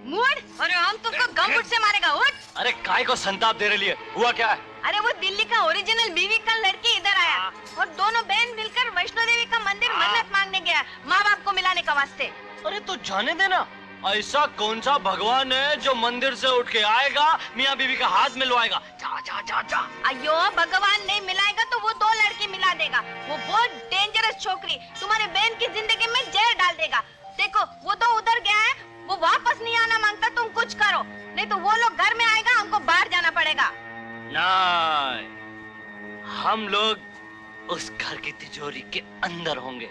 मूड? अरे हम तुमको गमबुट से मारेगा। उठ। अरे काय को संताप दे रही है? हुआ क्या है? अरे वो दिल्ली का ओरिजिनल बीवी का लड़की इधर आया और दोनों बहन मिलकर वैष्णो देवी का मंदिर मन्नत मांगने गया, माँ बाप को मिलाने का वास्ते। अरे तो जाने देना, ऐसा कौन सा भगवान है जो मंदिर से उठ के आएगा मियाँ बीवी का हाथ मिलवाएगा? जा जा जा जा। अयो भगवान नहीं मिलाएगा तो वो दो लड़की मिला देगा। वो बहुत डेंजरस छोकरी तुम्हारे बहन की जिंदगी में जहर डाल देगा। देखो वो तो उधर गया है, वो वापस नहीं आना मांगता। तुम कुछ करो, नहीं तो वो लोग घर में आएगा, हमको बाहर जाना पड़ेगा। नहीं, हम लोग उस घर की तिजोरी के अंदर होंगे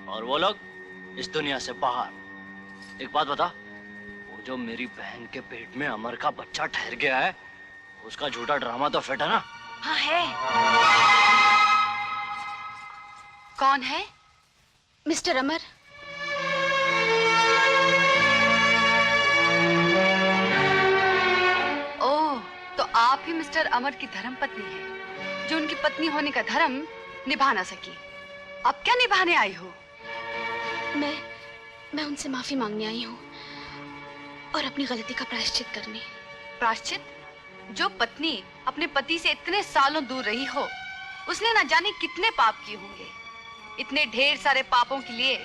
और वो लोग इस दुनिया से बाहर। एक बात बता, वो जो मेरी बहन के पेट में अमर का बच्चा ठहर गया है, उसका झूठा ड्रामा तो फिट है ना? हाँ है। कौन है? मिस्टर अमर। ओह, तो आप ही मिस्टर अमर की धर्म पत्नी है, जो उनकी पत्नी होने का धर्म निभा ना सकी। अब क्या निभाने आई हो? मैं उनसे माफी मांगने आई हूँ और अपनी गलती का प्रायश्चित करने। प्रायश्चित? जो पत्नी अपने पति से इतने सालों दूर रही हो, उसने ना जाने कितने पाप किए होंगे। इतने ढेर सारे पापों के लिए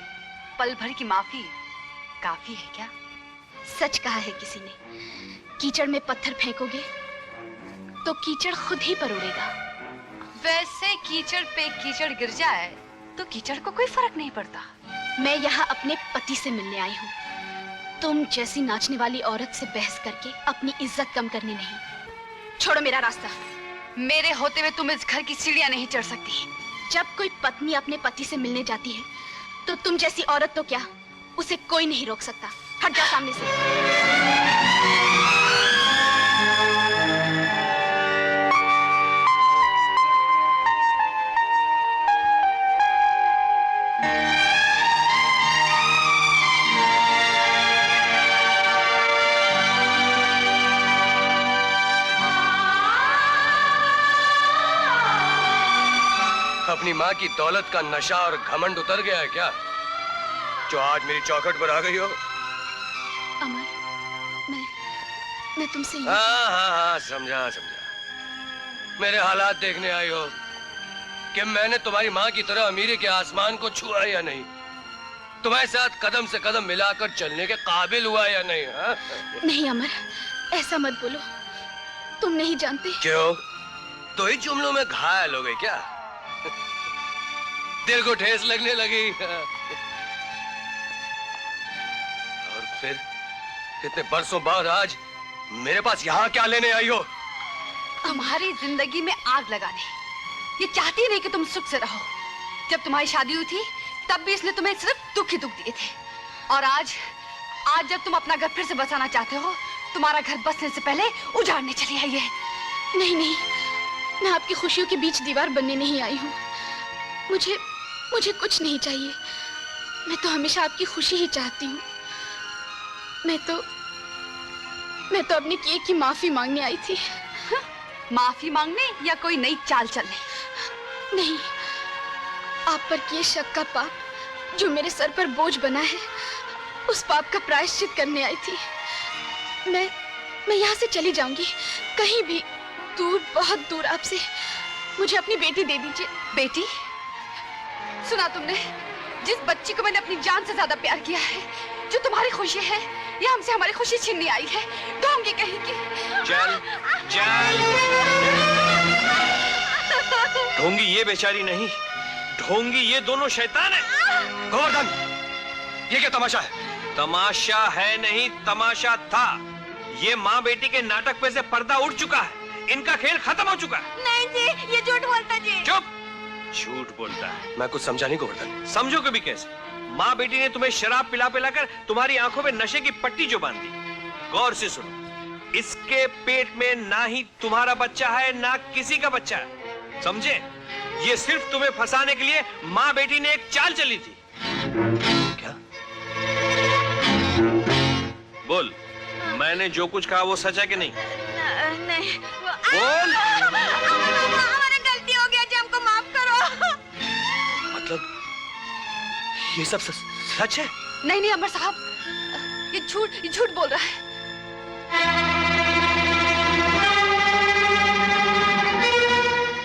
पल भर की माफी काफी है क्या? सच कहा है किसी ने, कीचड़ में पत्थर फेंकोगे तो कीचड़ खुद ही पर उड़ेगा। वैसे कीचड़ पे कीचड़ गिर जाए तो कीचड़ को कोई फर्क नहीं पड़ता। मैं यहाँ अपने पति से मिलने आई हूँ, तुम जैसी नाचने वाली औरत से बहस करके अपनी इज्जत कम करनी नहीं। छोड़ो मेरा रास्ता। मेरे होते हुए तुम इस घर की सीढ़ियां नहीं चढ़ सकती। जब कोई पत्नी अपने पति से मिलने जाती है तो तुम जैसी औरत तो क्या, उसे कोई नहीं रोक सकता। हट जा सामने से। अपनी माँ की दौलत का नशा और घमंड उतर गया है क्या? जो आज मेरी चौखट पर आ गई हो? अमर, मैं तुमसे हाँ, समझा। मेरे हालात देखने आई हो कि मैंने तुम्हारी माँ की तरह अमीरी के आसमान को छुआ या नहीं, तुम्हारे साथ कदम से कदम मिलाकर चलने के काबिल हुआ या नहीं? हाँ? नहीं अमर, ऐसा मत बोलो, तुम नहीं जानते। क्यों? तो ही जुमलों में घायल हो गई क्या? दिल को ठेस लगने लगी? और फिर इतने बरसों बाद आज मेरे पास यहाँ क्या लेने आई हो? तुम्हारी जिंदगी में आग लगाने। ये चाहती नहीं कि तुम सुख से रहो। जब तुम्हारी शादी हुई थी तब भी इसने तुम्हें सिर्फ दुख ही दुख दिए थे, और आज जब तुम अपना घर फिर से बसाना चाहते हो, तुम्हारा घर बसने से पहले उजाड़ने चली आई है। नहीं, मैं आपकी खुशियों के बीच दीवार बनने नहीं आई हूँ। मुझे कुछ नहीं चाहिए। मैं तो हमेशा आपकी खुशी ही चाहती हूँ। मैं तो अपने किए की माफी मांगने आई थी। माफी मांगने या कोई नई चाल चलने? नहीं, आप पर किए शक का पाप जो मेरे सर पर बोझ बना है, उस पाप का प्रायश्चित करने आई थी। मैं यहाँ से चली जाऊंगी, कहीं भी दूर, बहुत दूर आपसे। मुझे अपनी बेटी दे दीजिए। बेटी? सुना तुमने? जिस बच्ची को मैंने अपनी जान से ज्यादा प्यार किया है, जो तुम्हारी खुशी है, ये हमसे हमारी खुशी छीनने आई है। ढोंगी कहीं की। चल। ढोंगी ये बेचारी नहीं, ढोंगी ये दोनों शैतान है। गोवर्धन, ये क्या तमाशा है? तमाशा है नहीं, तमाशा था। ये माँ बेटी के नाटक पे से पर्दा उठ चुका है। इनका खेल खत्म हो चुका है। नहीं जी, ये झूठ बोलता जी। चुप! झूठ बोलता है। मैं कुछ समझा नहीं गोवर्धन। समझो कभी कैसे? माँ बेटी ने तुम्हें शराब पिला कर तुम्हारी आंखों में नशे की पट्टी जो बांध दी। गौर से सुनो, इसके पेट में ना ही तुम्हारा बच्चा है, ना किसी का बच्चा है, समझे? ये सिर्फ तुम्हें फंसाने के लिए माँ बेटी ने एक चाल चली थी। क्या? बोल, मैंने जो कुछ कहा वो सच है कि नहीं? नहीं। बोल। हमारी गलती हो गया जी, हमको माफ करो। मतलब ये सब सच है? नहीं अमर साहब, ये झूठ बोल रहा है।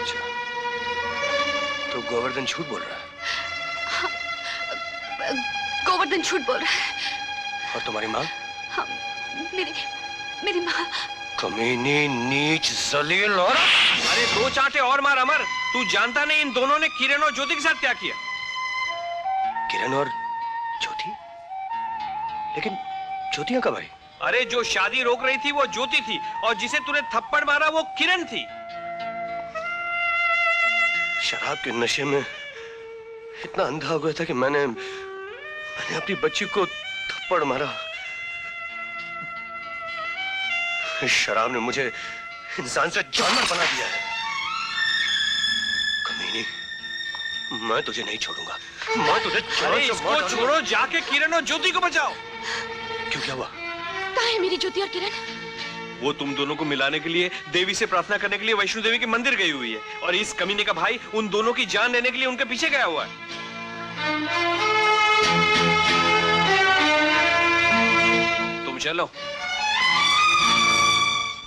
अच्छा, तो गोवर्धन झूठ बोल रहा है? गोवर्धन झूठ बोल रहा है। और तुम्हारी माँ? हाँ, मेरी माँ। कमीनी, नीच, जलील और... अरे दो चांटे और मार अमर। तू जानता नहीं इन दोनों ने किरण और ज्योति के साथ क्या किया? किरण और ज्योति? लेकिन ज्योति कब आई? अरे जो शादी रोक रही थी वो ज्योति थी, और जिसे तूने थप्पड़ मारा वो किरण थी। शराब के नशे में इतना अंधा हो गया था कि मैंने अपनी बच्ची को थप्पड़ मारा। इस शराब ने मुझे इंसान से जानवर बना दिया है। कमीनी, मैं तुझे नहीं छोड़ूंगा। मैं तुझे इसको छोड़ो, जाके किरण और ज्योति को बचाओ। क्यों, क्या हुआ? कहाँ है मेरी ज्योति और किरण? वो तुम दोनों को मिलाने के लिए देवी से प्रार्थना करने के लिए वैष्णो देवी के मंदिर गई हुई है, और इस कमीने का भाई उन दोनों की जान लेने के लिए उनके पीछे गया हुआ है। तुम चलो,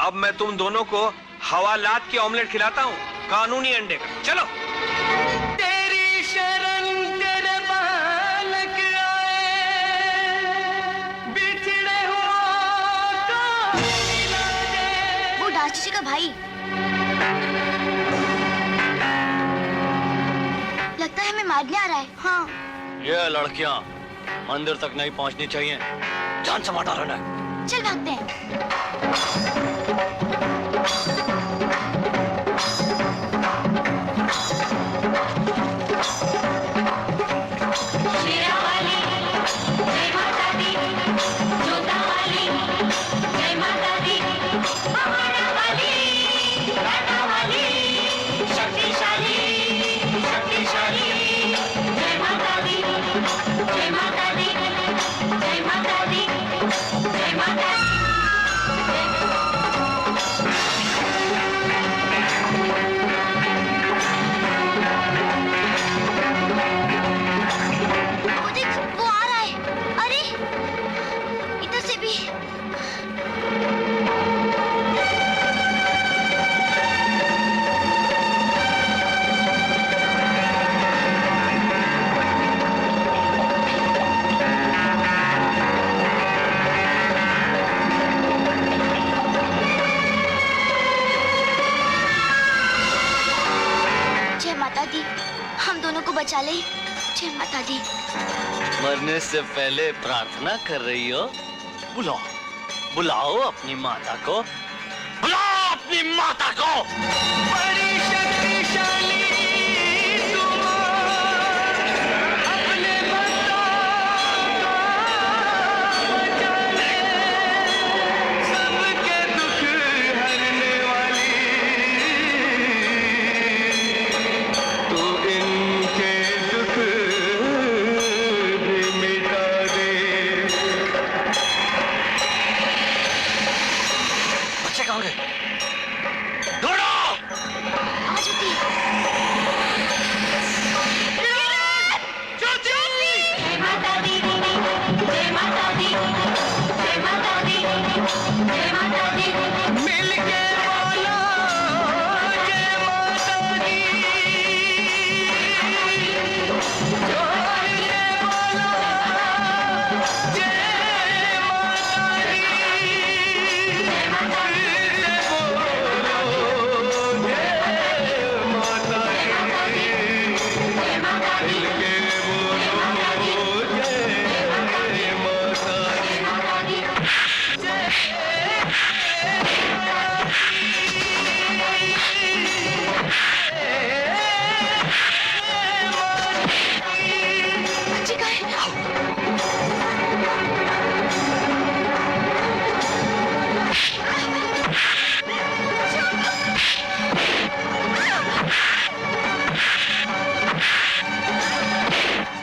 अब मैं तुम दोनों को हवालात के ऑमलेट खिलाता हूँ, कानूनी अंडे का। चलो। तेरी शरण तेरे बालक आए, बिछड़े हो तो मिला दे। वो दास जी का भाई। लगता है हमें मारने आ रहा है। हाँ। ये लड़कियां मंदिर तक नहीं पहुंचनी चाहिए। जान से मार डालना है। चल भागते हैं। बचा ले। जय माता दी। मरने से पहले प्रार्थना कर रही हो? बुलाओ, बुलाओ अपनी माता को, बुलाओ अपनी माता को। बड़ी शक्तिशाली अपने सबके दुख हरने वाली, तू इनके दुख भी मिटा दे। बच्चे कहाँ गए? दौड़ो!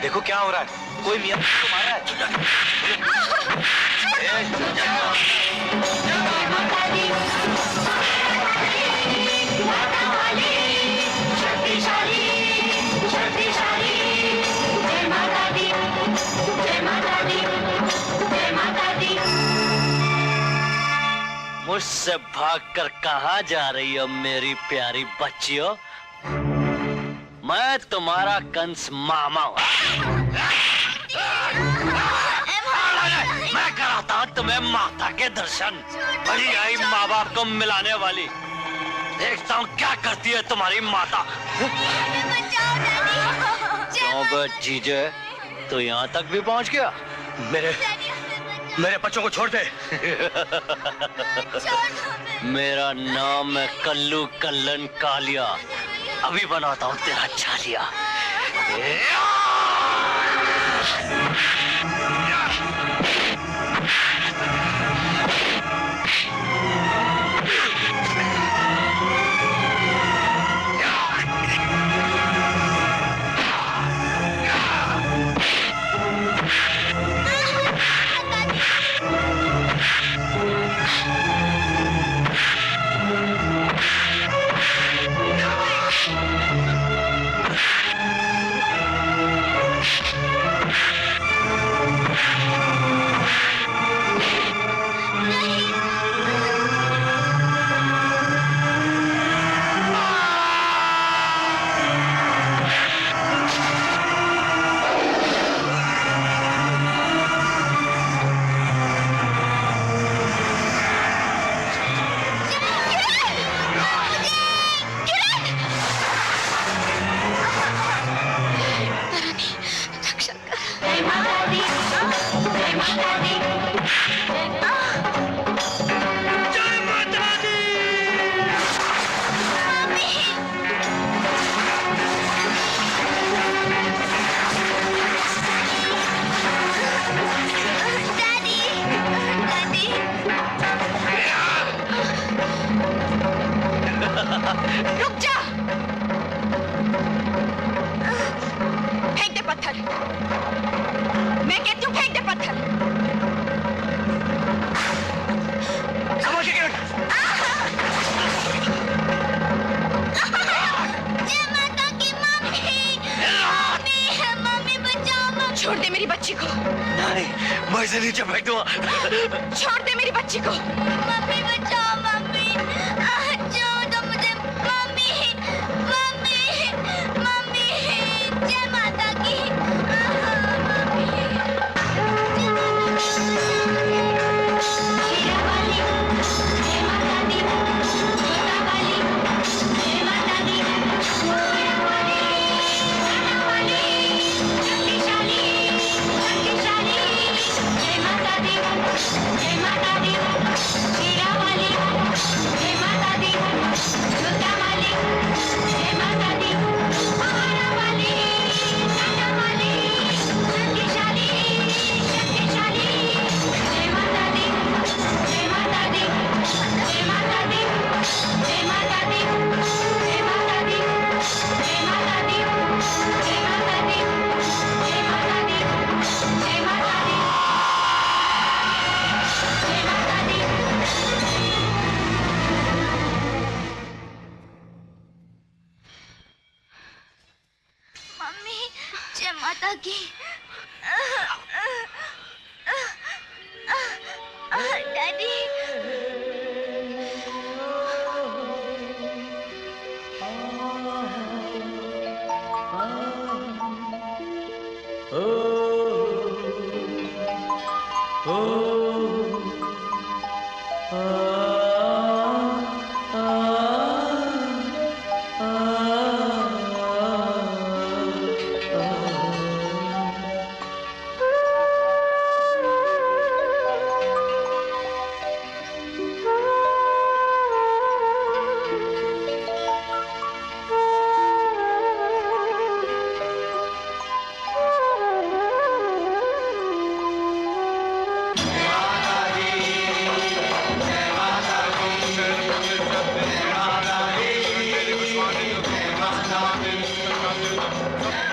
देखो क्या हो रहा है, कोई मियां को मार रहा है। मुझसे भागकर कहाँ जा रही हो मेरी प्यारी बच्चियों? मैं तुम्हारा कंस मामा हूँ। मैं कराता हूँ तुम्हें माता के दर्शन। बड़ी आई माँ बाप को मिलाने वाली। देखता हूँ क्या करती है तुम्हारी माता। क्यों बे जीजे, तो यहाँ तक भी पहुँच गया? मेरे बच्चों को छोड़ दे। मेरा नाम है कल्लू कल्लन कालिया। अभी बनाता हूँ तेरा छालिया। रुक जा! फेंक दे पत्थर। मैं कहती हूँ फेंक दे पत्थर। समझ गए? जय माता की मम्मी, मम्मी बचाओ मम्मी। छोड़ दे मेरी बच्ची को। नहीं, मैं इसे नीचे फेंक दूंगा। छोड़ दे मेरी बच्ची को। मम्मी बचाओ मम्मी, छोड़ दो मुझे मम्मी, मम्मी, मम्मी। जय माता की मम्मी।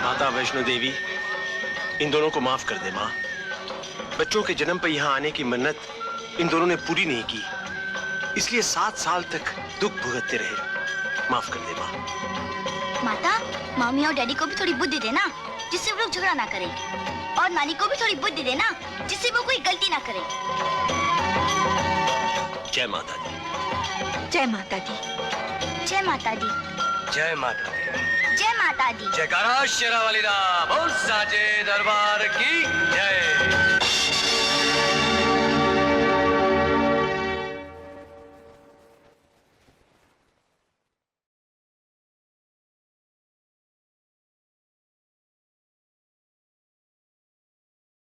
माता वैष्णो देवी, इन दोनों को माफ कर दे माँ। बच्चों के जन्म पर यहाँ आने की मन्नत इन दोनों ने पूरी नहीं की, इसलिए 7 साल तक दुख भुगतते रहे। माफ कर दे माँ। माता, मम्मी और डैडी को भी थोड़ी बुद्धि देना, जिससे वो लोग झगड़ा ना करें, और नानी को भी थोड़ी बुद्धि देना, जिससे वो कोई गलती ना करे। जय माता दी। जय माता दी। जय माता दी। जय माता दी। जय माता दी। जयकारा शेरा वाली दा, बोल साचे दरबार की जय।